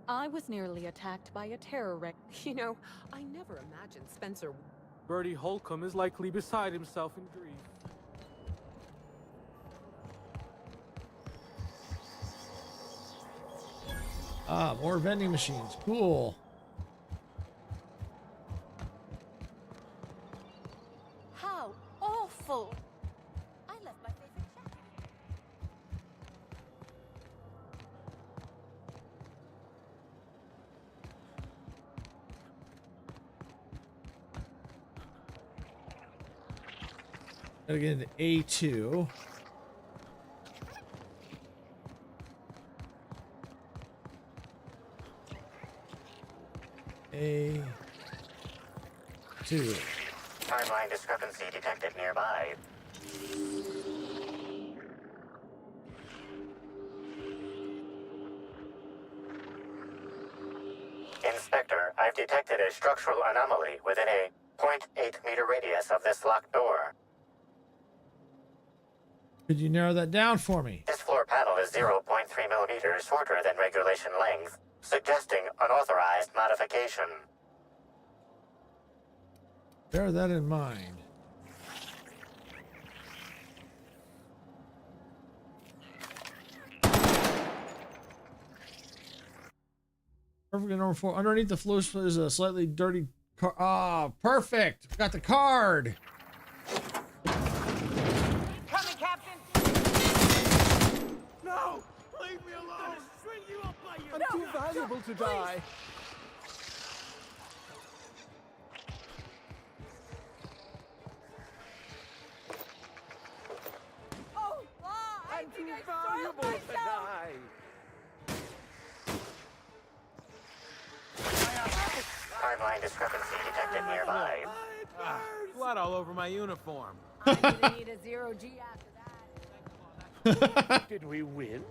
I was nearly attacked by a terror wreck. You know, I never imagined Spencer. Bertie Holcomb is likely beside himself in grief. Ah, more vending machines. Cool. How awful! I left my favorite jacket here. Gotta get into A2. A2. Timeline discrepancy detected nearby. Inspector, I've detected a structural anomaly within a 0.8 meter radius of this locked door. Could you narrow that down for me? This floor panel is 0.3 millimeters shorter than regulation length, suggesting unauthorized modification. Bear that in mind. Perfect number 4. Underneath the floor is a slightly dirty car. Ah, perfect. Got the card. Coming, Captain! No! Leave me alone! String you up by your... I'm too valuable to die. Oh, I I'm think too I valuable soiled to myself! die. Timeline discrepancy detected nearby. Blood all over my uniform. I'm gonna need a zero-G after that. Did we win?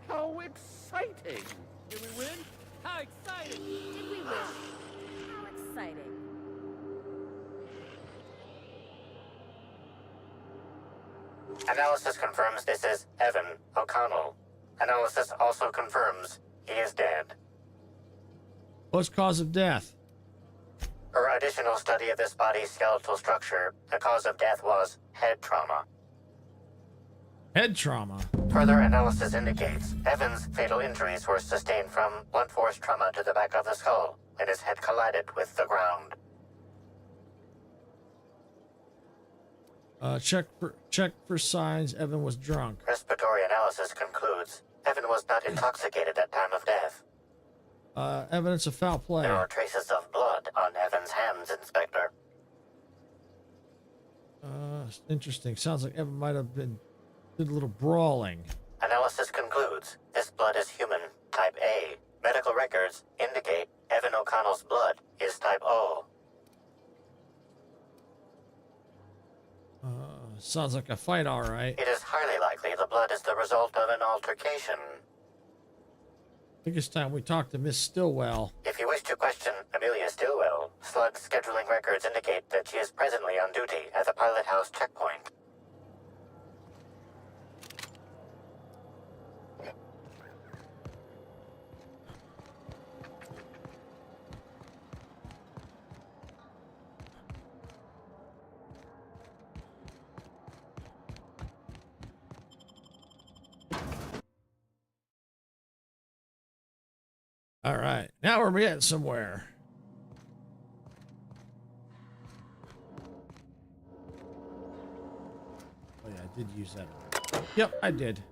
How exciting! Did we win? How exciting! Did we win? How exciting! Analysis confirms this is Evan O'Connell. Analysis also confirms he is dead. What's cause of death? Per additional study of this body's skeletal structure, the cause of death was head trauma. Head trauma. Further analysis indicates Evan's fatal injuries were sustained from blunt force trauma to the back of the skull when his head collided with the ground. Check for signs. Evan was drunk. Respiratory analysis concludes Evan was not intoxicated at time of death. Evidence of foul play. There are traces of blood on Evan's hands, Inspector. Interesting. Sounds like Evan might have did a little brawling. Analysis concludes this blood is human, type A. Medical records indicate Evan O'Connell's blood is type O. Sounds like a fight, all right. It is highly likely the blood is the result of an altercation. I think it's time we talk to Miss Stillwell. If you wish to question Amelia Stillwell, Slug's scheduling records indicate that she is presently on duty at the Pilot House checkpoint. All right, now we're getting somewhere. Oh yeah, I did use that. Yep, I did.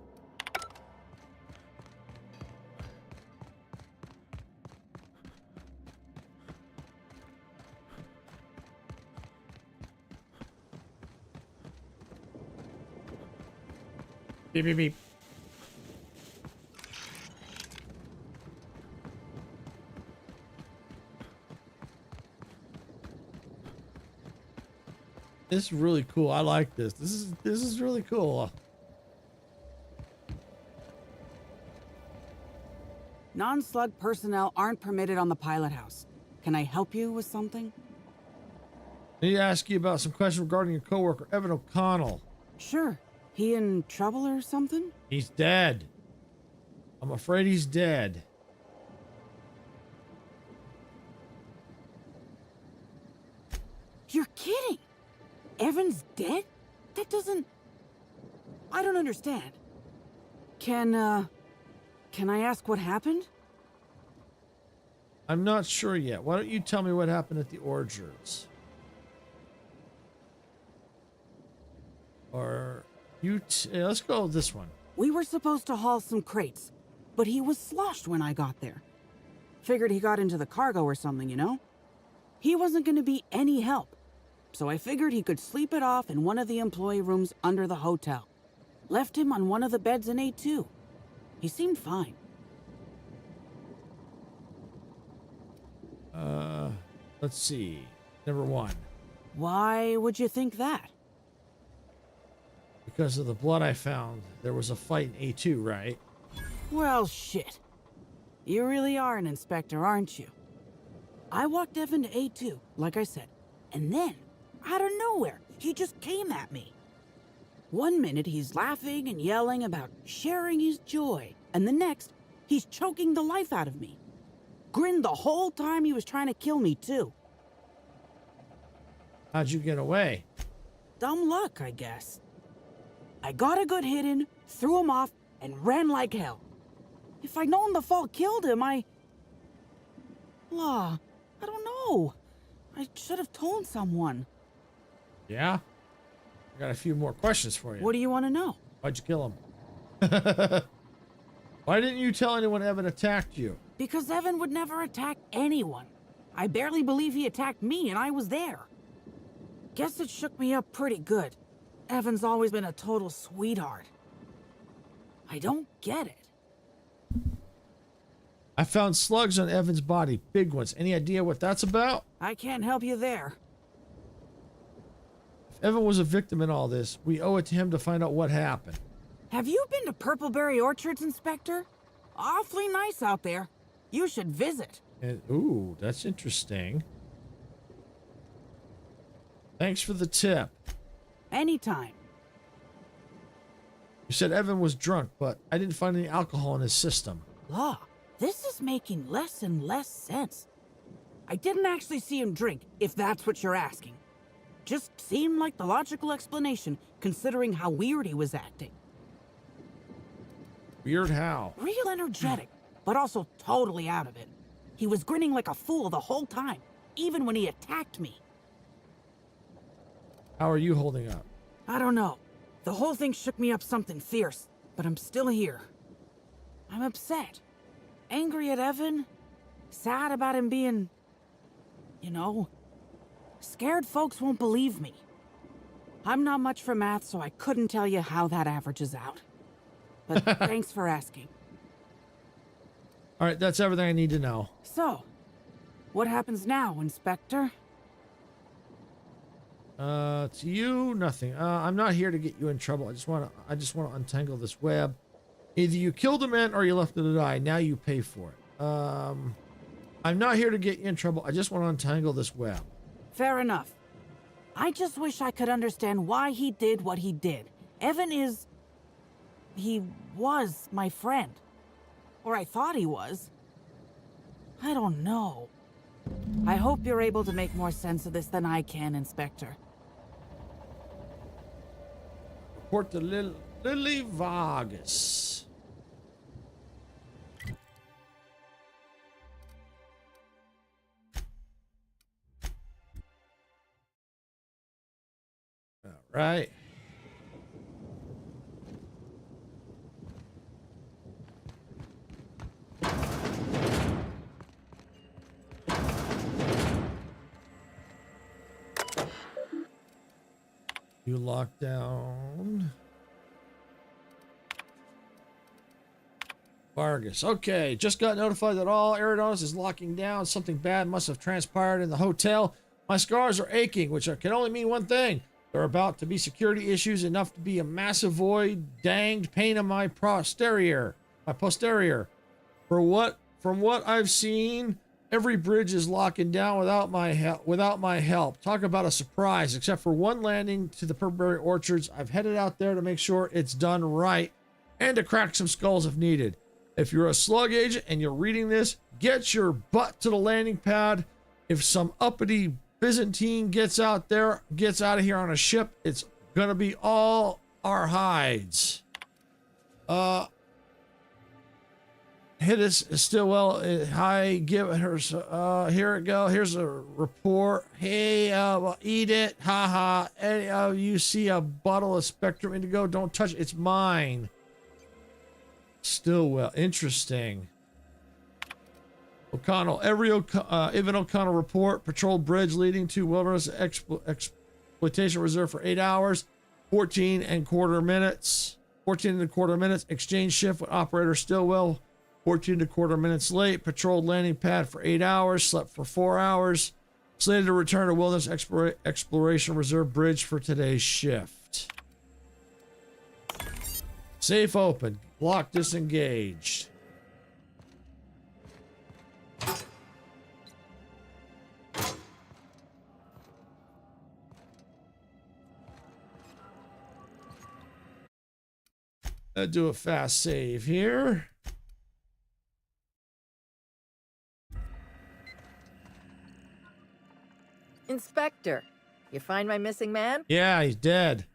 Beep, beep, beep. This is really cool. I like this. This is really cool. Non-slug personnel aren't permitted on the pilot house. Can I help you with something? I need to ask you about some questions regarding your coworker, Evan O'Connell. Sure. He in trouble or something? He's dead. I'm afraid he's dead. You're kidding! Evan's dead? That doesn't... I don't understand. Can I ask what happened? I'm not sure yet. Why don't you tell me what happened at the orchards? Or you... let's go with this one. We were supposed to haul some crates, but he was sloshed when I got there. Figured he got into the cargo or something, you know? He wasn't gonna be any help, so I figured he could sleep it off in one of the employee rooms under the hotel. Left him on one of the beds in A2. He seemed fine. Let's see. Number one. Why would you think that? Because of the blood I found, there was a fight in A2, right? Well, shit. You really are an inspector, aren't you? I walked Evan to A2, like I said, and then, out of nowhere, he just came at me. One minute he's laughing and yelling about sharing his joy, and the next, he's choking the life out of me. Grinned the whole time he was trying to kill me, too. How'd you get away? Dumb luck, I guess. I got a good hit in, threw him off, and ran like hell. If I'd known the fall killed him, I don't know. I should have told someone. Yeah? I got a few more questions for you. What do you want to know? Why'd you kill him? Why didn't you tell anyone Evan attacked you? Because Evan would never attack anyone. I barely believe he attacked me, and I was there. Guess it shook me up pretty good. Evan's always been a total sweetheart. I don't get it. I found slugs on Evan's body, big ones. Any idea what that's about? I can't help you there. If Evan was a victim in all this, we owe it to him to find out what happened. Have you been to Purpleberry Orchards, Inspector? Awfully nice out there. You should visit. And, ooh, that's interesting. Thanks for the tip. Anytime. You said Evan was drunk, but I didn't find any alcohol in his system. Law, this is making less and less sense. I didn't actually see him drink, if that's what you're asking. Just seemed like the logical explanation, considering how weird he was acting. Weird how? Real energetic, but also totally out of it. He was grinning like a fool the whole time, even when he attacked me. How are you holding up? I don't know. The whole thing shook me up something fierce, but I'm still here. I'm upset. Angry at Evan. Sad about him being... you know... scared folks won't believe me. I'm not much for math, so I couldn't tell you how that averages out. But thanks for asking. All right, that's everything I need to know. So, what happens now, Inspector? To you, nothing. I'm not here to get you in trouble. I just want to untangle this web. Either you killed a man or you left it to die. Now you pay for it. I'm not here to get you in trouble. I just want to untangle this web. Fair enough. I just wish I could understand why he did what he did. Evan is... he was my friend. Or I thought he was. I don't know. I hope you're able to make more sense of this than I can, Inspector. Report to Lily Vargas. All right. You lock down Vargas. Okay, just got notified that all Eridanos is locking down. Something bad must have transpired in the hotel. My scars are aching, which can only mean one thing. There are about to be security issues enough to be a massive void, danged pain in my posterior. From what I've seen, every bridge is locking down without my help. Talk about a surprise. Except for one landing to the Purberry Orchards, I've headed out there to make sure it's done right and to crack some skulls if needed. If you're a slug agent and you're reading this, get your butt to the landing pad. If some uppity Byzantine gets out of here on a ship, it's gonna be all our hides. Hit us Stillwell. Hi, give her. Here it go. Here's a report. Hey, eat it. Haha. You see a bottle of Spectrum Indigo? Don't touch it. It's mine. Stillwell. Interesting. O'Connell. Ivan O'Connell report. Patrol bridge leading to Wilderness Exploitation Reserve for 8 hours. 14 and a quarter minutes. Exchange shift with operator Stillwell. 14 and a quarter minutes late. Patrolled landing pad for 8 hours. Slept for 4 hours. Slated to return to Wilderness Exploration Reserve Bridge for today's shift. Safe open. Lock disengaged. Let's do a fast save here. Inspector, you find my missing man? Yeah, he's dead.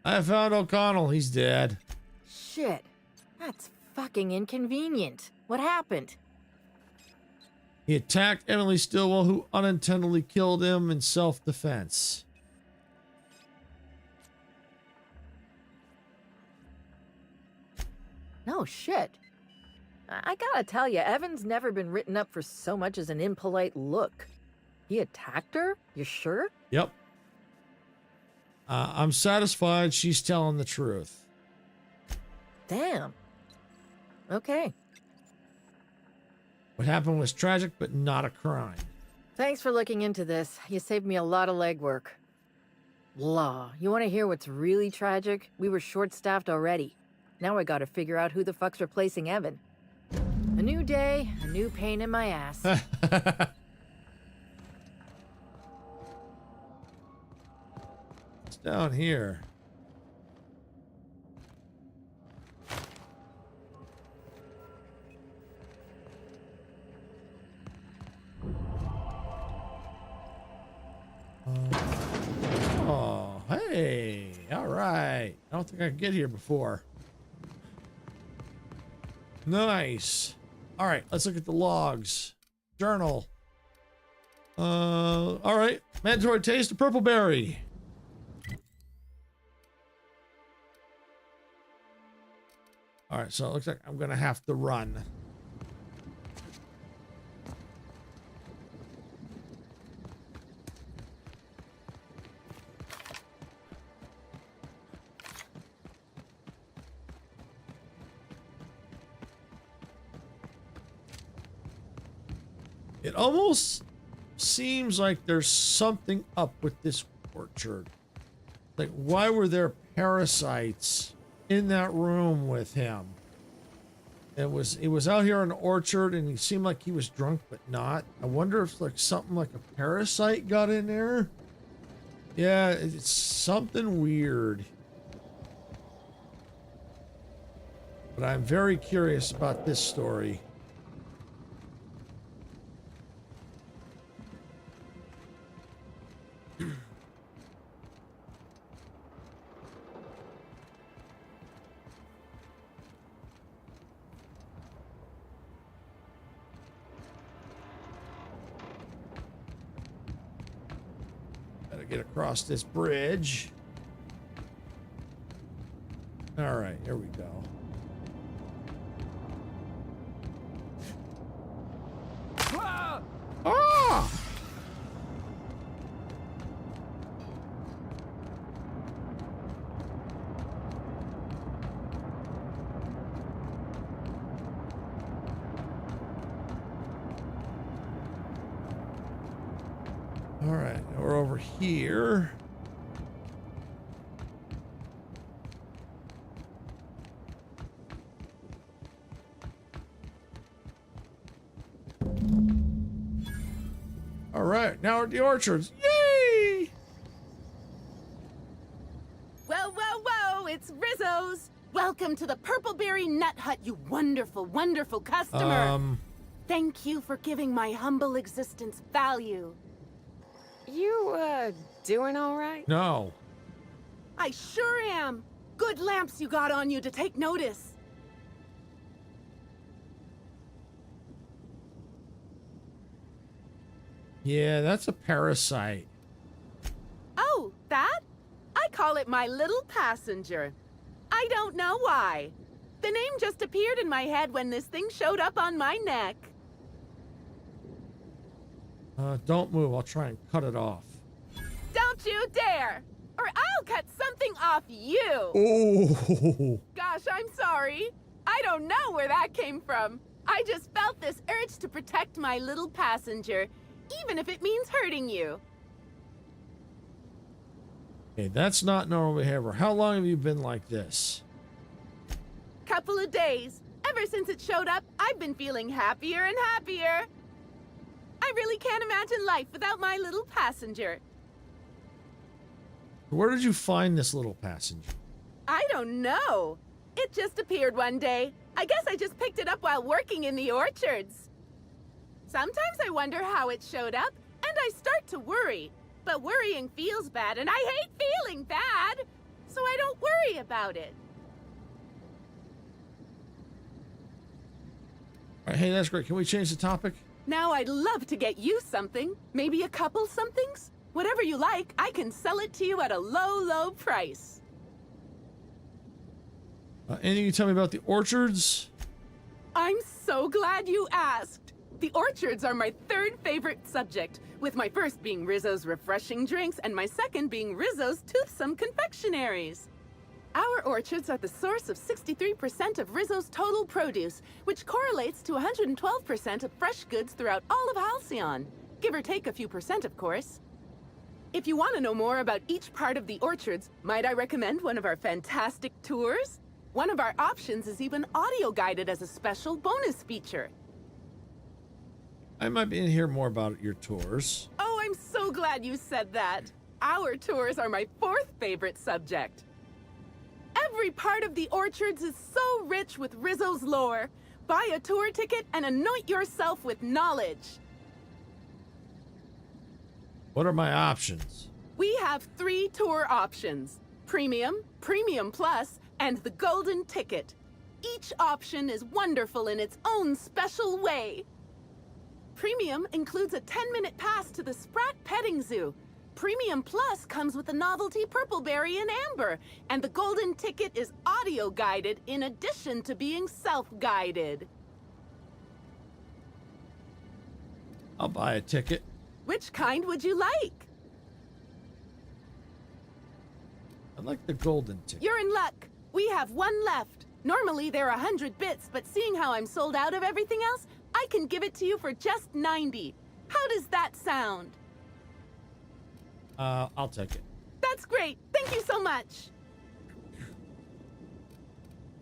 I found O'Connell. He's dead. Shit. That's fucking inconvenient. What happened? He attacked Emily Stillwell, who unintentionally killed him in self-defense. No shit. I gotta tell you, Evan's never been written up for so much as an impolite look. He attacked her? You sure? Yep. I'm satisfied she's telling the truth. Damn. Okay. What happened was tragic, but not a crime. Thanks for looking into this. You saved me a lot of legwork. Law, you want to hear what's really tragic? We were short-staffed already. Now I gotta figure out who the fuck's replacing Evan. A new day, a new pain in my ass. It's down here. Oh, hey. All right. I don't think I could get here before. Nice. All right, let's look at the logs. Journal. All right. Mandatory taste of purple berry. All right, so it looks like I'm gonna have to run. It almost seems like there's something up with this orchard. Like, why were there parasites in that room with him? It was out here in the orchard and he seemed like he was drunk, but not. I wonder if like something like a parasite got in there. Yeah, it's something weird. But I'm very curious about this story. Get across this bridge. All right, here we go. Ah! All right, we're over here. right, now we're at the orchards. Yay! Whoa, whoa, whoa, it's Rizzo's. Welcome to the Purpleberry Nut Hut, you wonderful, wonderful customer. Thank you for giving my humble existence value. You, doing all right? No. I sure am. Good lamps you got on you to take notice. Yeah, that's a parasite. Oh, that? I call it my little passenger. I don't know why. The name just appeared in my head when this thing showed up on my neck. Don't move. I'll try and cut it off. Don't you dare! Or I'll cut something off you! Oh! Gosh, I'm sorry. I don't know where that came from. I just felt this urge to protect my little passenger, even if it means hurting you. Okay, that's not normal behavior. How long have you been like this? Couple of days. Ever since it showed up, I've been feeling happier and happier. I really can't imagine life without my little passenger. Where did you find this little passenger? I don't know. It just appeared one day. I guess I just picked it up while working in the orchards. Sometimes I wonder how it showed up, and I start to worry. But worrying feels bad, and I hate feeling bad, so I don't worry about it. All right, hey, that's great. Can we change the topic? Now I'd love to get you something. Maybe a couple somethings? Whatever you like, I can sell it to you at a low, low price. Anything you can tell me about the orchards? I'm so glad you asked. The orchards are my third favorite subject, with my first being Rizzo's refreshing drinks and my second being Rizzo's toothsome confectionaries. Our orchards are the source of 63% of Rizzo's total produce, which correlates to 112% of fresh goods throughout all of Halcyon. Give or take a few percent, of course. If you want to know more about each part of the orchards, might I recommend one of our fantastic tours? One of our options is even audio-guided as a special bonus feature. I might be in here more about your tours. Oh, I'm so glad you said that. Our tours are my fourth favorite subject. Every part of the orchards is so rich with Rizzo's lore. Buy a tour ticket and anoint yourself with knowledge. What are my options? We have 3 tour options: Premium, Premium Plus, and the Golden Ticket. Each option is wonderful in its own special way. Premium includes a 10-minute pass to the Sprat Petting Zoo. Premium Plus comes with a novelty Purpleberry and Amber, and the Golden Ticket is audio-guided in addition to being self-guided. I'll buy a ticket. Which kind would you like? I'd like the golden ticket. You're in luck. We have 1 left. Normally they're 100 bits, but seeing how I'm sold out of everything else, I can give it to you for just 90. How does that sound? I'll take it. That's great. Thank you so much.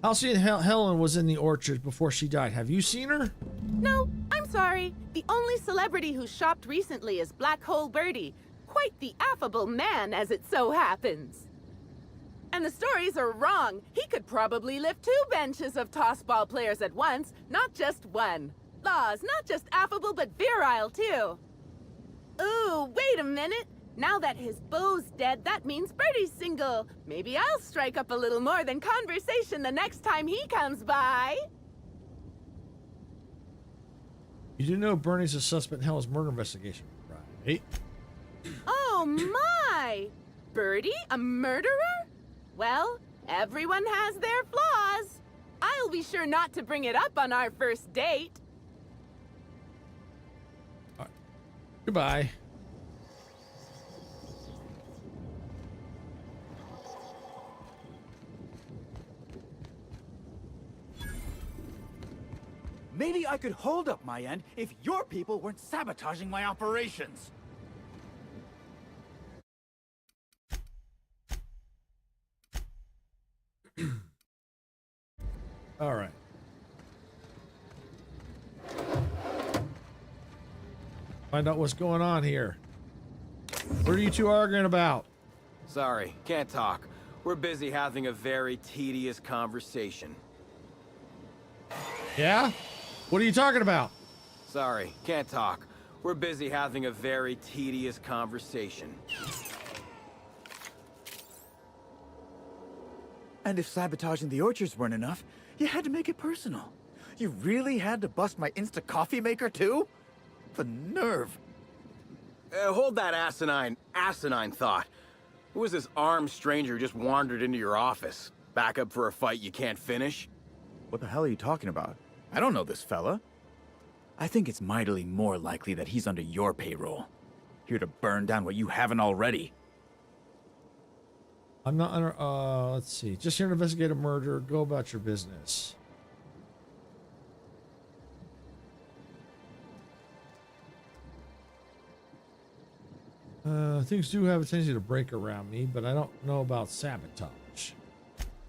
Halcyon Helen was in the orchard before she died. Have you seen her? No, I'm sorry. The only celebrity who shopped recently is Black Hole Birdie. Quite the affable man, as it so happens. And the stories are wrong. He could probably lift 2 benches of tossball players at once, not just one. Laws, not just affable, but virile, too. Ooh, wait a minute. Now that his beau's dead, that means Birdie's single. Maybe I'll strike up a little more than conversation the next time he comes by. You do know Bernie's a suspect in Helen's murder investigation, right? Oh my! Birdie, a murderer? Well, everyone has their flaws. I'll be sure not to bring it up on our first date. Goodbye. Maybe I could hold up my end if your people weren't sabotaging my operations. All right. Find out what's going on here. What are you two arguing about? Sorry, can't talk. We're busy having a very tedious conversation. Yeah? What are you talking about? Sorry, can't talk. We're busy having a very tedious conversation. And if sabotaging the orchards weren't enough, you had to make it personal. You really had to bust my Insta coffee maker too? The nerve. Hold that asinine thought. Who was this armed stranger who just wandered into your office? Back up for a fight you can't finish? What the hell are you talking about? I don't know this fella. I think it's mightily more likely that he's under your payroll. Here to burn down what you haven't already. I'm not under, let's see. Just here to investigate a murder. Go about your business. Things do have a tendency to break around me, but I don't know about sabotage.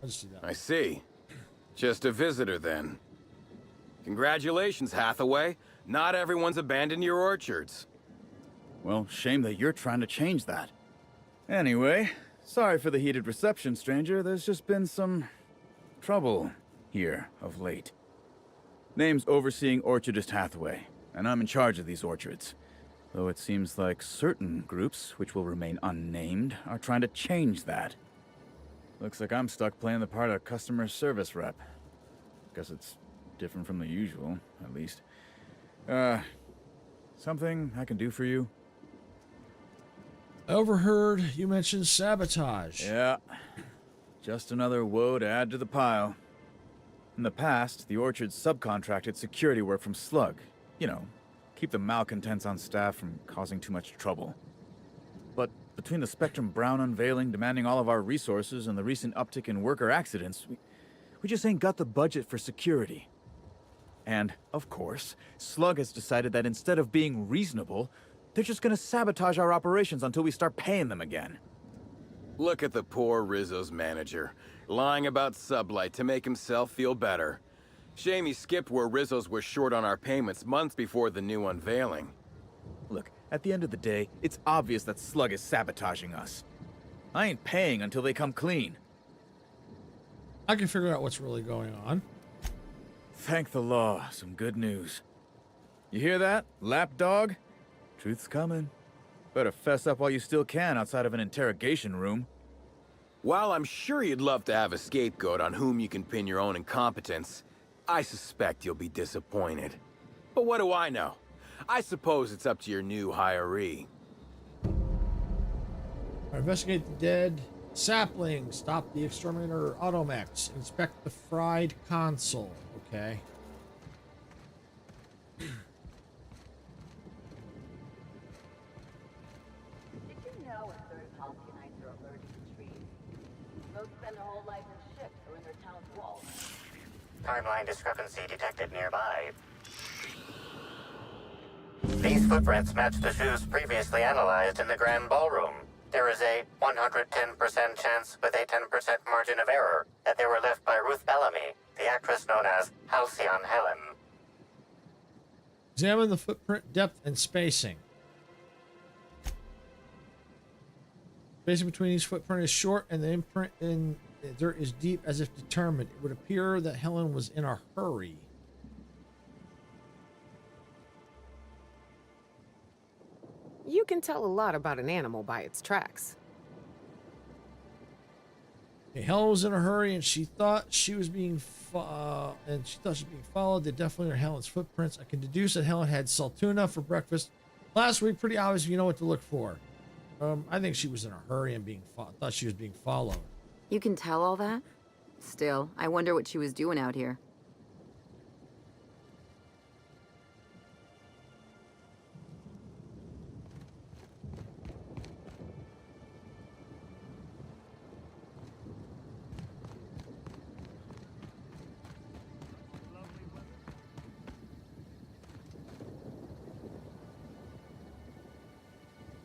I just see that. I see. Just a visitor then. Congratulations, Hathaway. Not everyone's abandoned your orchards. Well, shame that you're trying to change that. Anyway, sorry for the heated reception, stranger. There's just been some trouble here of late. Name's Overseeing Orchardist Hathaway, and I'm in charge of these orchards. Though it seems like certain groups, which will remain unnamed, are trying to change that. Looks like I'm stuck playing the part of customer service rep. Guess it's different from the usual, at least. Something I can do for you? I overheard you mention sabotage. Yeah. Just another woe to add to the pile. In the past, the orchard subcontracted security work from Slug. You know, keep the malcontents on staff from causing too much trouble. But between the Spectrum Brown unveiling demanding all of our resources and the recent uptick in worker accidents, we just ain't got the budget for security. And, of course, Slug has decided that instead of being reasonable, they're just gonna sabotage our operations until we start paying them again. Look at the poor Rizzo's manager, lying about Sublight to make himself feel better. Shame he skipped where Rizzo's was short on our payments months before the new unveiling. Look, at the end of the day, it's obvious that Slug is sabotaging us. I ain't paying until they come clean. I can figure out what's really going on. Thank the law, some good news. You hear that, lapdog? Truth's coming. Better fess up while you still can outside of an interrogation room. While I'm sure you'd love to have a scapegoat on whom you can pin your own incompetence, I suspect you'll be disappointed. But what do I know? I suppose it's up to your new hiree. Investigate the dead sapling. Stop the exterminator automechs. Inspect the fried console. Okay. Did you know a third of Halcyonites are allergic to trees? Most spend their whole life in ships or in their town's walls. Timeline discrepancy detected nearby. These footprints match the shoes previously analyzed in the Grand Ballroom. There is a 110% chance with a 10% margin of error that they were left by Ruth Bellamy, the actress known as Halcyon Helen. Examine the footprint depth and spacing. Spacing between each footprint is short and the imprint in dirt is deep as if determined. It would appear that Helen was in a hurry. You can tell a lot about an animal by its tracks. Okay, Helen was in a hurry and she thought she was being followed. They definitely are Helen's footprints. I can deduce that Helen had saltuna for breakfast last week. Pretty obvious if you know what to look for. I think she was in a hurry and thought she was being followed. You can tell all that? Still, I wonder what she was doing out here.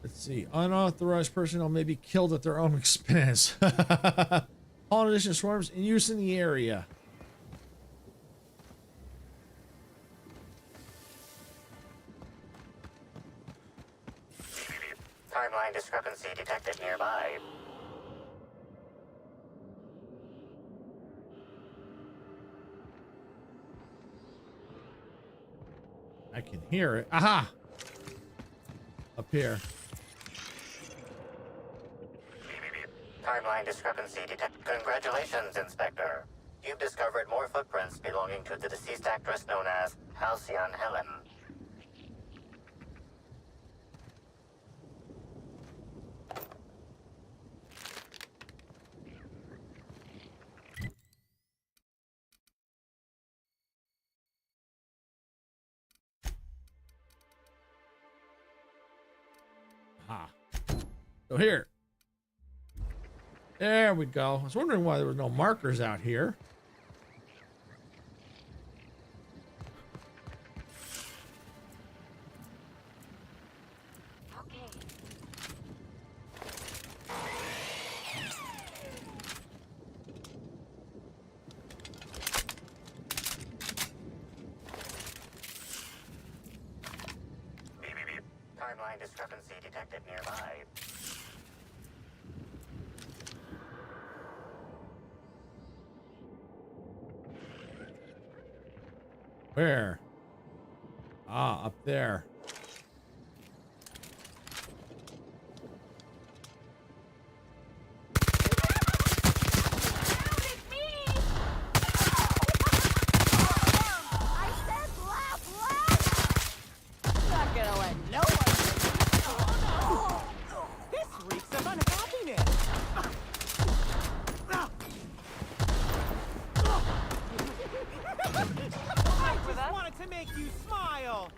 Let's see. Unauthorized personnel may be killed at their own expense. Pollination swarms in use in the area. Timeline discrepancy detected nearby. I can hear it. Aha! Up here. Timeline discrepancy detected. Congratulations, Inspector. You've discovered more footprints belonging to the deceased actress known as Halcyon Helen. Ah. So here. There we go. I was wondering why there were no markers out here. Timeline discrepancy detected nearby. Where? Ah, up there. Not gonna let no one. This reeks of unhappiness. I just wanted to make you smile.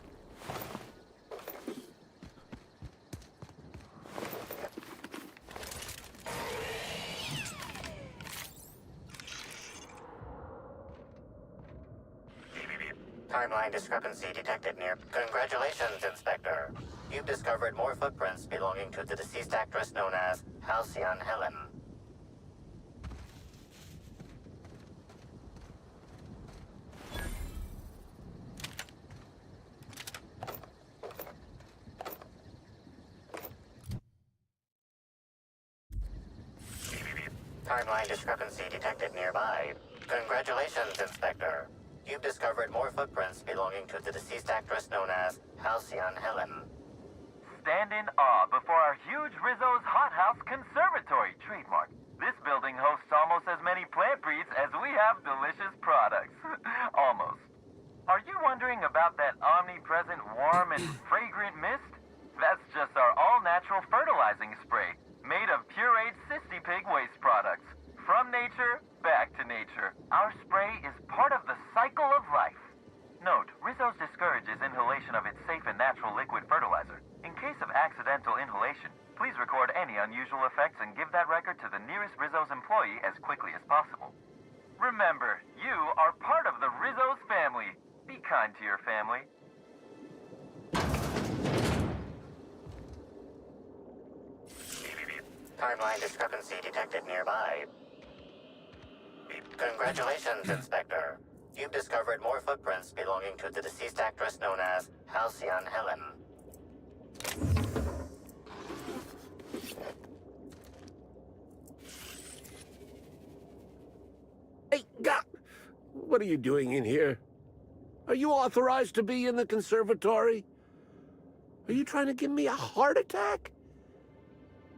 Timeline discrepancy detected near. Congratulations, Inspector. You've discovered more footprints belonging to the deceased actress known as Halcyon Helen. Timeline discrepancy detected nearby. Congratulations, Inspector. You've discovered more footprints belonging to the deceased actress known as Halcyon Helen. Stand in awe before our huge Rizzo's Hothouse Conservatory trademark. This building hosts almost as many plant breeds as we have delicious products. Almost. Are you wondering about that omnipresent warm and fragrant mist? That's just our all-natural fertilizing spray, made of pureed Sissy Pig waste products. From nature, back to nature. Our spray is part of the cycle of life. Note, Rizzo's discourages inhalation of its safe and natural liquid fertilizer. In case of accidental inhalation, please record any unusual effects and give that record to the nearest Rizzo's employee as quickly as possible. Remember, you are part of the Rizzo's family. Be kind to your family. Timeline discrepancy detected nearby. Congratulations, Inspector. You've discovered more footprints belonging to the deceased actress known as Halcyon Helen. Hey, what are you doing in here? Are you authorized to be in the conservatory? Are you trying to give me a heart attack?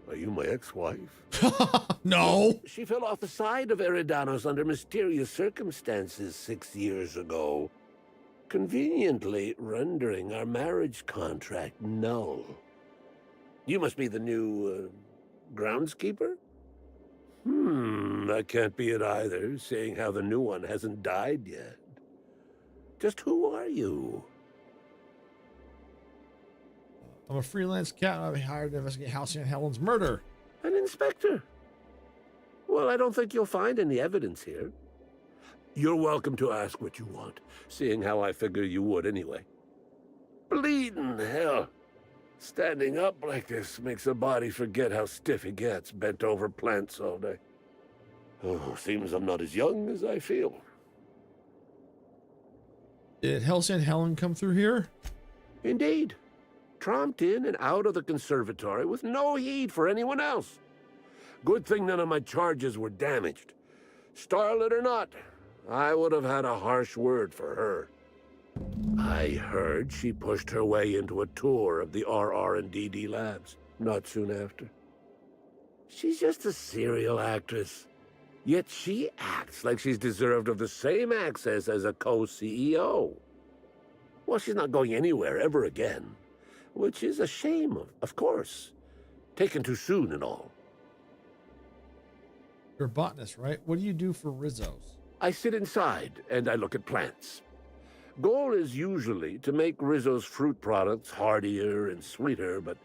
Are you my ex-wife? No. She fell off the side of Eridanos under mysterious circumstances 6 years ago, conveniently rendering our marriage contract null. You must be the new, groundskeeper? That can't be it either, seeing how the new one hasn't died yet. Just who are you? I'm a freelance cat. I'll be hired to investigate Halcyon Helen's murder. An inspector? Well, I don't think you'll find any evidence here. You're welcome to ask what you want, seeing how I figure you would anyway. Bleeding hell. Standing up like this makes a body forget how stiff he gets, bent over plants all day. Oh, seems I'm not as young as I feel. Did Halcyon Helen come through here? Indeed. tromped in and out of the conservatory with no heed for anyone else. Good thing none of my charges were damaged. Starlet or not, I would have had a harsh word for her. I heard she pushed her way into a tour of the RR&DD labs not soon after. She's just a serial actress. Yet she acts like she's deserved of the same access as a co-CEO. Well, she's not going anywhere ever again, which is a shame, of course. Taken too soon and all. You're a botanist, right? What do you do for Rizzo's? I sit inside and I look at plants. Goal is usually to make Rizzo's fruit products hardier and sweeter, but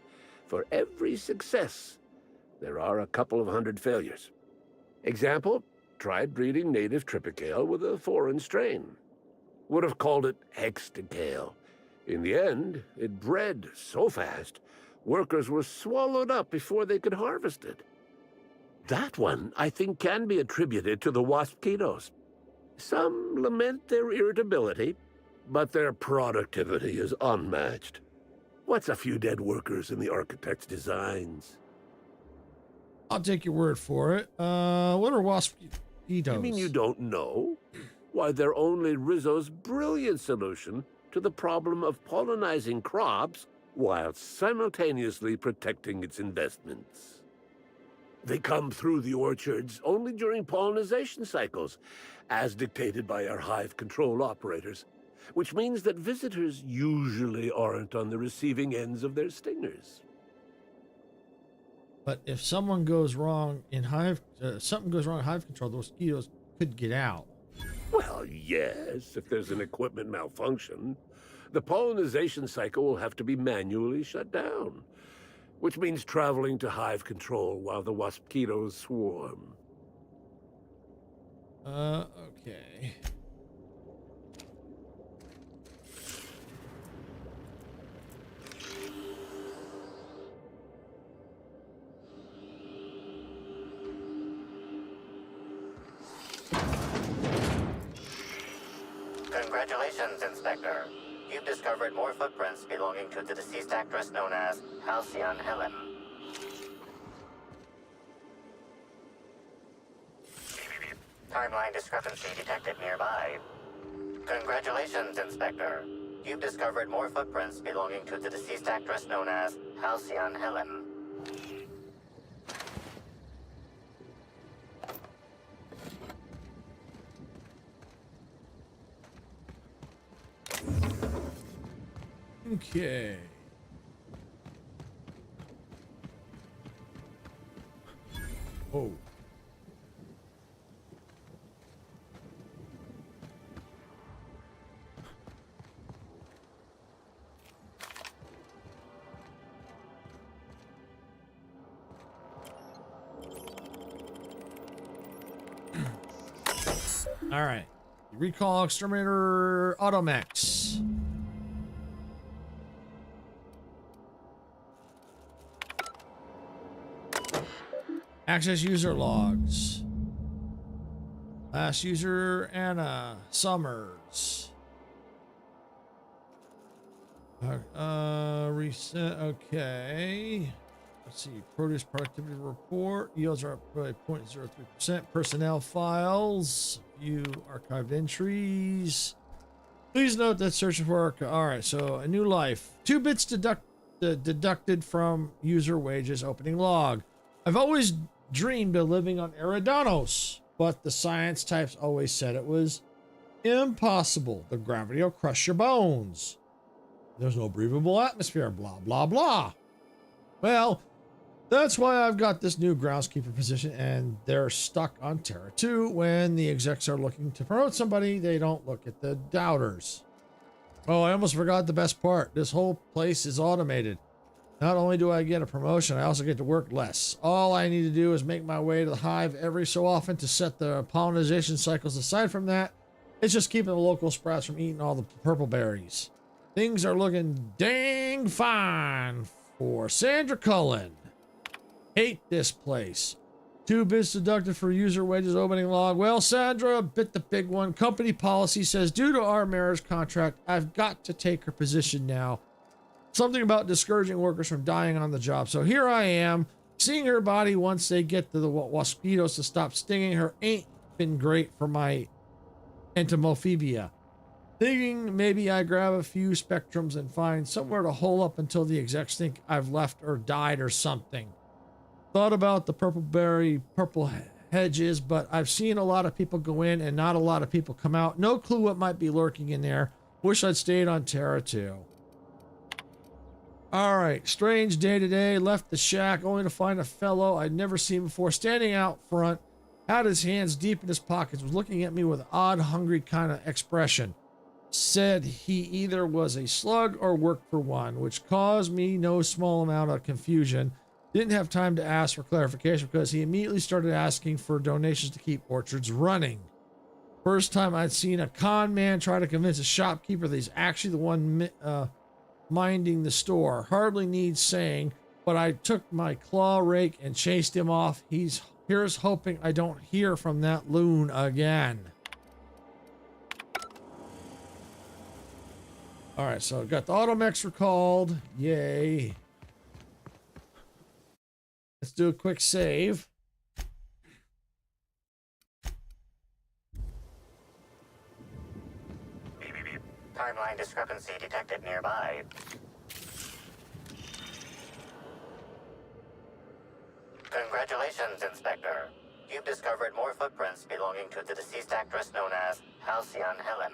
for every success, there are a couple of hundred failures. Example, tried breeding native Tripicale with a foreign strain. Would have called it Hexticale. In the end, it bred so fast, workers were swallowed up before they could harvest it. That one, I think, can be attributed to the waspitos. Some lament their irritability, but their productivity is unmatched. What's a few dead workers in the architect's designs? I'll take your word for it. What are waspitos? You mean you don't know? Why, they're only Rizzo's brilliant solution to the problem of pollinizing crops while simultaneously protecting its investments. They come through the orchards only during pollinization cycles, as dictated by our hive control operators, which means that visitors usually aren't on the receiving ends of their stingers. But if someone goes wrong in something goes wrong in hive control, the mosquitoes could get out. Well, yes, if there's an equipment malfunction. The pollinization cycle will have to be manually shut down, which means traveling to hive control while the waspitos swarm. Okay. Congratulations, Inspector. You've discovered more footprints belonging to the deceased actress known as Halcyon Helen. Timeline discrepancy detected nearby. Congratulations, Inspector. You've discovered more footprints belonging to the deceased actress known as Halcyon Helen. Okay. Oh. All right. Recall Exterminator Automax. Access user logs. Last user, Anna Summers. Reset, okay. Let's see, produce productivity report. Yields are up by 0.03%. Personnel files. View archived entries. Please note that searching for all right, so a new life. 2 bits deducted from user wages opening log. I've always dreamed of living on Eridanos, but the science types always said it was impossible. The gravity will crush your bones. There's no breathable atmosphere, blah, blah, blah. Well, that's why I've got this new groundskeeper position, and they're stuck on Terra 2. When the execs are looking to promote somebody, they don't look at the doubters. Oh, I almost forgot the best part. This whole place is automated. Not only do I get a promotion, I also get to work less. All I need to do is make my way to the hive every so often to set the pollinization cycles. Aside from that, it's just keeping the local sprouts from eating all the purple berries. Things are looking dang fine for Sandra Cullen. Hate this place. 2 bits deducted for user wages opening log. Well, Sandra bit the big one. Company policy says due to our marriage contract, I've got to take her position now. Something about discouraging workers from dying on the job. So here I am, seeing her body once they get to the mosquitoes to stop stinging her ain't been great for my entomophobia. Thinking maybe I grab a few spectrums and find somewhere to hole up until the execs think I've left or died or something. Thought about the purple hedges, but I've seen a lot of people go in and not a lot of people come out. No clue what might be lurking in there. Wish I'd stayed on Terra 2. All right, strange day today. Left the shack only to find a fellow I'd never seen before standing out front, had his hands deep in his pockets, was looking at me with an odd, hungry kind of expression. Said he either was a slug or worked for one, which caused me no small amount of confusion. Didn't have time to ask for clarification because he immediately started asking for donations to keep orchards running. First time I'd seen a con man try to convince a shopkeeper that he's actually the one minding the store. Hardly needs saying, but I took my claw rake and chased him off. Here's hoping I don't hear from that loon again. All right, so got the automechs recalled. Yay. Let's do a quick save. Timeline discrepancy detected nearby. Congratulations, Inspector. You've discovered more footprints belonging to the deceased actress known as Halcyon Helen.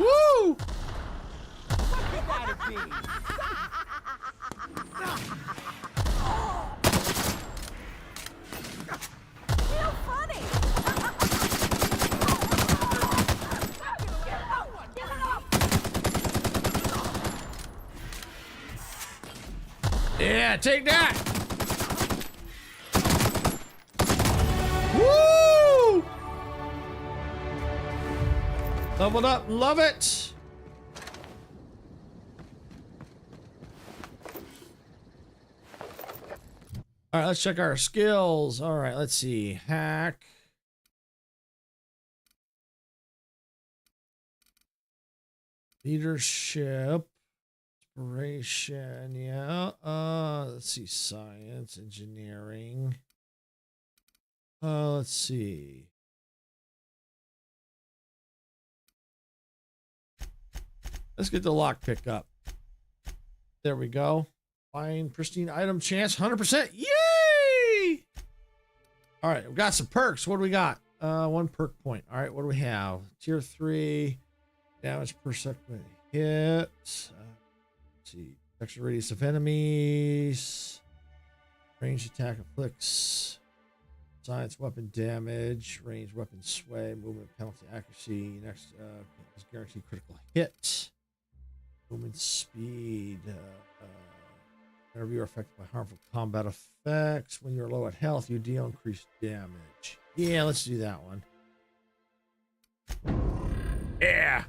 Woo! Yeah, take that! Woo! Leveled up, love it! All right, let's check our skills. All right, let's see. Hack. Leadership. Inspiration, yeah. Let's see. Science, engineering. Let's see. Let's get the lockpick up. There we go. Find pristine item chance, 100%. Yay! All right, we've got some perks. What do we got? 1 perk point. All right, what do we have? Tier 3, damage per second hit. Let's see, extra radius of enemies. Range attack inflicts. Science weapon damage. Range weapon sway. Movement penalty accuracy. Next is guaranteed critical hit. Movement speed. Whenever you are affected by harmful combat effects, when you're low at health, you deal increased damage. Yeah, let's do that one. Yeah.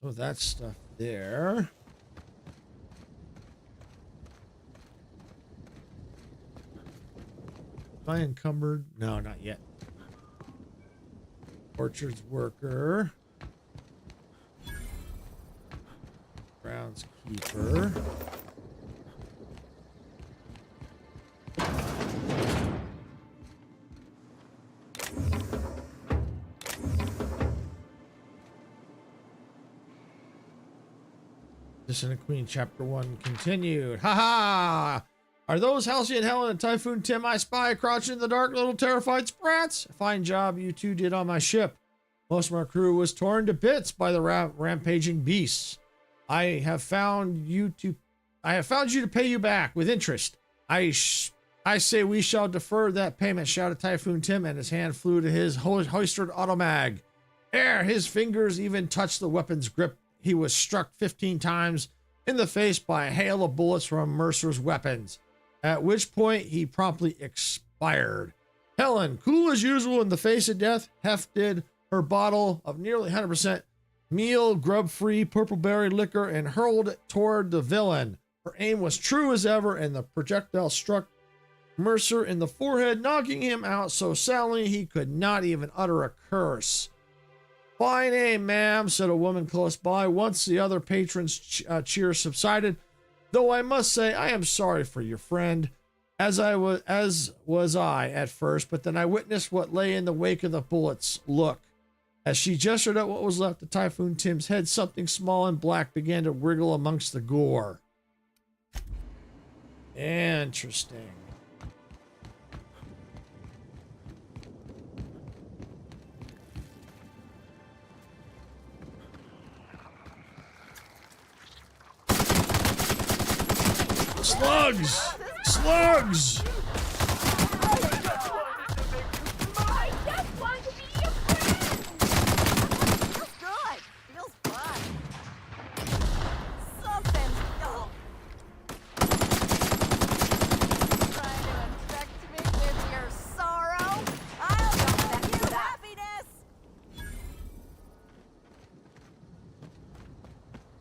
So that stuff there. Am I encumbered? No, not yet. Orchards worker. Groundskeeper. This and a Queen, Chapter 1 continued. Ha ha! Are those Halcyon Helen and Typhoon Tim I spy crouching in the dark, little terrified sprats? Fine job you two did on my ship. Most of our crew was torn to bits by the rampaging beasts. I have found you to pay you back with interest. I say we shall defer that payment, shouted Typhoon Tim, and his hand flew to his hoisted automag. Ere his fingers even touched the weapon's grip, he was struck 15 times in the face by a hail of bullets from Mercer's weapons, at which point he promptly expired. Helen, cool as usual in the face of death, hefted her bottle of nearly 100% meal, grub-free purple-berry liquor and hurled it toward the villain. Her aim was true as ever, and the projectile struck Mercer in the forehead, knocking him out so soundly he could not even utter a curse. Fine aim, ma'am, said a woman close by, once the other patrons' cheers subsided, though I must say I am sorry for your friend, as was I at first, but then I witnessed what lay in the wake of the bullets. Look. As she gestured at what was left of Typhoon Tim's head, something small and black began to wriggle amongst the gore. Interesting. Slugs! Slugs!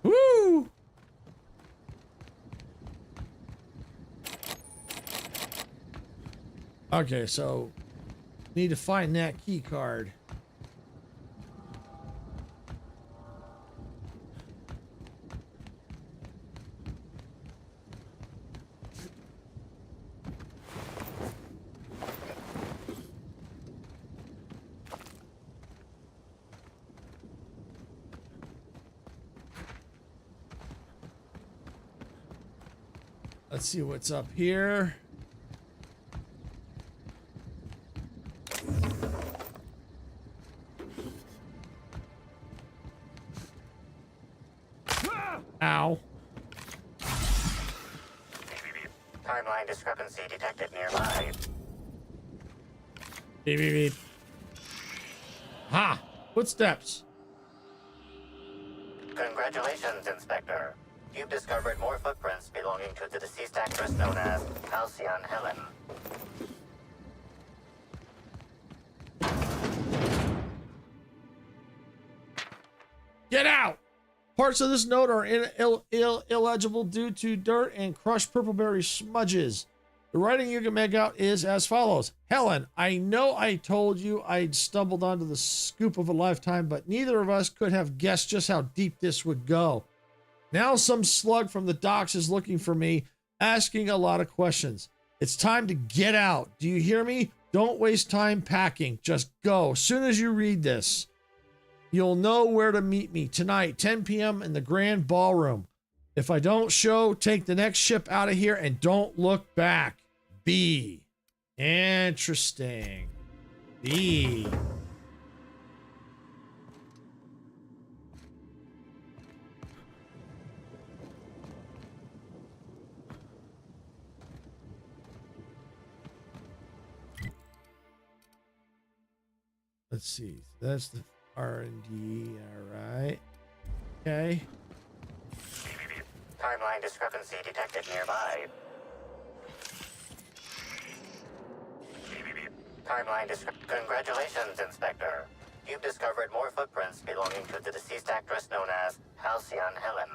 Woo! Okay, so need to find that key card. Let's see what's up here. Ow. Timeline discrepancy detected nearby. Beep, beep, beep. Ha! Footsteps. Congratulations, Inspector. You've discovered more footprints belonging to the deceased actress known as Halcyon Helen. Get out! Parts of this note are illegible due to dirt and crushed purpleberry smudges. The writing you can make out is as follows. Helen, I know I told you I'd stumbled onto the scoop of a lifetime, but neither of us could have guessed just how deep this would go. Now some slug from the docks is looking for me, asking a lot of questions. It's time to get out. Do you hear me? Don't waste time packing. Just go. As soon as you read this, you'll know where to meet me tonight, 10 p.m. in the Grand Ballroom. If I don't show, take the next ship out of here and don't look back. B. Interesting. B. Let's see. That's the R&D. All right. Okay. Timeline discrepancy detected nearby. Congratulations, Inspector. You've discovered more footprints belonging to the deceased actress known as Halcyon Helen.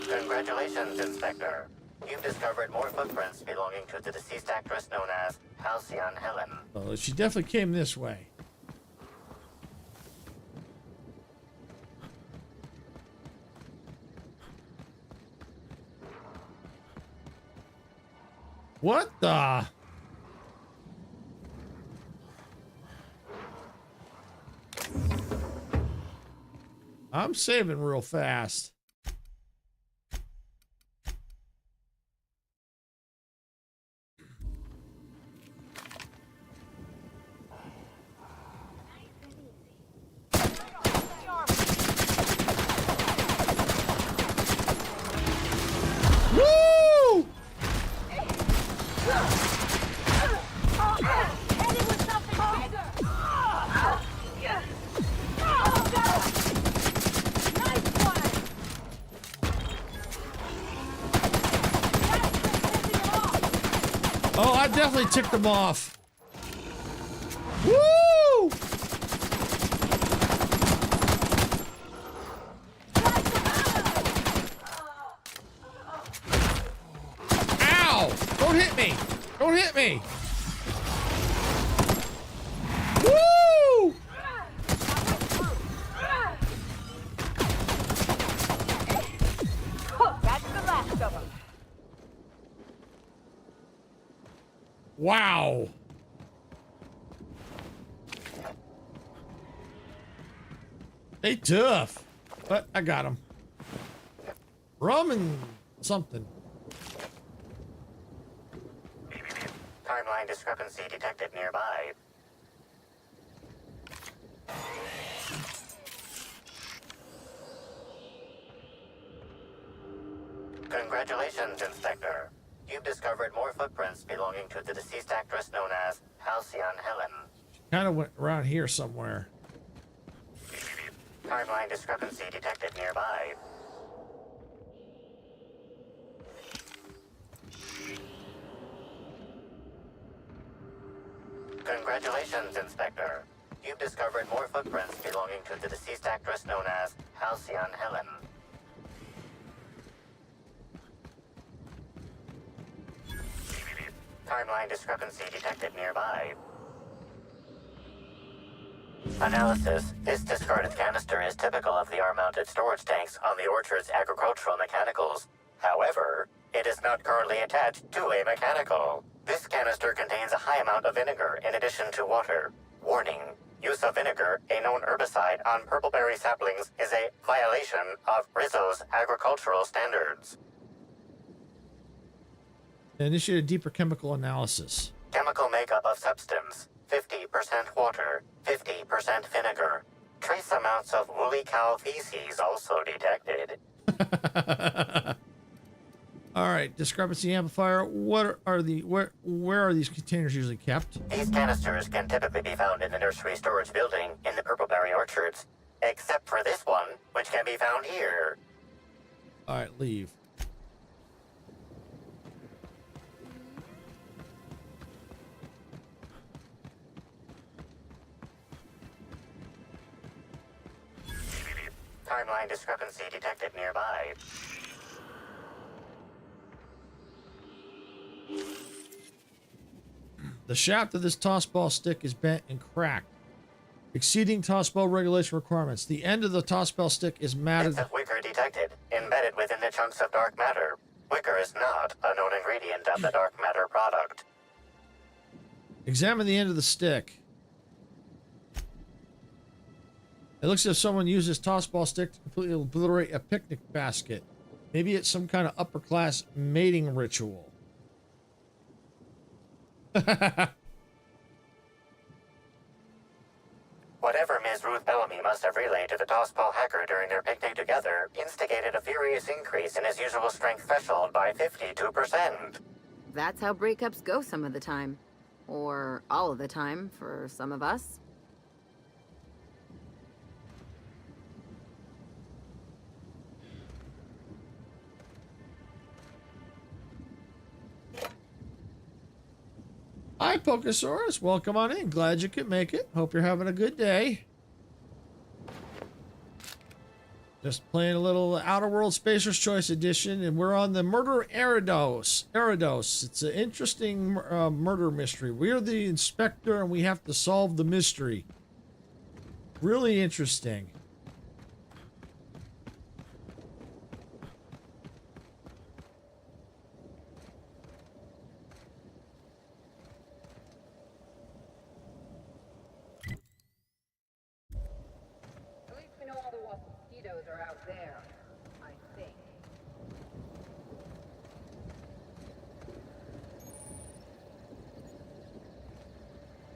Congratulations, Inspector. You've discovered more footprints belonging to the deceased actress known as Halcyon Helen. Well, she definitely came this way. What the? I'm saving real fast. Oh, I definitely ticked them off. Woo! Ow! Don't hit me! Don't hit me! Woo! That's the last of them. Wow. They tough. But I got him. Rum and something. Timeline discrepancy detected nearby. Congratulations, Inspector. You've discovered more footprints belonging to the deceased actress known as Halcyon Helen. Kind of went around here somewhere. Timeline discrepancy detected nearby. Congratulations, Inspector. You've discovered more footprints belonging to the deceased actress known as Halcyon Helen. Timeline discrepancy detected nearby. Analysis. This discarded canister is typical of the R-mounted storage tanks on the orchard's agricultural mechanicals. However, it is not currently attached to a mechanical. This canister contains a high amount of vinegar in addition to water. Warning. Use of vinegar, a known herbicide on purpleberry saplings, is a violation of Rizzo's agricultural standards. Initiate a deeper chemical analysis. Chemical makeup of substance. 50% water, 50% vinegar. Trace amounts of woolly cow feces also detected. All right, discrepancy amplifier. What are the where are these containers usually kept? These canisters can typically be found in the nursery storage building in the purpleberry orchards, except for this one, which can be found here. All right, leave. Timeline discrepancy detected nearby. The shaft of this tossball stick is bent and cracked, exceeding tossball regulation requirements. The end of the tossball stick is matted. Bits of wicker detected, embedded within the chunks of dark matter. Wicker is not a known ingredient of the dark matter product. Examine the end of the stick. It looks as if someone used this tossball stick to completely obliterate a picnic basket. Maybe it's some kind of upper class mating ritual. Whatever Ms. Ruth Bellamy must have relayed to the tossball hacker during their picnic together instigated a furious increase in his usual strength threshold by 52%. That's how breakups go some of the time. Or all of the time for some of us. Hi, Pokesaurus. Welcome on in. Glad you could make it. Hope you're having a good day. Just playing a little Outer World Spacer's Choice Edition, and we're on the Murder Eridos. It's an interesting murder mystery. We're the inspector, and we have to solve the mystery. Really interesting. At least we know all the mosquitoes are out there, I think.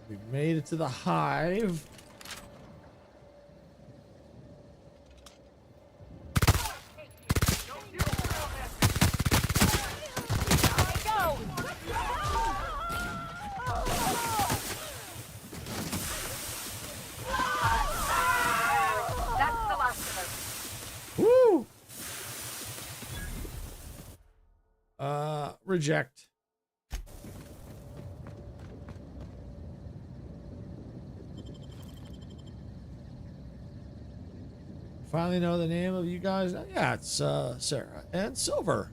We made it to the hive. That's the last of us. Woo! Reject. finally know the name of you guys. Yeah, it's Sarah and Silver.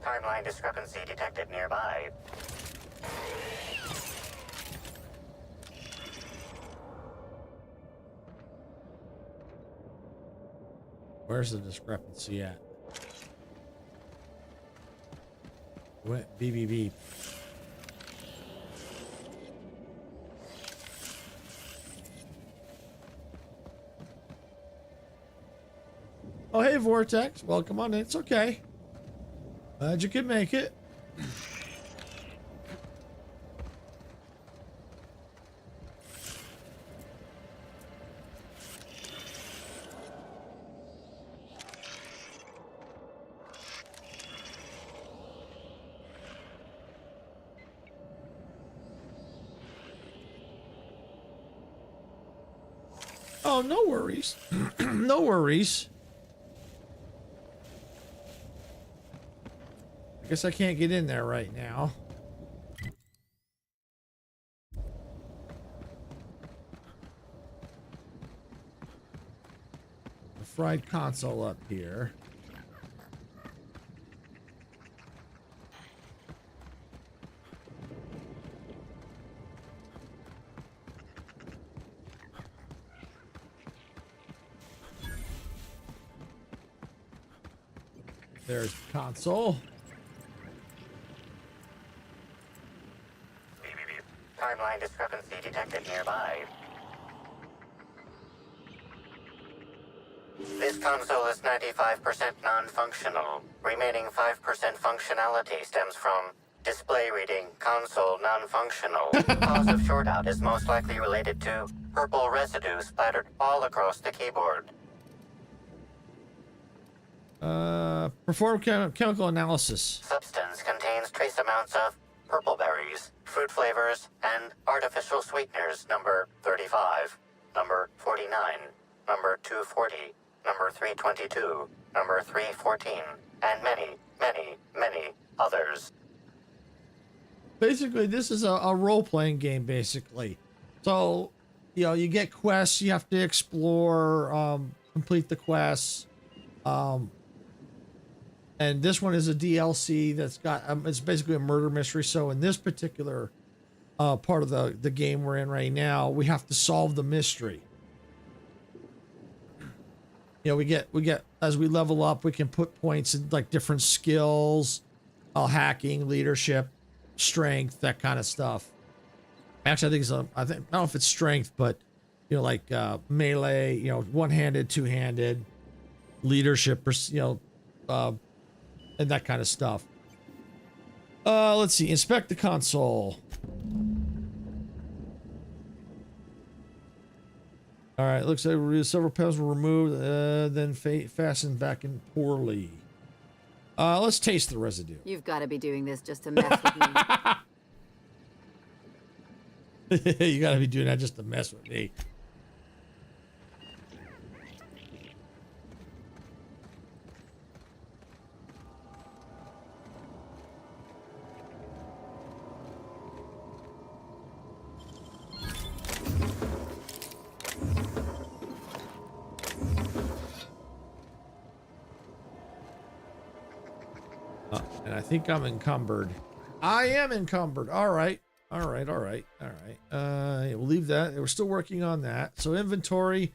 Timeline discrepancy detected nearby. Where's the discrepancy at? What? Beep, beep, beep. Oh, hey, Vortex. Welcome on in. It's okay. Glad you could make it. Oh, no worries. No worries. I guess I can't get in there right now. The fried console up here. There's the console. Timeline discrepancy detected nearby. This console is 95% non-functional. Remaining 5% functionality stems from display reading console non-functional. Cause of shortout is most likely related to purple residue splattered all across the keyboard. Perform chemical analysis. Substance contains trace amounts of purple berries, fruit flavors, and artificial sweeteners number 35, number 49, number 240, number 322, number 314, and many, many, many others. Basically, this is a role-playing game, basically. So, you know, you get quests, you have to explore, complete the quests. And this one is a DLC that's got, it's basically a murder mystery. So in this particular part of the game we're in right now, we have to solve the mystery. You know, we get, as we level up, we can put points in like different skills, hacking, leadership, strength, that kind of stuff. Actually, I don't know if it's strength, but, you know, like melee, you know, one-handed, two-handed, leadership, you know, and that kind of stuff. Let's see. Inspect the console. All right. Looks like several panels were removed, then fastened back in poorly. Let's taste the residue. You've got to be doing this just to mess with me. You got to be doing that just to mess with me. And I think I'm encumbered. I am encumbered. All right. All right. All right. All right. We'll leave that. We're still working on that. So inventory.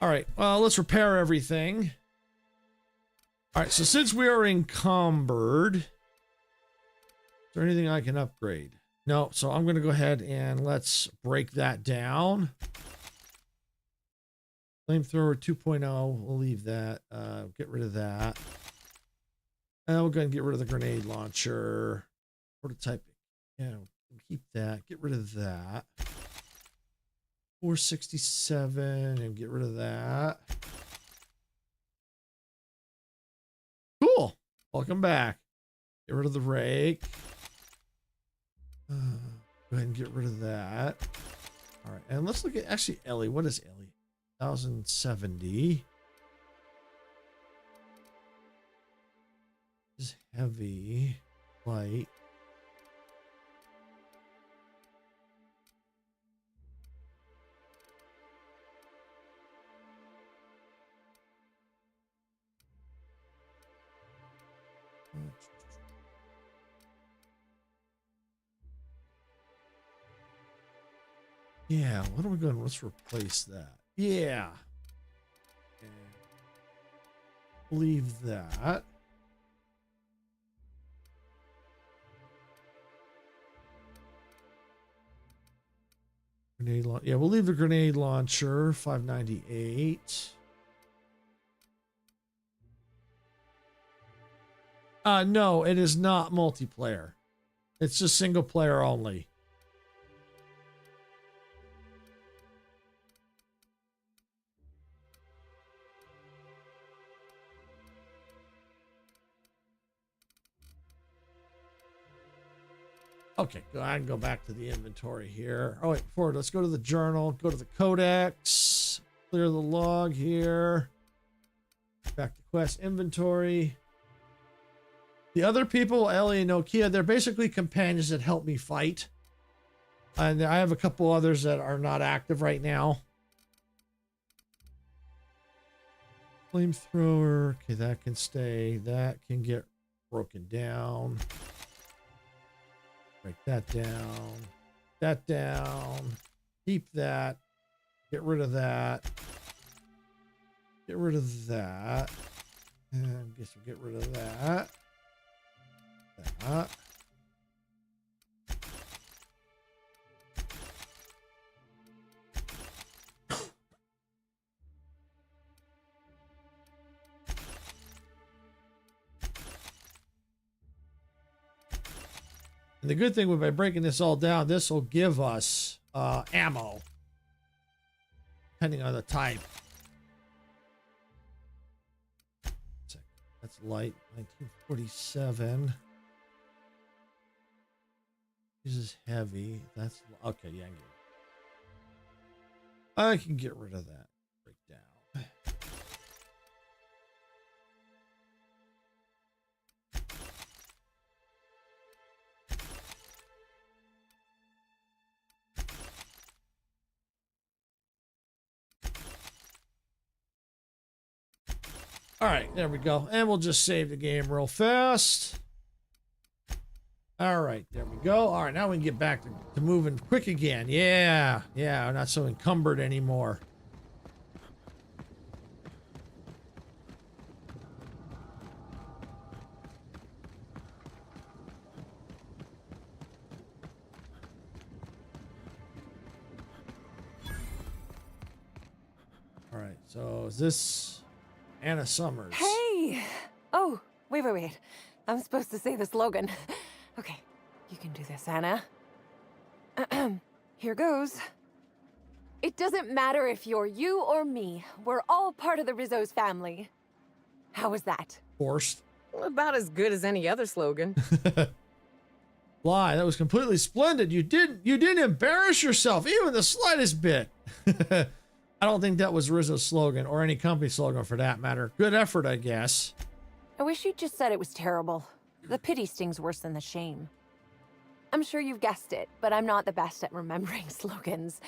All right. Well, let's repair everything. All right. So since we are encumbered, is there anything I can upgrade? No. So I'm going to go ahead and let's break that down. Flamethrower 2.0. We'll leave that. Get rid of that. And we'll go ahead and get rid of the grenade launcher. Prototyping. Yeah, we'll keep that. Get rid of that. 467 and get rid of that. Cool. Welcome back. Get rid of the rake. Go ahead and get rid of that. All right. And let's look at actually Ellie. What is Ellie? 1070. This is heavy, light. Yeah, what are we going? Let's replace that. Yeah. Leave that. Grenade launcher. Yeah, we'll leave the grenade launcher. 598. No, it is not multiplayer. It's just single player only. Okay, I can go back to the inventory here. Oh, wait, forward. Let's go to the journal. Go to the codex. Clear the log here. Back to quest inventory. The other people, Ellie and Nokia, they're basically companions that help me fight. And I have a couple others that are not active right now. Flamethrower. Okay, that can stay. That can get broken down. Break that down. That down. Keep that. Get rid of that. Get rid of that. And I guess we'll get rid of that. That. And the good thing by breaking this all down, this will give us ammo, depending on the type. That's light, 1947. This is heavy. That's okay. Yeah, I can get rid of that. Break down. All right, there we go. And we'll just save the game real fast. All right, there we go. All right, now we can get back to moving quick again. Yeah, we're not so encumbered anymore. All right, so is this Anna Summers? Hey! Oh, wait. I'm supposed to say the slogan. Okay, you can do this, Anna. Here goes. It doesn't matter if you're you or me. We're all part of the Rizzo's family. How was that? Forced. About as good as any other slogan. Lie, that was completely splendid. You didn't embarrass yourself even the slightest bit. I don't think that was Rizzo's slogan or any company slogan for that matter. Good effort, I guess. I wish you'd just said it was terrible. The pity stings worse than the shame. I'm sure you've guessed it, but I'm not the best at remembering slogans.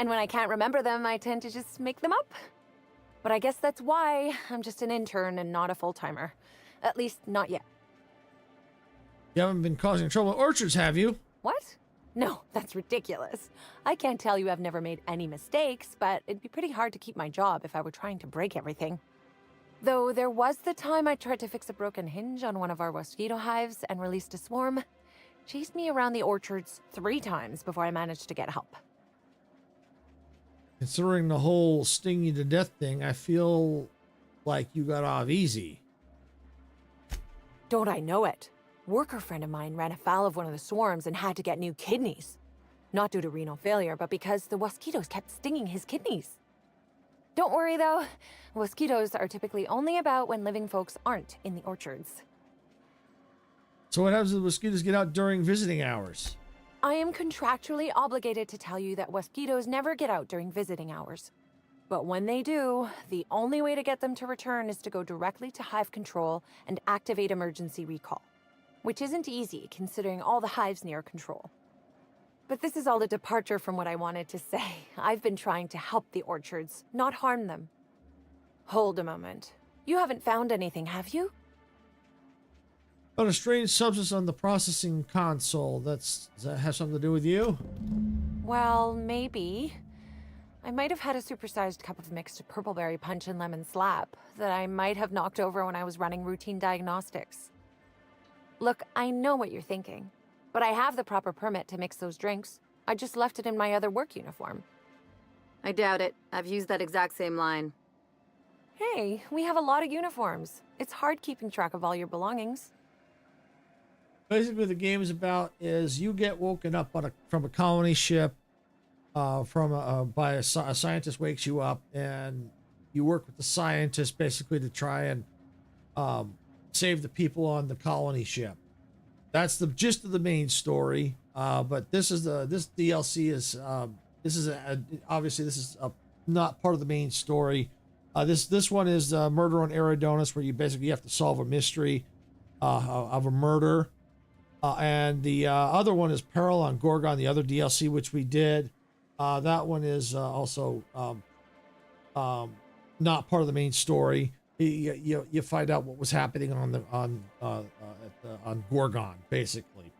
And when I can't remember them, I tend to just make them up. But I guess that's why I'm just an intern and not a full-timer. At least, not yet. You haven't been causing trouble at orchards, have you? What? No, that's ridiculous. I can't tell you I've never made any mistakes, but it'd be pretty hard to keep my job if I were trying to break everything. Though there was the time I tried to fix a broken hinge on one of our mosquito hives and released a swarm. Chased me around the orchards 3 times before I managed to get help. Considering the whole sting you to death thing, I feel like you got off easy. Don't I know it? Worker friend of mine ran afoul of one of the swarms and had to get new kidneys. Not due to renal failure, but because the mosquitoes kept stinging his kidneys. Don't worry though, mosquitoes are typically only about when living folks aren't in the orchards. So what happens if the mosquitoes get out during visiting hours? I am contractually obligated to tell you that mosquitoes never get out during visiting hours. But when they do, the only way to get them to return is to go directly to Hive Control and activate emergency recall. Which isn't easy, considering all the hives near Control. But this is all a departure from what I wanted to say. I've been trying to help the orchards, not harm them. Hold a moment. You haven't found anything, have you? But a strange substance on the processing console. Does that have something to do with you? Well, maybe. I might have had a supersized cup of mixed purpleberry punch and lemon slap that I might have knocked over when I was running routine diagnostics. Look, I know what you're thinking, but I have the proper permit to mix those drinks. I just left it in my other work uniform. I doubt it. I've used that exact same line. Hey, we have a lot of uniforms. It's hard keeping track of all your belongings. Basically, what the game is about is you get woken up from a colony ship, by a scientist wakes you up, and you work with the scientist basically to try and save the people on the colony ship. That's the gist of the main story. But this DLC is obviously not part of the main story. This one is Murder on Eridonis, where you basically have to solve a mystery of a murder. And the other one is Peril on Gorgon, the other DLC, which we did. That one is also not part of the main story. You find out what was happening on Gorgon, basically.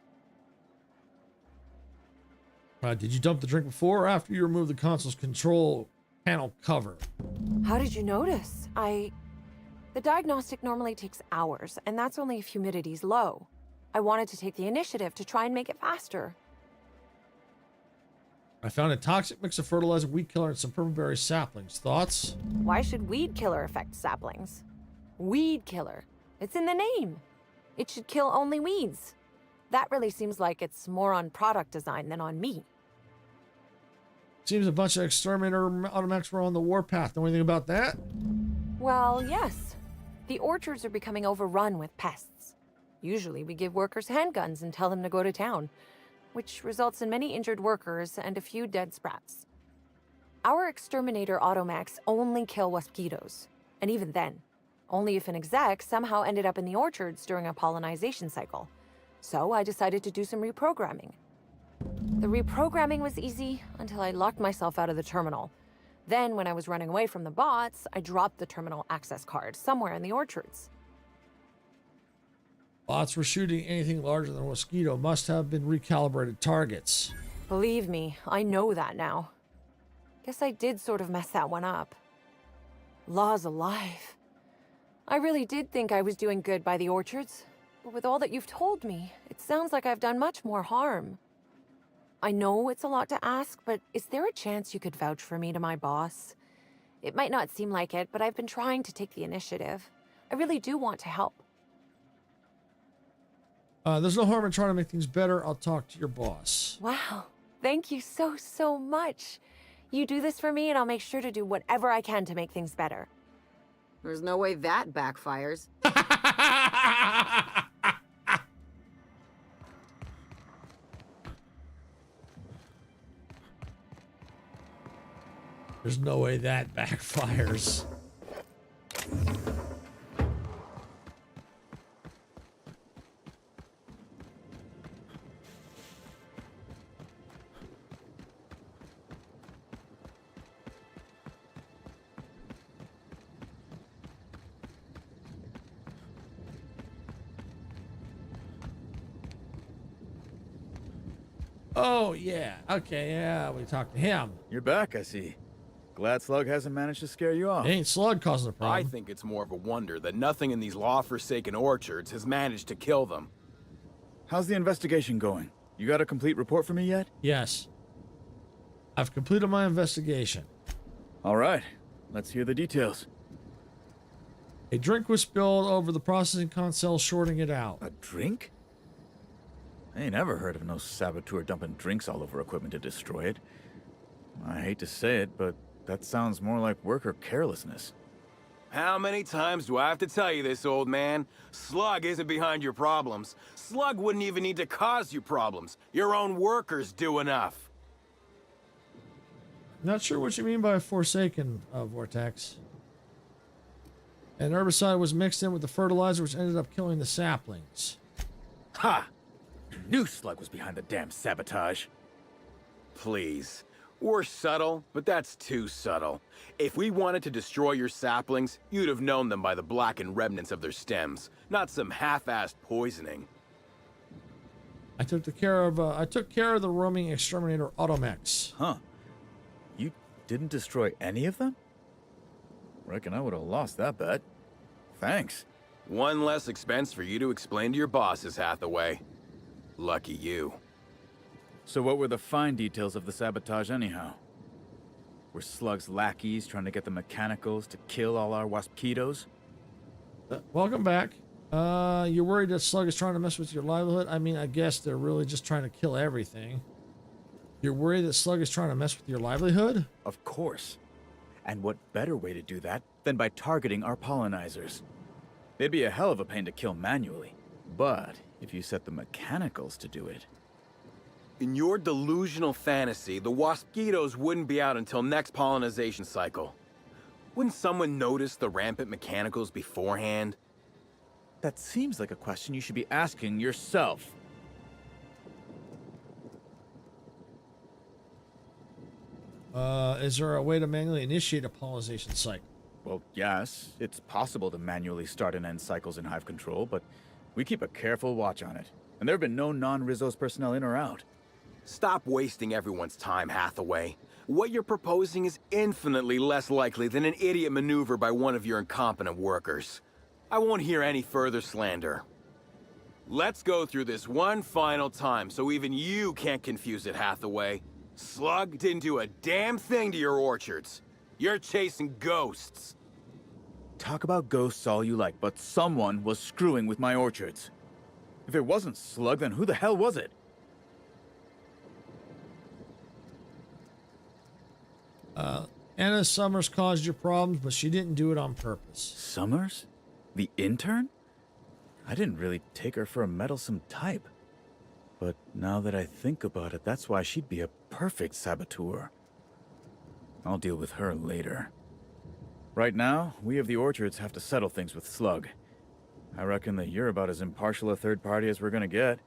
Did you dump the drink before or after you removed the console's control panel cover? How did you notice? The diagnostic normally takes hours, and that's only if humidity's low. I wanted to take the initiative to try and make it faster. I found a toxic mix of fertilizer, weed killer, and some purpleberry saplings. Thoughts? Why should weed killer affect saplings? Weed killer. It's in the name. It should kill only weeds. That really seems like it's more on product design than on me. Seems a bunch of exterminator automatics were on the warpath. Know anything about that? Well, yes. The orchards are becoming overrun with pests. Usually we give workers handguns and tell them to go to town, which results in many injured workers and a few dead sprats. Our exterminator automax only kill mosquitoes, and even then, only if an exec somehow ended up in the orchards during a pollinization cycle. So I decided to do some reprogramming. The reprogramming was easy until I locked myself out of the terminal. Then, when I was running away from the bots, I dropped the terminal access card somewhere in the orchards. Bots were shooting anything larger than a mosquito. Must have been recalibrated targets. Believe me, I know that now. Guess I did sort of mess that one up. Law's alive. I really did think I was doing good by the orchards, but with all that you've told me, it sounds like I've done much more harm. I know it's a lot to ask, but is there a chance you could vouch for me to my boss? It might not seem like it, but I've been trying to take the initiative. I really do want to help. There's no harm in trying to make things better. I'll talk to your boss. Wow. Thank you so much. You do this for me and I'll make sure to do whatever I can to make things better. There's no way that backfires. There's no way that backfires. Oh, yeah. Okay, yeah, we talked to him. You're back, I see. Glad Slug hasn't managed to scare you off. It ain't Slug causing the problem. I think it's more of a wonder that nothing in these law-forsaken orchards has managed to kill them. How's the investigation going? You got a complete report for me yet? Yes. I've completed my investigation. All right. Let's hear the details. A drink was spilled over the processing console, shorting it out. A drink? I ain't ever heard of no saboteur dumping drinks all over equipment to destroy it. I hate to say it, but that sounds more like worker carelessness. How many times do I have to tell you this, old man? Slug isn't behind your problems. Slug wouldn't even need to cause you problems. Your own workers do enough. Not sure what you mean by Forsaken, Vortex. An herbicide was mixed in with the fertilizer, which ended up killing the saplings. Ha! Knew Slug was behind the damn sabotage. Please. We're subtle, but that's too subtle. If we wanted to destroy your saplings, you'd have known them by the blackened remnants of their stems, not some half-assed poisoning. I took care of the roaming exterminator Automex. Huh. You didn't destroy any of them? Reckon I would have lost that bet. Thanks. One less expense for you to explain to your bosses, Hathaway. Lucky you. So what were the fine details of the sabotage anyhow? Were Slug's lackeys trying to get the mechanicals to kill all our waspitos? Welcome back. You're worried that Slug is trying to mess with your livelihood? I mean, I guess they're really just trying to kill everything. You're worried that Slug is trying to mess with your livelihood? Of course. And what better way to do that than by targeting our pollinizers? They'd be a hell of a pain to kill manually. But if you set the mechanicals to do it... In your delusional fantasy, the waspitos wouldn't be out until next pollinization cycle. Wouldn't someone notice the rampant mechanicals beforehand? That seems like a question you should be asking yourself. Is there a way to manually initiate a pollinization cycle? Well, yes. It's possible to manually start and end cycles in Hive Control, but we keep a careful watch on it. And there have been no non-Rizzo's personnel in or out. Stop wasting everyone's time, Hathaway. What you're proposing is infinitely less likely than an idiot maneuver by one of your incompetent workers. I won't hear any further slander. Let's go through this one final time so even you can't confuse it, Hathaway. Slug didn't do a damn thing to your orchards. You're chasing ghosts. Talk about ghosts all you like, but someone was screwing with my orchards. If it wasn't Slug, then who the hell was it? Anna Summers caused your problems, but she didn't do it on purpose. Summers? The intern? I didn't really take her for a meddlesome type. But now that I think about it, that's why she'd be a perfect saboteur. I'll deal with her later. Right now, we of the orchards have to settle things with Slug. I reckon that you're about as impartial a third party as we're gonna get.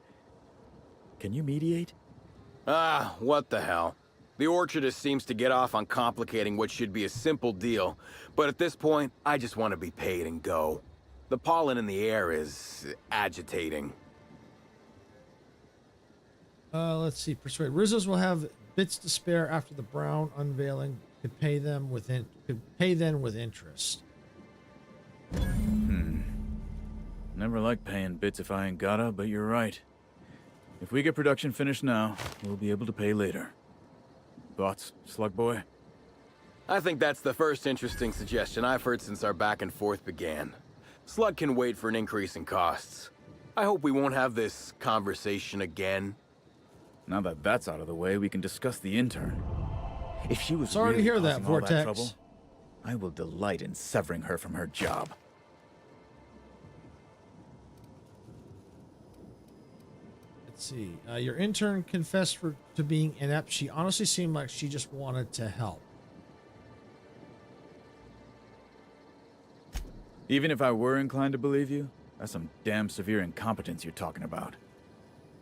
Can you mediate? Ah, what the hell. The orchardist seems to get off on complicating what should be a simple deal, but at this point, I just want to be paid and go. The pollen in the air is agitating. Let's see. Persuade. Rizzo's will have bits to spare after the Brown unveiling. Could pay them with interest. Never liked paying bits if I ain't gotta, but you're right. If we get production finished now, we'll be able to pay later. Thoughts, Slug Boy? I think that's the first interesting suggestion I've heard since our back and forth began. Slug can wait for an increase in costs. I hope we won't have this conversation again. Now that that's out of the way, we can discuss the intern. If she was Sorry really to hear that, causing all Vortex. trouble, I will delight in severing her from her job. Let's see. Your intern confessed to being inept. She honestly seemed like she just wanted to help. Even if I were inclined to believe you, that's some damn severe incompetence you're talking about.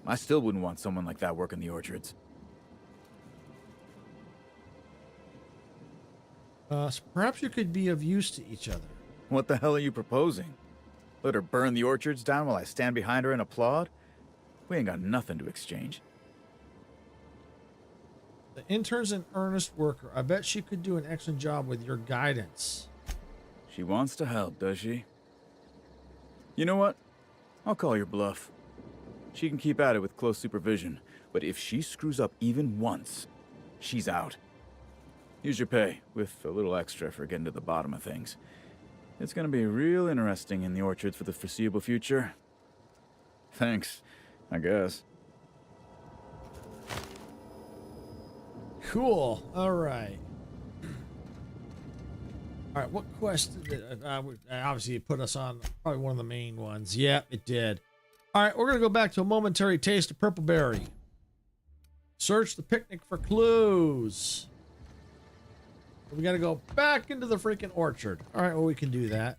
I still wouldn't want someone like that working the orchards. Perhaps you could be of use to each other. What the hell are you proposing? Let her burn the orchards down while I stand behind her and applaud? We ain't got nothing to exchange. The intern's an earnest worker. I bet she could do an excellent job with your guidance. She wants to help, does she? You know what? I'll call your bluff. She can keep at it with close supervision, but if she screws up even once, she's out. Here's your pay, with a little extra for getting to the bottom of things. It's gonna be real interesting in the orchards for the foreseeable future. Thanks, I guess. Cool. All right. All right. What quest did it, obviously it put us on? Probably one of the main ones. Yep, it did. All right. We're going to go back to a momentary taste of Purpleberry. Search the picnic for clues. We gotta go back into the freaking orchard. All right, well, we can do that.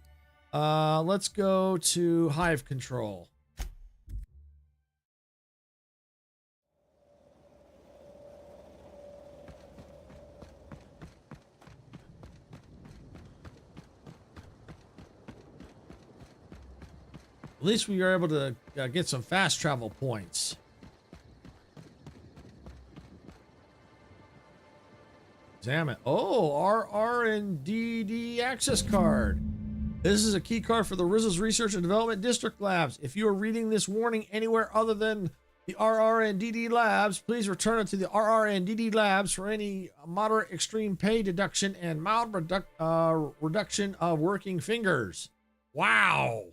Let's go to hive control. At least we are able to get some fast travel points. Examine. Oh, RR and DD access card. This is a key card for the Rizzo's Research and Development District Labs. If you are reading this warning anywhere other than the RR and DD Labs, please return it to the RR and DD Labs for any moderate extreme pay deduction and mild reduction of working fingers. Wow.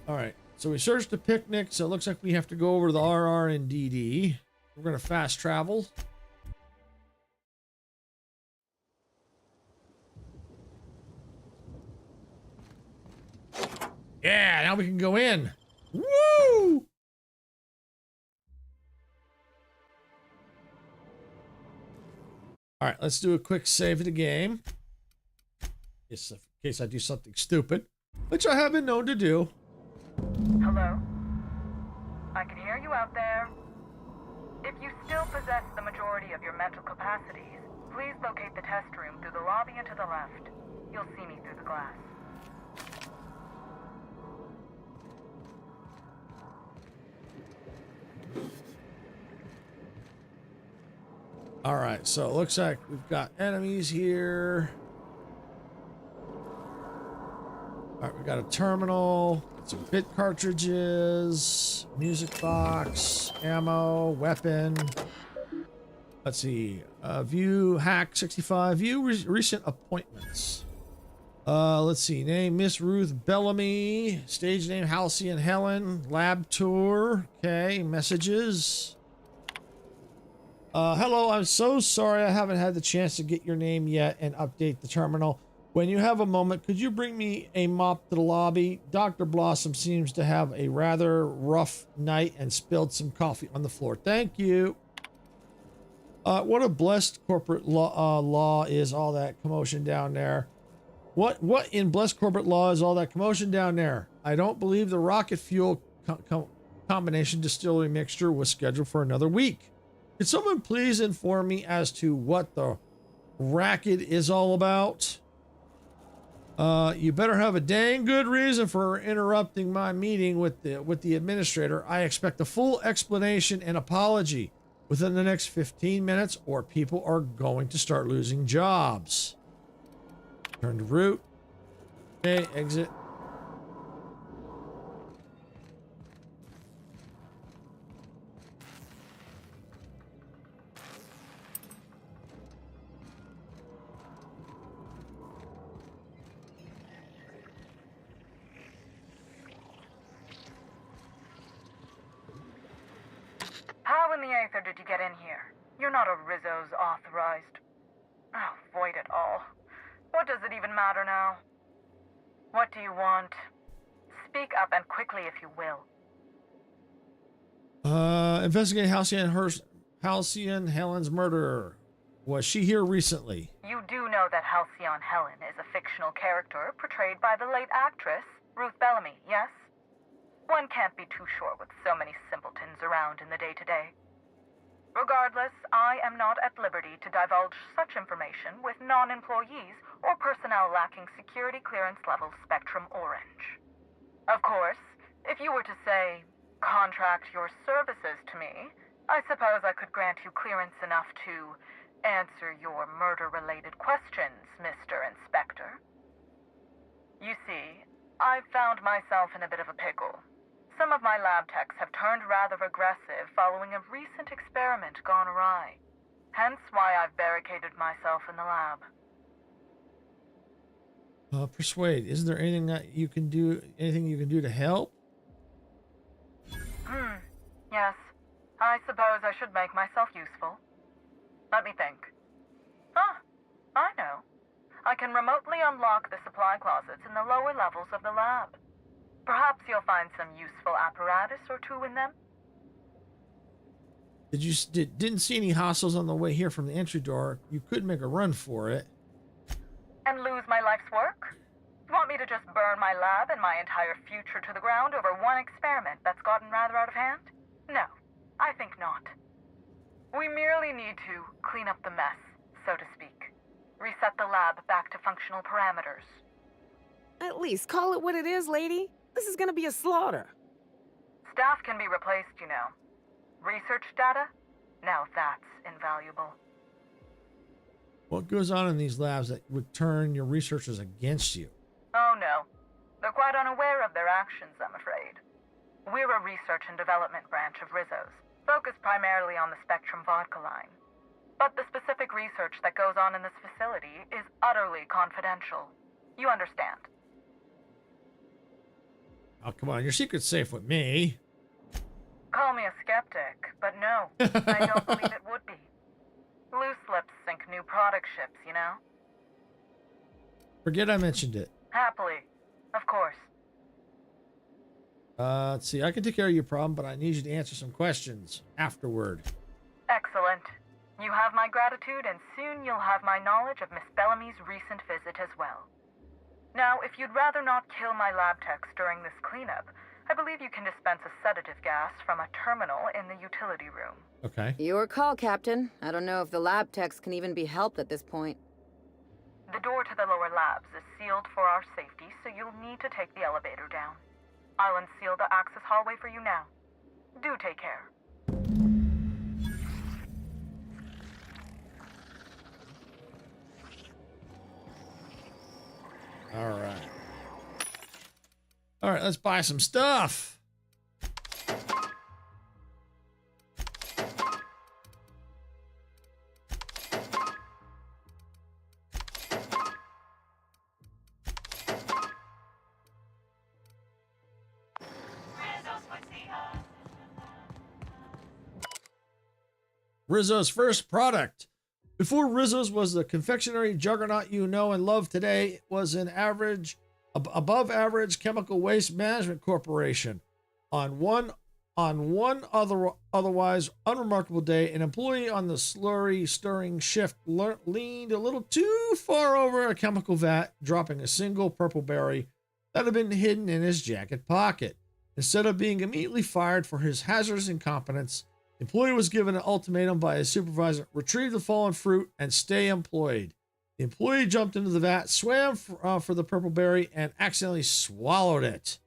All right, so we searched the picnic, so it looks like we have to go over to the RR and DD. We're going to fast travel. Yeah, now we can go in. Woo! All right, let's do a quick save of the game. In case I do something stupid, which I have been known to do. Hello? I can hear you out there. If you still possess the majority of your mental capacities, please locate the test room through the lobby and to the left. You'll see me through the glass. All right, so it looks like we've got enemies here. All right, we got a terminal, some bit cartridges, music box, ammo, weapon. Let's see, view hack 65, view recent appointments. Let's see, name Miss Ruth Bellamy, stage name Halcyon Helen, lab tour. Okay, messages. Hello, I'm so sorry I haven't had the chance to get your name yet and update the terminal. When you have a moment, could you bring me a mop to the lobby? Dr. Blossom seems to have a rather rough night and spilled some coffee on the floor. Thank you. What a blessed corporate law is all that commotion down there. What in blessed corporate law is all that commotion down there? I don't believe the rocket fuel combination distillery mixture was scheduled for another week. Could someone please inform me as to what the racket is all about? You better have a dang good reason for interrupting my meeting with the administrator. I expect a full explanation and apology within the next 15 minutes, or people are going to start losing jobs. Turn to route. Okay, exit. How in the aether did you get in here? You're not a Rizzo's authorized. Oh, void it all. What does it even matter now? What do you want? Speak up and quickly if you will. Investigate Halcyon Helen's murderer. Was she here recently? You do know that Halcyon Helen is a fictional character portrayed by the late actress, Ruth Bellamy, yes? One can't be too sure with so many simpletons around in the day-to-day. Regardless, I am not at liberty to divulge such information with non-employees or personnel lacking security clearance level Spectrum Orange. Of course, if you were to say, contract your services to me, I suppose I could grant you clearance enough to answer your murder-related questions, Mr. Inspector. You see, I've found myself in a bit of a pickle. Some of my lab techs have turned rather aggressive following a recent experiment gone awry. Hence why I've barricaded myself in the lab. Persuade. Isn't there anything that you can do? Anything you can do to help? Yes. I suppose I should make myself useful. Let me think. Ah, I know. I can remotely unlock the supply closets in the lower levels of the lab. Perhaps you'll find some useful apparatus or two in them. Didn't see any hostiles on the way here from the entry door. You could make a run for it. And lose my life's work? You want me to just burn my lab and my entire future to the ground over one experiment that's gotten rather out of hand? No, I think not. We merely need to clean up the mess, so to speak. Reset the lab back to functional parameters. At least call it what it is, lady. This is gonna be a slaughter. Staff can be replaced, you know. Research data? Now that's invaluable. What goes on in these labs that would turn your researchers against you? Oh no. They're quite unaware of their actions, I'm afraid. We're a research and development branch of Rizzo's, focused primarily on the Spectrum vodka line. But the specific research that goes on in this facility is utterly confidential. You understand? Oh, come on. Your secret's safe with me. Call me a skeptic, but no, I don't believe it would be. Loose lips sink new product ships, you know? Forget I mentioned it. Happily. Of course. Let's see. I can take care of your problem, but I need you to answer some questions afterward. Excellent. You have my gratitude, and soon you'll have my knowledge of Miss Bellamy's recent visit as well. Now, if you'd rather not kill my lab techs during this cleanup, I believe you can dispense a sedative gas from a terminal in the utility room. Okay. Your call, Captain. I don't know if the lab techs can even be helped at this point. The door to the lower labs is sealed for our safety, so you'll need to take the elevator down. I'll unseal the access hallway for you now. Do take care. All right, let's buy some stuff. Rizzo's first product. Before Rizzo's was the confectionery juggernaut you know and love today, it was an above average chemical waste management corporation. On one otherwise unremarkable day, an employee on the slurry stirring shift leaned a little too far over a chemical vat, dropping a single purple berry that had been hidden in his jacket pocket. Instead of being immediately fired for his hazardous incompetence, the employee was given an ultimatum by his supervisor: retrieve the fallen fruit and stay employed. The employee jumped into the vat, swam for the purple berry, and accidentally swallowed it.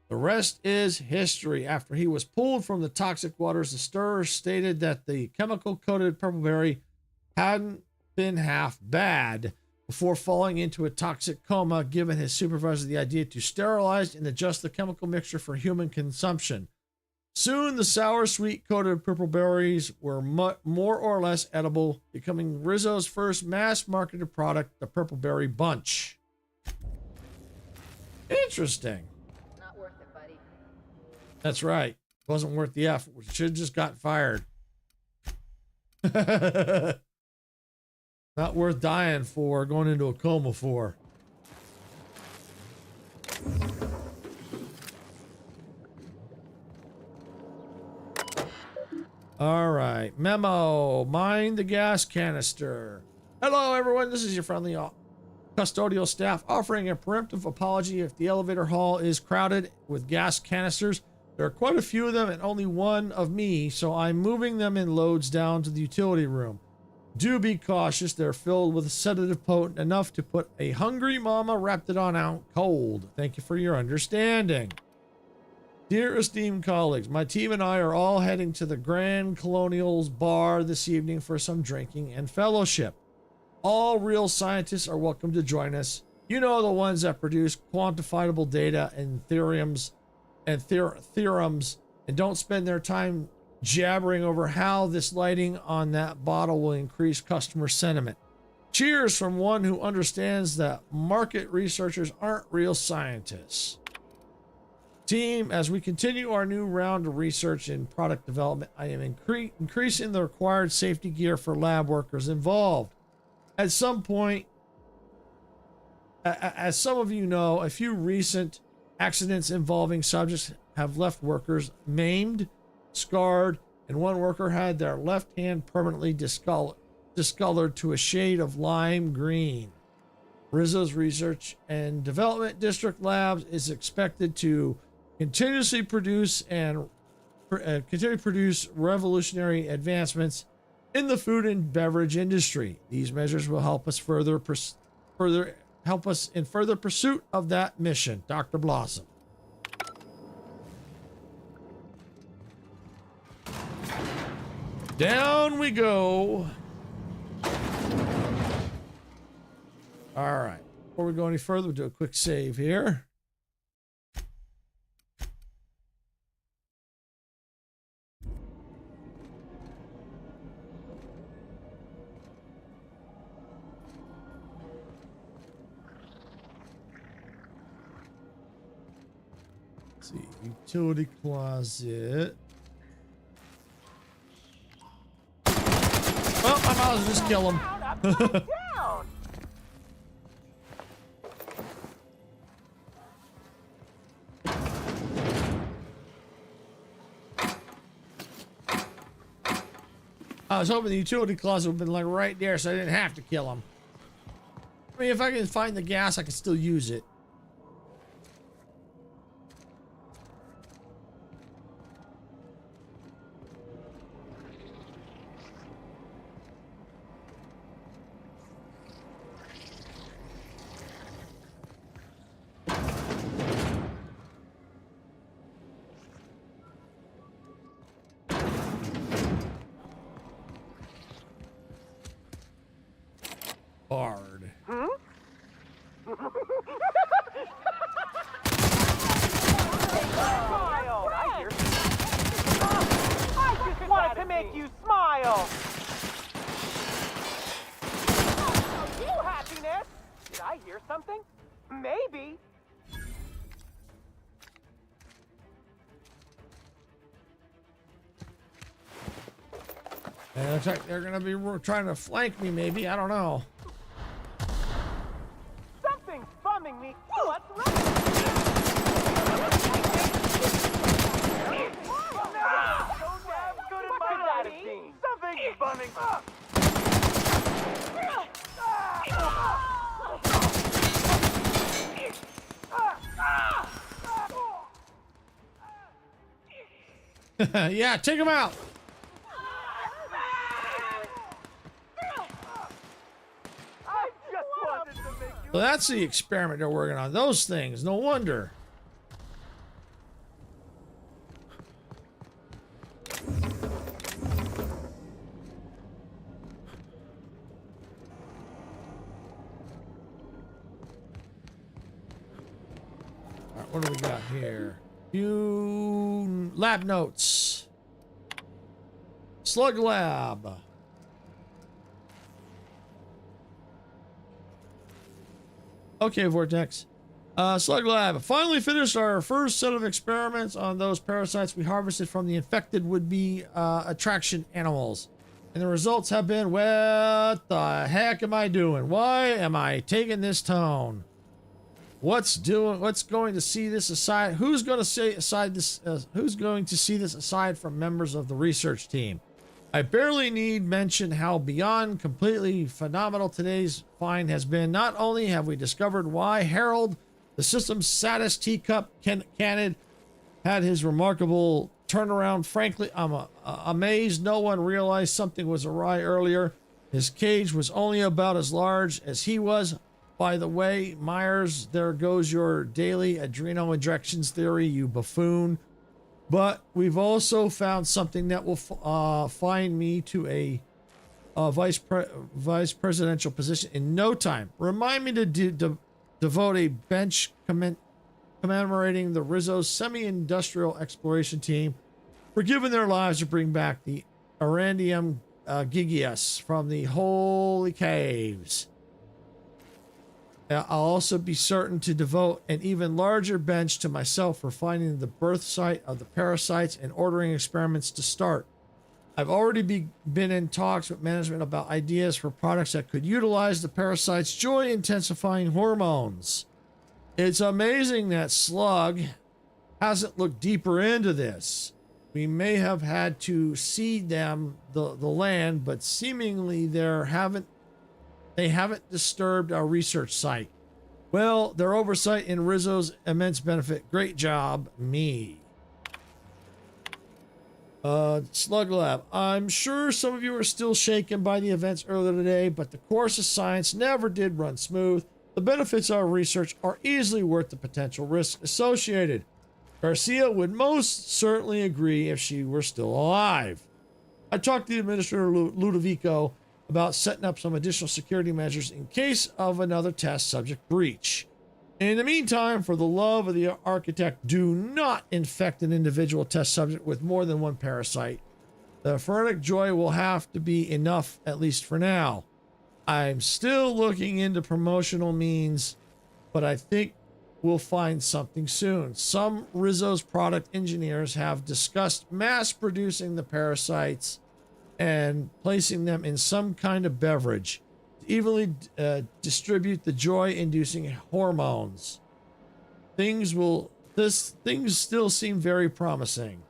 The rest is history. After he was pulled from the toxic waters, the stirrer stated that the chemical-coated purple berry hadn't been half bad before falling into a toxic coma, giving his supervisor the idea to sterilize and adjust the chemical mixture for human consumption. Soon, the sour, sweet-coated purple berries were more or less edible, becoming Rizzo's first mass-marketed product, the Purple Berry Bunch. Interesting. Not worth it, buddy. That's right. Wasn't worth the effort. Should have just got fired. Not worth dying for, going into a coma for. All right. Memo. Mind the gas canister. Hello, everyone. This is your friendly custodial staff offering a preemptive apology if the elevator hall is crowded with gas canisters. There are quite a few of them and only one of me, so I'm moving them in loads down to the utility room. Do be cautious. They're filled with a sedative potent enough to put a hungry mama wrapped it on out cold. Thank you for your understanding. Dear esteemed colleagues, my team and I are all heading to the Grand Colonial's bar this evening for some drinking and fellowship. All real scientists are welcome to join us. You know, the ones that produce quantifiable data and theorems and don't spend their time jabbering over how this lighting on that bottle will increase customer sentiment. Cheers from one who understands that market researchers aren't real scientists. Team, as we continue our new round of research and product development, I am increasing the required safety gear for lab workers involved. At some point, as some of you know, a few recent accidents involving subjects have left workers maimed, scarred, and one worker had their left hand permanently discolored to a shade of lime green. Rizzo's Research and Development District Labs is expected to continuously produce revolutionary advancements in the food and beverage industry. These measures will help us in further pursuit of that mission. Dr. Blossom. Down we go. All right. Before we go any further, we'll do a quick save here. Let's see, utility closet. Well, I might as well just kill him. I was hoping the utility closet would have been like right there so I didn't have to kill him. I mean, if I can find the gas, I can still use it. Hard. Huh? Smile! I just wanted to make you smile! You happiness! Did I hear something? Maybe. And it looks like they're gonna be trying to flank me, maybe. I don't know. Something's bumming me. What's wrong? Good advice out of me. Something's bumming. Yeah, take him out. Well, that's the experiment they're working on. Those things, no wonder. All right, what do we got here? Few lab notes. Slug lab. Okay, Vortex. Slug Lab. Finally finished our first set of experiments on those parasites we harvested from the infected would-be attraction animals. And the results have been, what the heck am I doing? Why am I taking this tone? What's going to see this aside? Who's going to see this aside from members of the research team? I barely need mention how beyond completely phenomenal today's find has been. Not only have we discovered why Harold, the system's saddest teacup canid, had his remarkable turnaround. Frankly, I'm amazed no one realized something was awry earlier. His cage was only about as large as he was. By the way, Myers, there goes your daily adrenal injections theory, you buffoon. But we've also found something that will find me to a vice presidential position in no time. Remind me to devote a bench commemorating the Rizzo's semi-industrial exploration team for giving their lives to bring back the Arandium Gigius from the Holy Caves. I'll also be certain to devote an even larger bench to myself for finding the birth site of the parasites and ordering experiments to start. I've already been in talks with management about ideas for products that could utilize the parasites' joy-intensifying hormones. It's amazing that Slug hasn't looked deeper into this. We may have had to cede them the land, but seemingly they haven't disturbed our research site. Well, their oversight in Rizzo's immense benefit. Great job, me. Slug Lab. I'm sure some of you are still shaken by the events earlier today, but the course of science never did run smooth. The benefits of our research are easily worth the potential risk associated. Garcia would most certainly agree if she were still alive. I talked to the Administrator Ludovico about setting up some additional security measures in case of another test subject breach. In the meantime, for the love of the architect, do not infect an individual test subject with more than one parasite. The phoretic joy will have to be enough, at least for now. I'm still looking into promotional means, but I think we'll find something soon. Some Rizzo's product engineers have discussed mass producing the parasites and placing them in some kind of beverage to evenly distribute the joy-inducing hormones. Things still seem very promising.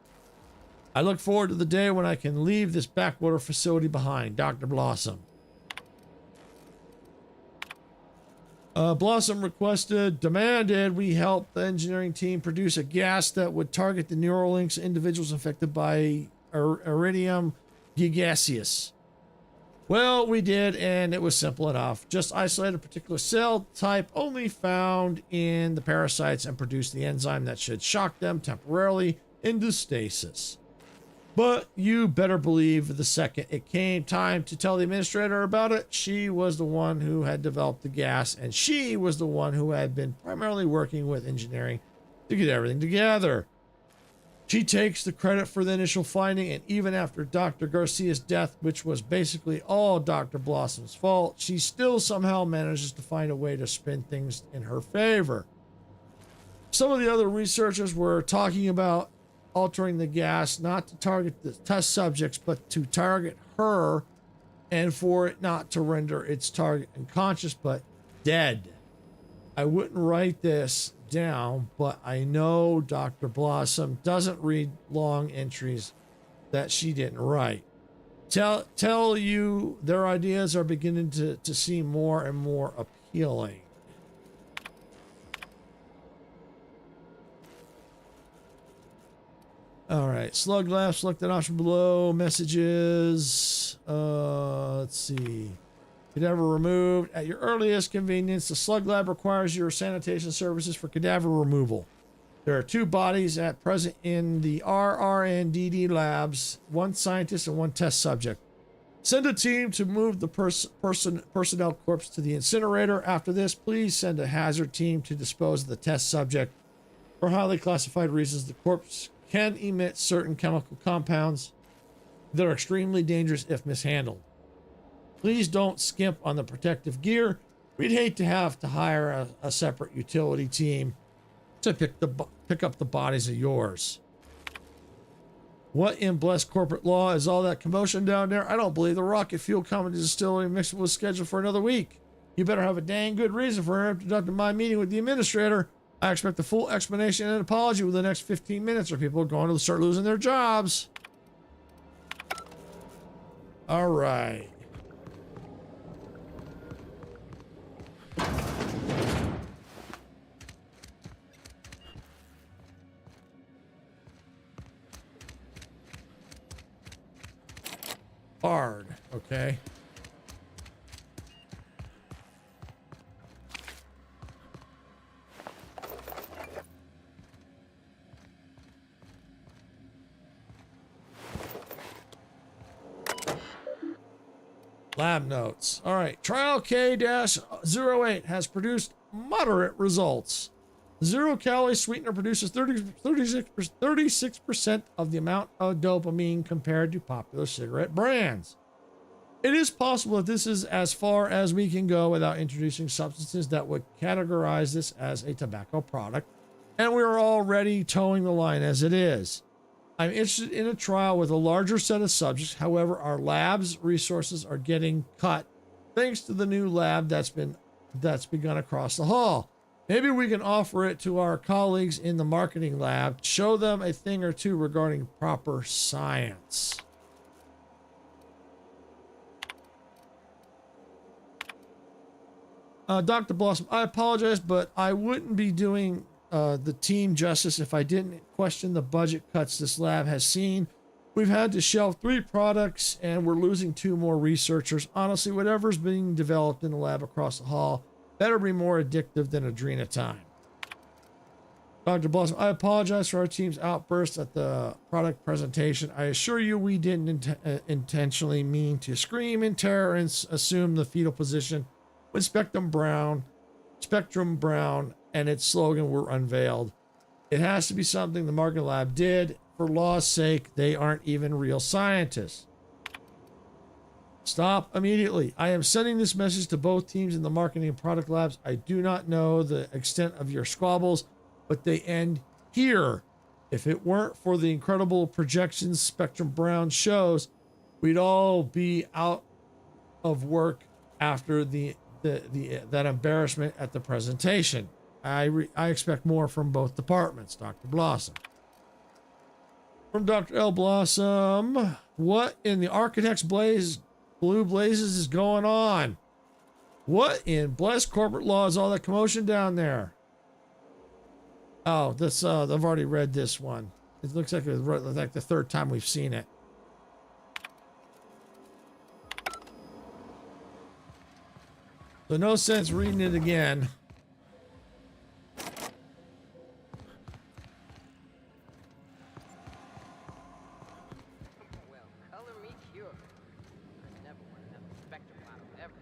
I look forward to the day when I can leave this backwater facility behind. Dr. Blossom. Blossom demanded we help the engineering team produce a gas that would target the neural links of individuals infected by iridium gigaseous. Well, we did, and it was simple enough. Just isolate a particular cell type only found in the parasites and produce the enzyme that should shock them temporarily into stasis. But you better believe the second it came time to tell the administrator about it, she was the one who had developed the gas, and she was the one who had been primarily working with engineering to get everything together. She takes the credit for the initial finding, and even after Dr. Garcia's death, which was basically all Dr. Blossom's fault, she still somehow manages to find a way to spin things in her favor. Some of the other researchers were talking about altering the gas not to target the test subjects, but to target her, and for it not to render its target unconscious but dead. I wouldn't write this down, but I know Dr. Blossom doesn't read long entries that she didn't write. Tell you their ideas are beginning to seem more and more appealing. All right, Slug Lab, select an option below. Messages. Let's see. Cadaver removed. At your earliest convenience, the Slug Lab requires your sanitation services for cadaver removal. There are 2 bodies at present in the RR&DD labs, 1 scientist and 1 test subject. Send a team to move the personnel corpse to the incinerator. After this, please send a hazard team to dispose of the test subject. For highly classified reasons, the corpse can emit certain chemical compounds that are extremely dangerous if mishandled. Please don't skimp on the protective gear. We'd hate to have to hire a separate utility team to pick up the bodies of yours. What in blessed corporate law is all that commotion down there? I don't believe the rocket fuel company distillery mixed was scheduled for another week. You better have a dang good reason for interrupting my meeting with the administrator. I expect a full explanation and apology within the next 15 minutes, or people are going to start losing their jobs. All right. Hard, okay. Lab notes. All right. Trial K-08 has produced moderate results. Zero-calorie sweetener produces 36% of the amount of dopamine compared to popular cigarette brands. It is possible that this is as far as we can go without introducing substances that would categorize this as a tobacco product, and we are already towing the line as it is. I'm interested in a trial with a larger set of subjects. However, our lab's resources are getting cut thanks to the new lab that's begun across the hall. Maybe we can offer it to our colleagues in the marketing lab, show them a thing or two regarding proper science. Dr. Blossom, I apologize, but I wouldn't be doing the team justice if I didn't question the budget cuts this lab has seen. We've had to shelve 3 products and we're losing 2 more researchers. Honestly, whatever's being developed in the lab across the hall better be more addictive than Adrenatime. Dr. Blossom, I apologize for our team's outburst at the product presentation. I assure you we didn't intentionally mean to scream in terror and assume the fetal position when Spectrum Brown and its slogan were unveiled. It has to be something the marketing lab did. For law's sake, they aren't even real scientists. Stop immediately. I am sending this message to both teams in the marketing and product labs. I do not know the extent of your squabbles, but they end here. If it weren't for the incredible projections Spectrum Brown shows, we'd all be out of work after that embarrassment at the presentation. I expect more from both departments, Dr. Blossom. From Dr. L. Blossom, what in the Architect's blue blazes is going on? What in blessed corporate law is all that commotion down there? Oh, this I've already read this one. It looks like the 3rd time we've seen it. So no sense reading it again. Well, color me cured. I never want to have a spectrum out ever.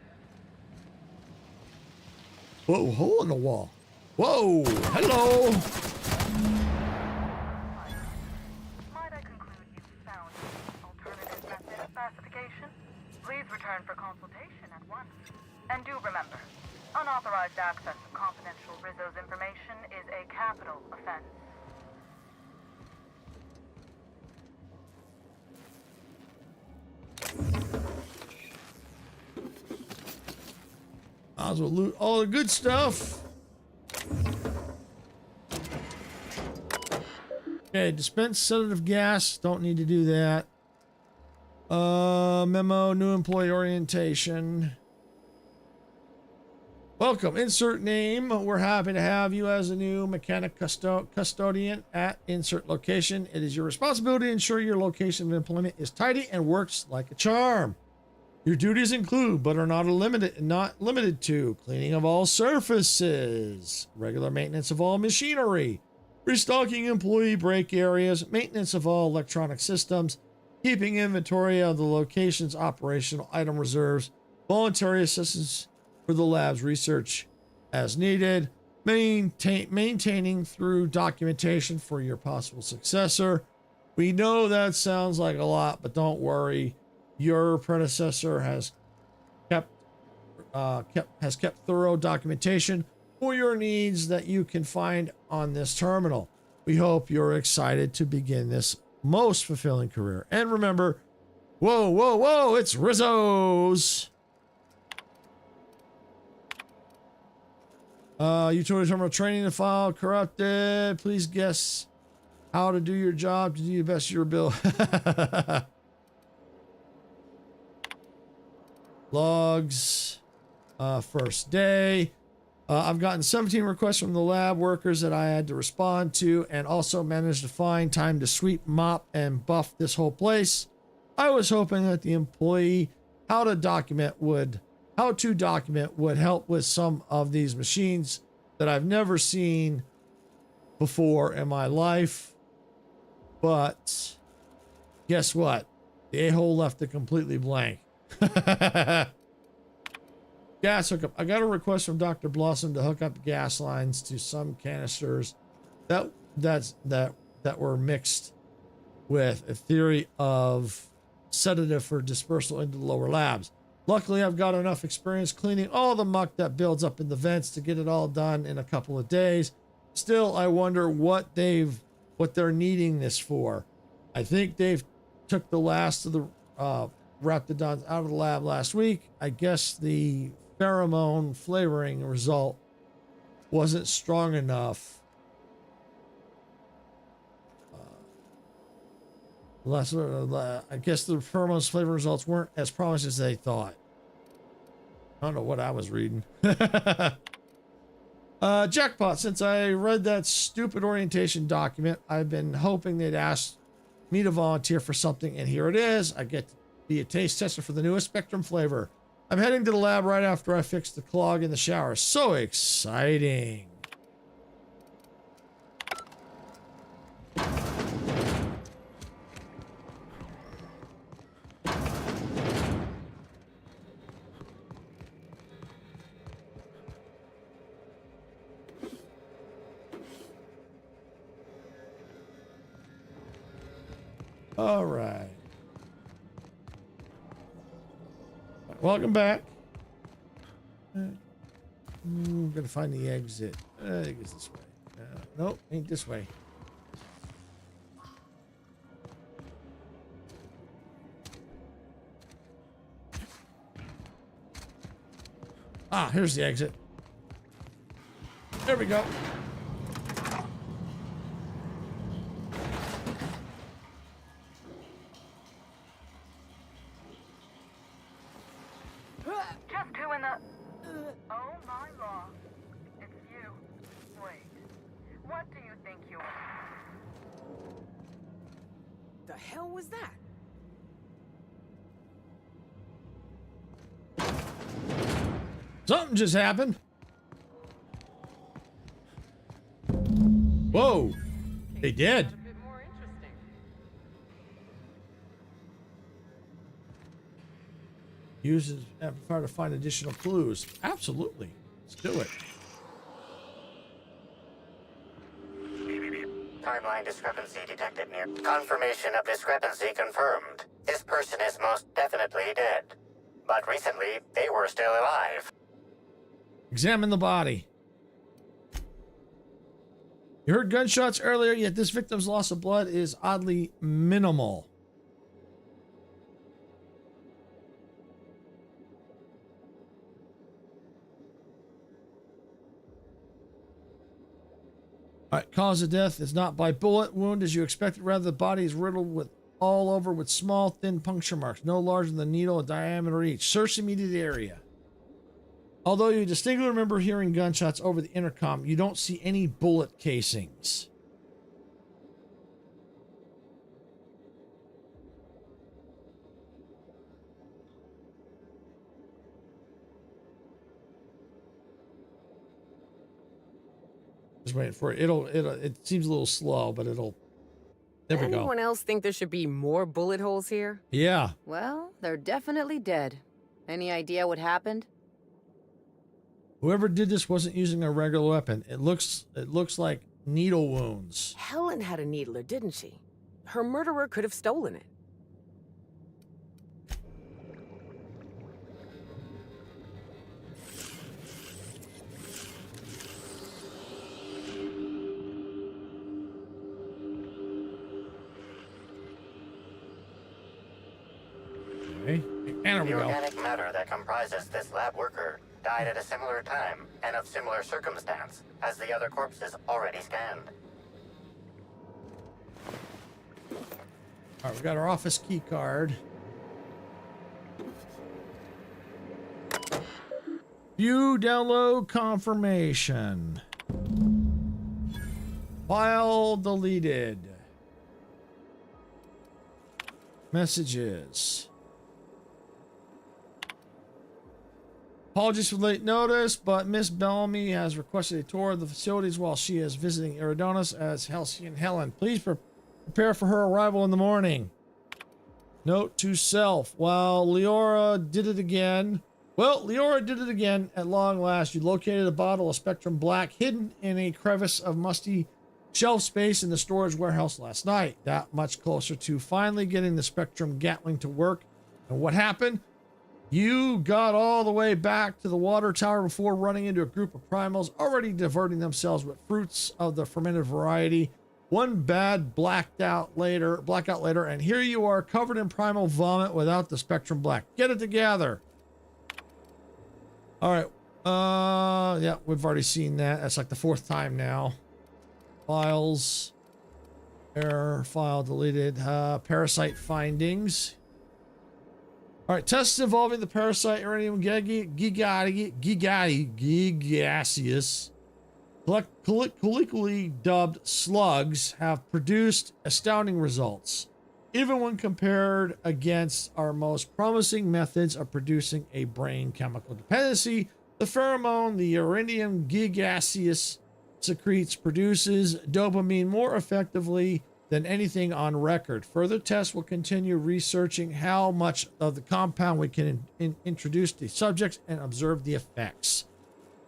Whoa, hole in the wall. Whoa, hello. Might I conclude you found an alternative method of pacification? Please return for consultation at once. And do remember, unauthorized access to confidential Rizzo's information is a capital offense. Might as well loot all the good stuff. Okay, dispense sedative gas. Don't need to do that. Memo, new employee orientation. Welcome, insert name. We're happy to have you as a new mechanic custodian at insert location. It is your responsibility to ensure your location of employment is tidy and works like a charm. Your duties include, but are not limited to, cleaning of all surfaces, regular maintenance of all machinery, restocking employee break areas, maintenance of all electronic systems, keeping inventory of the location's operational item reserves, voluntary assistance for the lab's research as needed, maintaining through documentation for your possible successor. We know that sounds like a lot, but don't worry. Your predecessor has kept thorough documentation for your needs that you can find on this terminal. We hope you're excited to begin this most fulfilling career. And remember, whoa, whoa, whoa, it's Rizzo's. Utility terminal training to file corrupted. Please guess how to do your job to do the best of your ability. Logs. First day. I've gotten 17 requests from the lab workers that I had to respond to, and also managed to find time to sweep, mop, and buff this whole place. I was hoping that the employee how to document would help with some of these machines that I've never seen before in my life. But guess what? The a-hole left it completely blank. Gas hookup. I got a request from Dr. Blossom to hook up gas lines to some canisters that were mixed with a theory of sedative for dispersal into the lower labs. Luckily, I've got enough experience cleaning all the muck that builds up in the vents to get it all done in a couple of days. Still, I wonder what they're needing this for. I think they've took the last of the Raptidons out of the lab last week. I guess the pheromone flavoring result wasn't strong enough. I guess the pheromones flavor results weren't as promising as they thought. I don't know what I was reading. Jackpot, since I read that stupid orientation document, I've been hoping they'd ask me to volunteer for something, and here it is. I get to be a taste tester for the newest Spectrum flavor. I'm heading to the lab right after I fix the clog in the shower. So exciting. All right. Welcome back. I'm gonna find the exit. I think it's this way. Nope, ain't this way. Ah, here's the exit. There we go. Just who in the... Oh my law. It's you. Wait. What do you think you are? The hell was that? Something just happened. Whoa. They did. Uses amplifier to find additional clues. Absolutely. Let's do it. Timeline discrepancy detected near. Confirmation of discrepancy confirmed. This person is most definitely dead. But recently, they were still alive. Examine the body. You heard gunshots earlier, yet this victim's loss of blood is oddly minimal. All right, cause of death is not by bullet wound as you expected. Rather, the body is riddled with all over with small, thin puncture marks, no larger than the needle in diameter each. Search the immediate area. Although you distinctly remember hearing gunshots over the intercom, you don't see any bullet casings. Just waiting for it. It seems a little slow, but it'll. There we go. Anyone else think there should be more bullet holes here? Yeah. Well, they're definitely dead. Any idea what happened? Whoever did this wasn't using a regular weapon. It looks like needle wounds. Helen had a needler, didn't she? Her murderer could have stolen it. Okay. And The organic matter that comprises this lab worker died at a similar time and of similar circumstance as the other corpses already scanned. All right, we got our office key card. View download confirmation. File deleted. Messages. Apologies for late notice, but Miss Bellamy has requested a tour of the facilities while she is visiting Eridonis as Halcyon Helen. Please prepare for her arrival in the morning. Note to self, while Leora did it again. Well, Leora did it again at long last. You located a bottle of Spectrum Black hidden in a crevice of musty shelf space in the storage warehouse last night. That much closer to finally getting the Spectrum Gatling to work. And what happened? You got all the way back to the water tower before running into a group of primals already diverting themselves with fruits of the fermented variety. One bad blackout later, and here you are covered in primal vomit without the Spectrum Black. Get it together. All right, Yeah, we've already seen that. That's like the 4th time now. Files. Error. File deleted. Parasite findings. All right, tests involving the parasite Iridium gigaseous, colloquially dubbed slugs, have produced astounding results. Even when compared against our most promising methods of producing a brain chemical dependency, the pheromone the Iridium gigaseous secretes produces dopamine more effectively than anything on record. Further tests will continue researching how much of the compound we can introduce to subjects and observe the effects.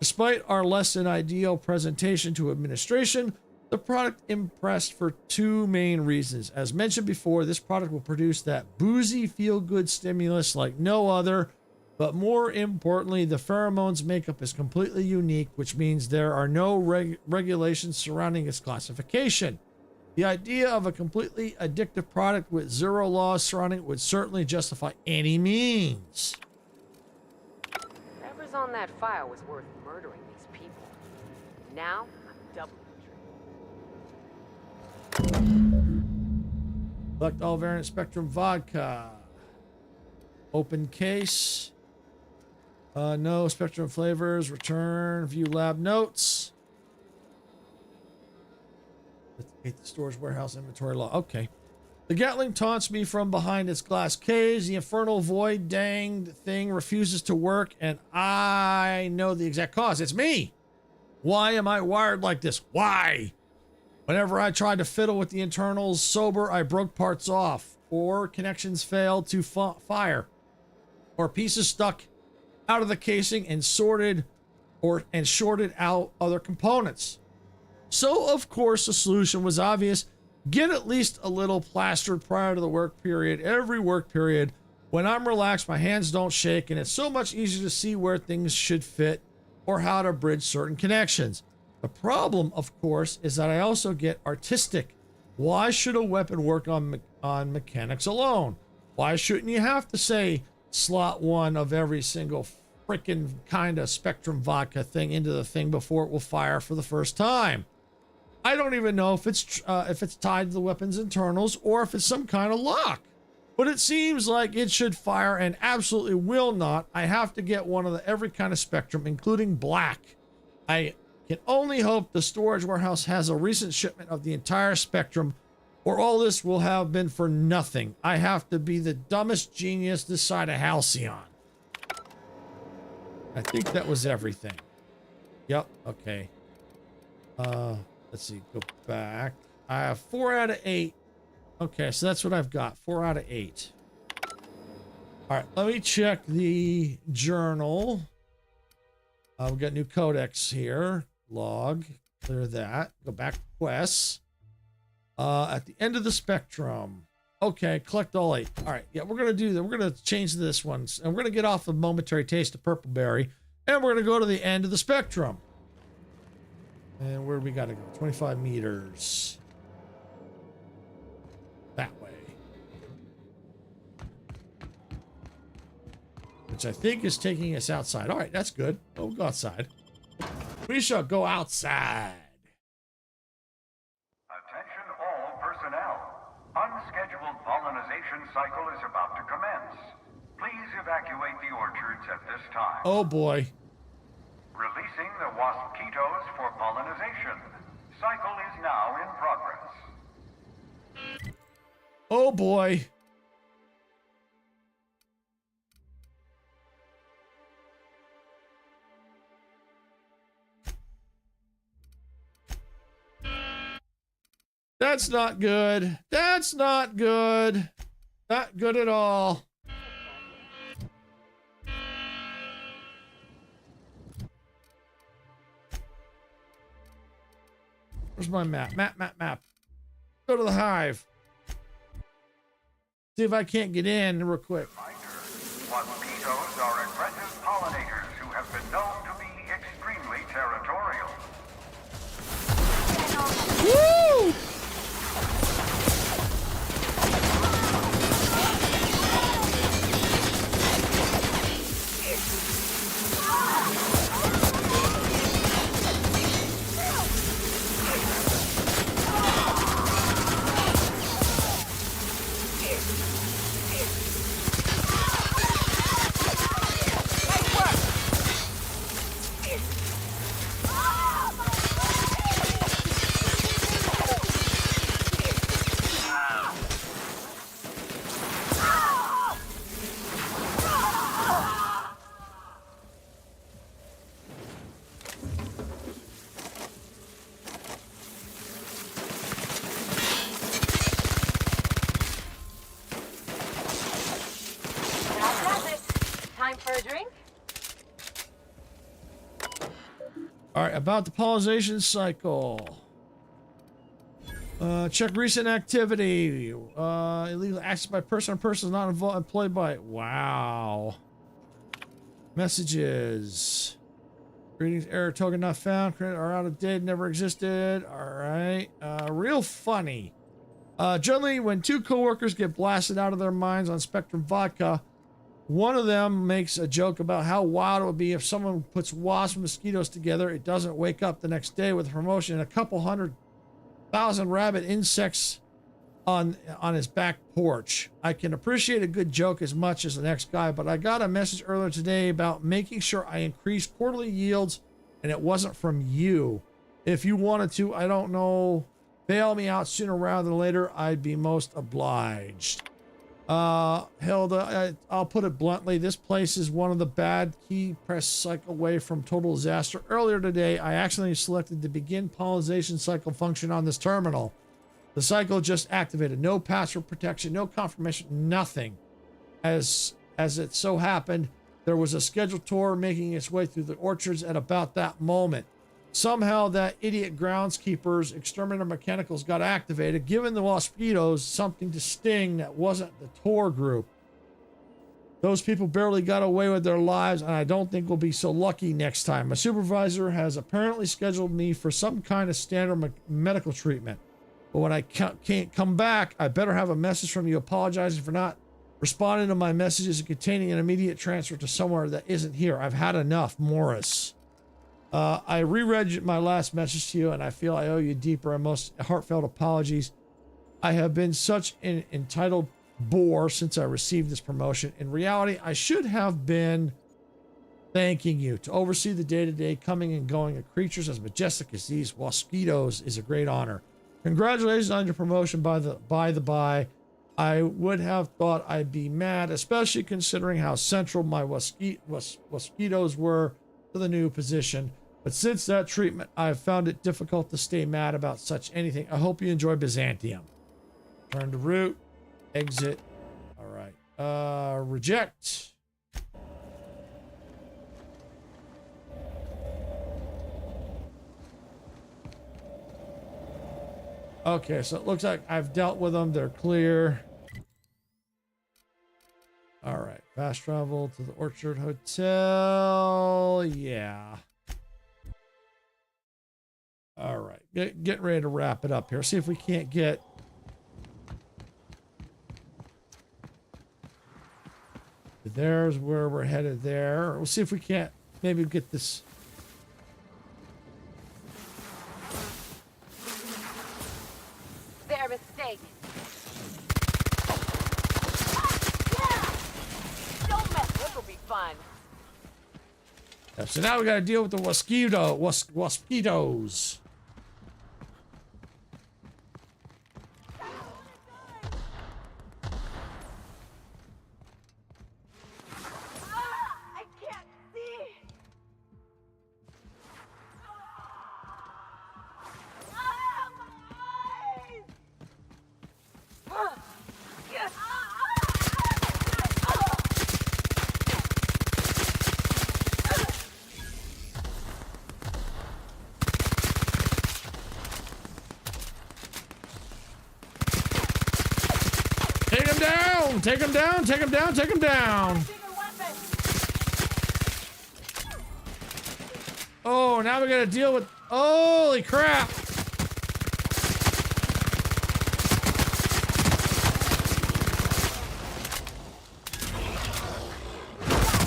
Despite our less than ideal presentation to administration, the product impressed for 2 main reasons. As mentioned before, this product will produce that boozy feel-good stimulus like no other, but more importantly, the pheromone's makeup is completely unique, which means there are no regulations surrounding its classification. The idea of a completely addictive product with 0 laws surrounding it would certainly justify any means. Whatever's on that file was worth murdering these people. Now, I'm doubling the truth. Select all variant Spectrum vodka. Open case. No Spectrum flavors. Return. View lab notes. Hit the storage warehouse inventory log. Okay. The Gatling taunts me from behind its glass cage. The infernal void danged thing refuses to work, and I know the exact cause. It's me. Why am I wired like this? Why? Whenever I tried to fiddle with the internals sober, I broke parts off, or connections failed to fire, or pieces stuck out of the casing and shorted out other components. So, of course, the solution was obvious. Get at least a little plastered prior to the work period. Every work period. When I'm relaxed, my hands don't shake, and it's so much easier to see where things should fit or how to bridge certain connections. The problem, of course, is that I also get artistic. Why should a weapon work on mechanics alone? Why shouldn't you have to say slot 1 of every single freaking kind of Spectrum vodka thing into the thing before it will fire for the first time? I don't even know if it's tied to the weapon's internals or if it's some kind of lock. But it seems like it should fire and absolutely will not. I have to get one of every kind of Spectrum, including black. I can only hope the storage warehouse has a recent shipment of the entire Spectrum, or all this will have been for nothing. I have to be the dumbest genius this side of Halcyon. I think that was everything. Yep, okay. Let's see, go back. I have 4 out of 8. Okay, so that's what I've got. 4 out of 8. All right, let me check the journal. We've got new codex here. Log, clear that. Go back to quests. At the end of the Spectrum. Okay, collect all 8. All right, yeah, we're going to do that. We're going to change this one. And we're going to get off the momentary taste of Purpleberry. And we're going to go to the end of the Spectrum. And where do we got to go? 25 meters. That way. Which I think is taking us outside. All right, that's good. Oh, we'll go outside. We shall go outside. Attention all personnel. Unscheduled pollinization cycle is about to commence. Please evacuate the orchards at this time. Oh boy. Releasing the waspitos for pollinization. Cycle is now in progress. Oh boy. That's not good. That's not good. Not good at all. Where's my map? Map. Go to the hive. See if I can't get in real quick. Waspitos are aggressive pollinators who have been known to be extremely territorial. Woo! All right, about the pollination cycle. Check recent activity. Illegal access by person or persons not employed by. Wow. Messages. Greetings, error token not found. Credit are out of date. Never existed. All right. Real funny. Generally, when two coworkers get blasted out of their minds on Spectrum vodka, one of them makes a joke about how wild it would be if someone puts wasps and mosquitoes together. It doesn't wake up the next day with a promotion and a couple 100,000 rabbit insects on his back porch. I can appreciate a good joke as much as the next guy, but I got a message earlier today about making sure I increase quarterly yields, and it wasn't from you. If you wanted to, I don't know, bail me out sooner rather than later, I'd be most obliged. Hilda, I'll put it bluntly, this place is one of the bad key press cycle away from total disaster. Earlier today, I accidentally selected the begin pollination cycle function on this terminal. The cycle just activated. No password protection, no confirmation, nothing. As it so happened, there was a scheduled tour making its way through the orchards at about that moment. Somehow that idiot groundskeeper's exterminator mechanicals got activated, giving the mosquitoes something to sting that wasn't the tour group. Those people barely got away with their lives, and I don't think we'll be so lucky next time. My supervisor has apparently scheduled me for some kind of standard medical treatment. But when I can't come back, I better have a message from you apologizing for not responding to my messages and containing an immediate transfer to somewhere that isn't here. I've had enough, Morris. I reread my last message to you, and I feel I owe you deeper and most heartfelt apologies. I have been such an entitled bore since I received this promotion. In reality, I should have been thanking you. To oversee the day-to-day coming and going of creatures as majestic as these mosquitoes is a great honor. Congratulations on your promotion by the by. I would have thought I'd be mad, especially considering how central my mosquitoes were to the new position. But since that treatment, I've found it difficult to stay mad about such anything. I hope you enjoy Byzantium. Turn to route. Exit. All right. Reject. Okay, so it looks like I've dealt with them. They're clear. All right. Fast travel to the Orchard Hotel. Yeah. All right. Getting ready to wrap it up here. See if we can't get... There's where we're headed there. We'll see if we can't maybe get this... Their mistake. Don't mess. This will be fun. So now we got to deal with the mosquitoes. I can't see. Take him down! Take him down! Take him down! Take him down! Oh, now we gotta deal with... Holy crap!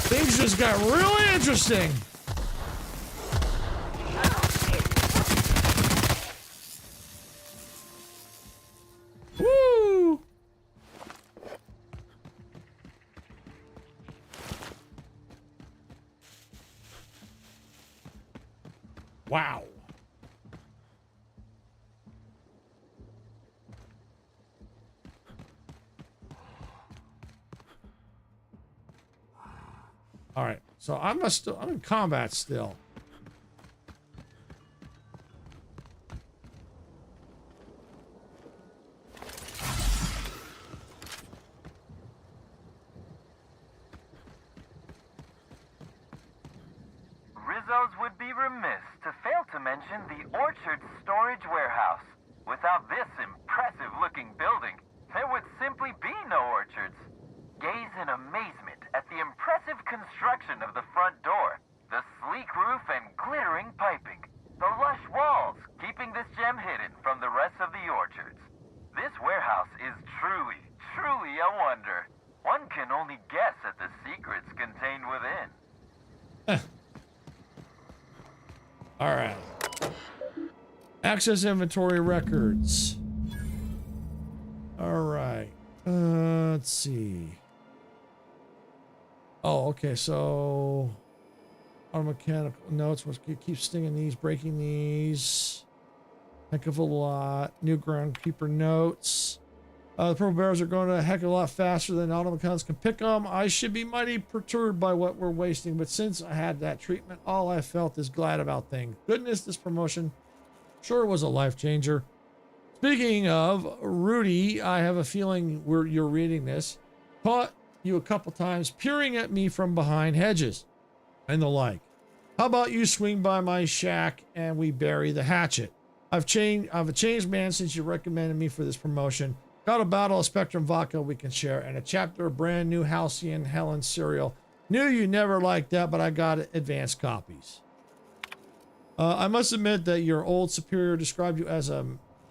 Things just got really interesting. Woo! Wow. All right, so I'm in combat still. Rizzo's would be remiss to no wonder. One can only guess at the secrets contained within. All right. Access inventory records. All right. Let's see. Oh, okay. So, auto mechanical notes. Let's keep stinging these, breaking these. Heck of a lot. New groundkeeper notes. The purple barrels are going a heck of a lot faster than automechanics can pick them. I should be mighty perturbed by what we're wasting, but since I had that treatment, all I felt is glad about things. Goodness, this promotion sure was a life changer. Speaking of Rudy, I have a feeling you're reading this. Caught you a couple times peering at me from behind hedges and the like. How about you swing by my shack and we bury the hatchet? I'm a changed man since you recommended me for this promotion. Got a bottle of Spectrum vodka we can share and a chapter of brand new Halcyon Helen cereal. Knew you never liked that, but I got advanced copies. I must admit that your old superior described you as a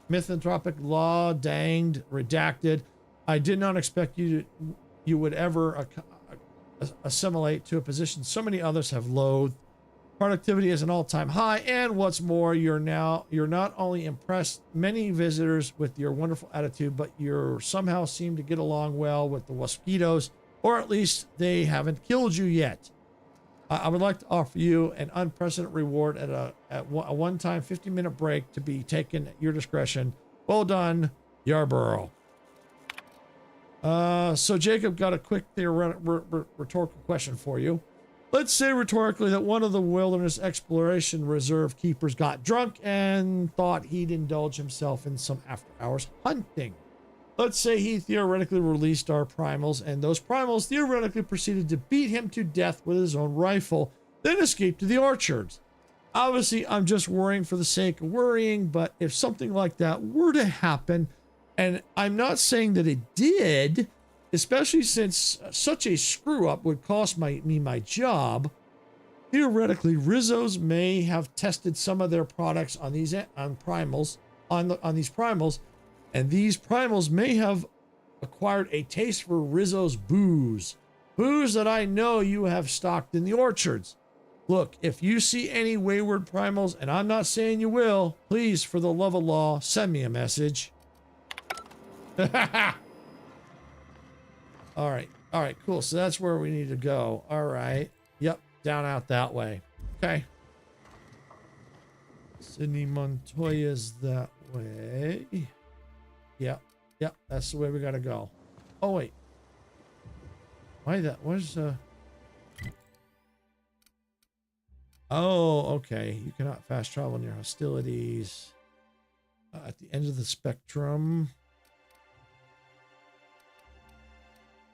misanthropic, law-danged, redacted. I did not expect you would ever assimilate to a position so many others have loathed. Productivity is an all-time high, and what's more, you're not only impressed many visitors with your wonderful attitude, but you somehow seem to get along well with the mosquitoes, or at least they haven't killed you yet. I would like to offer you an unprecedented reward at a one-time 50-minute break to be taken at your discretion. Well done, Yarborough. So Jacob got a quick rhetorical question for you. Let's say rhetorically that one of the Wilderness Exploration Reserve keepers got drunk and thought he'd indulge himself in some after-hours hunting. Let's say he theoretically released our primals, and those primals theoretically proceeded to beat him to death with his own rifle, then escaped to the orchards. Obviously, I'm just worrying for the sake of worrying, but if something like that were to happen, and I'm not saying that it did, especially since such a screw-up would cost me my job, theoretically, Rizzo's may have tested some of their products on these primals, and these primals may have acquired a taste for Rizzo's booze that I know you have stocked in the orchards. Look, if you see any wayward primals, and I'm not saying you will, please, for the love of law, send me a message. All right, cool. So that's where we need to go. All right. Yep, down out that way. Okay. Sydney Montoya's that way. Yep, that's the way we gotta go. Oh, wait. Why that? Where's Oh, okay. You cannot fast travel near hostilities. At the end of the spectrum.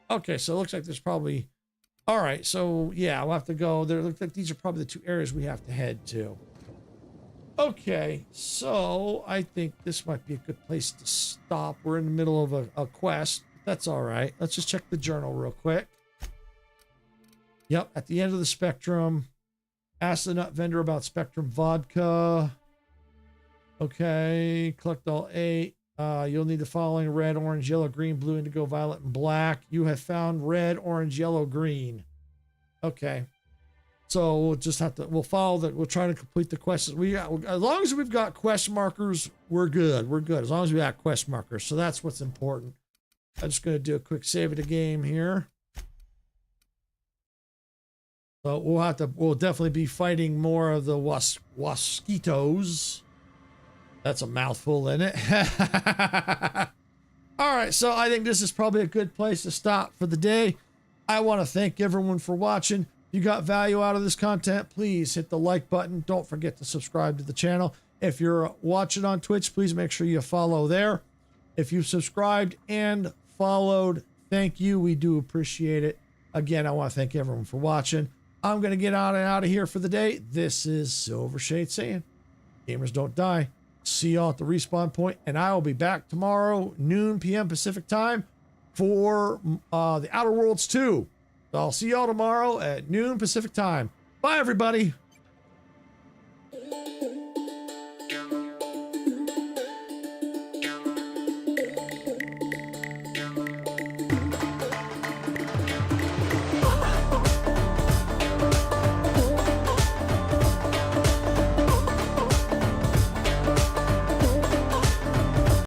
Okay, so it looks like there's probably... All right, so yeah, we'll have to go there. It looks like these are probably the two areas we have to head to. Okay, so I think this might be a good place to stop. We're in the middle of a quest. That's all right. Let's just check the journal real quick. Yep, at the end of the spectrum. Ask the nut vendor about Spectrum vodka. Okay, collect all 8. You'll need the following: red, orange, yellow, green, blue, indigo, violet, and black. You have found red, orange, yellow, green. Okay. So we'll just have to, we'll follow that. We'll try to complete the quests. As long as we've got quest markers, we're good. We're good. As long as we got quest markers. So that's what's important. I'm just going to do a quick save of the game here. So we'll definitely be fighting more of the mosquitoes. That's a mouthful, isn't it? All right, so I think this is probably a good place to stop for the day. I want to thank everyone for watching. If you got value out of this content, please hit the like button. Don't forget to subscribe to the channel. If you're watching on Twitch, please make sure you follow there. If you've subscribed and followed, thank you. We do appreciate it. Again, I want to thank everyone for watching. I'm going to get out of here for the day. This is Silvershade saying, gamers don't die. See y'all at the respawn point, and I will be back tomorrow, noon p.m. Pacific time, for the Outer Worlds 2. So I'll see y'all tomorrow at noon Pacific time. Bye, everybody.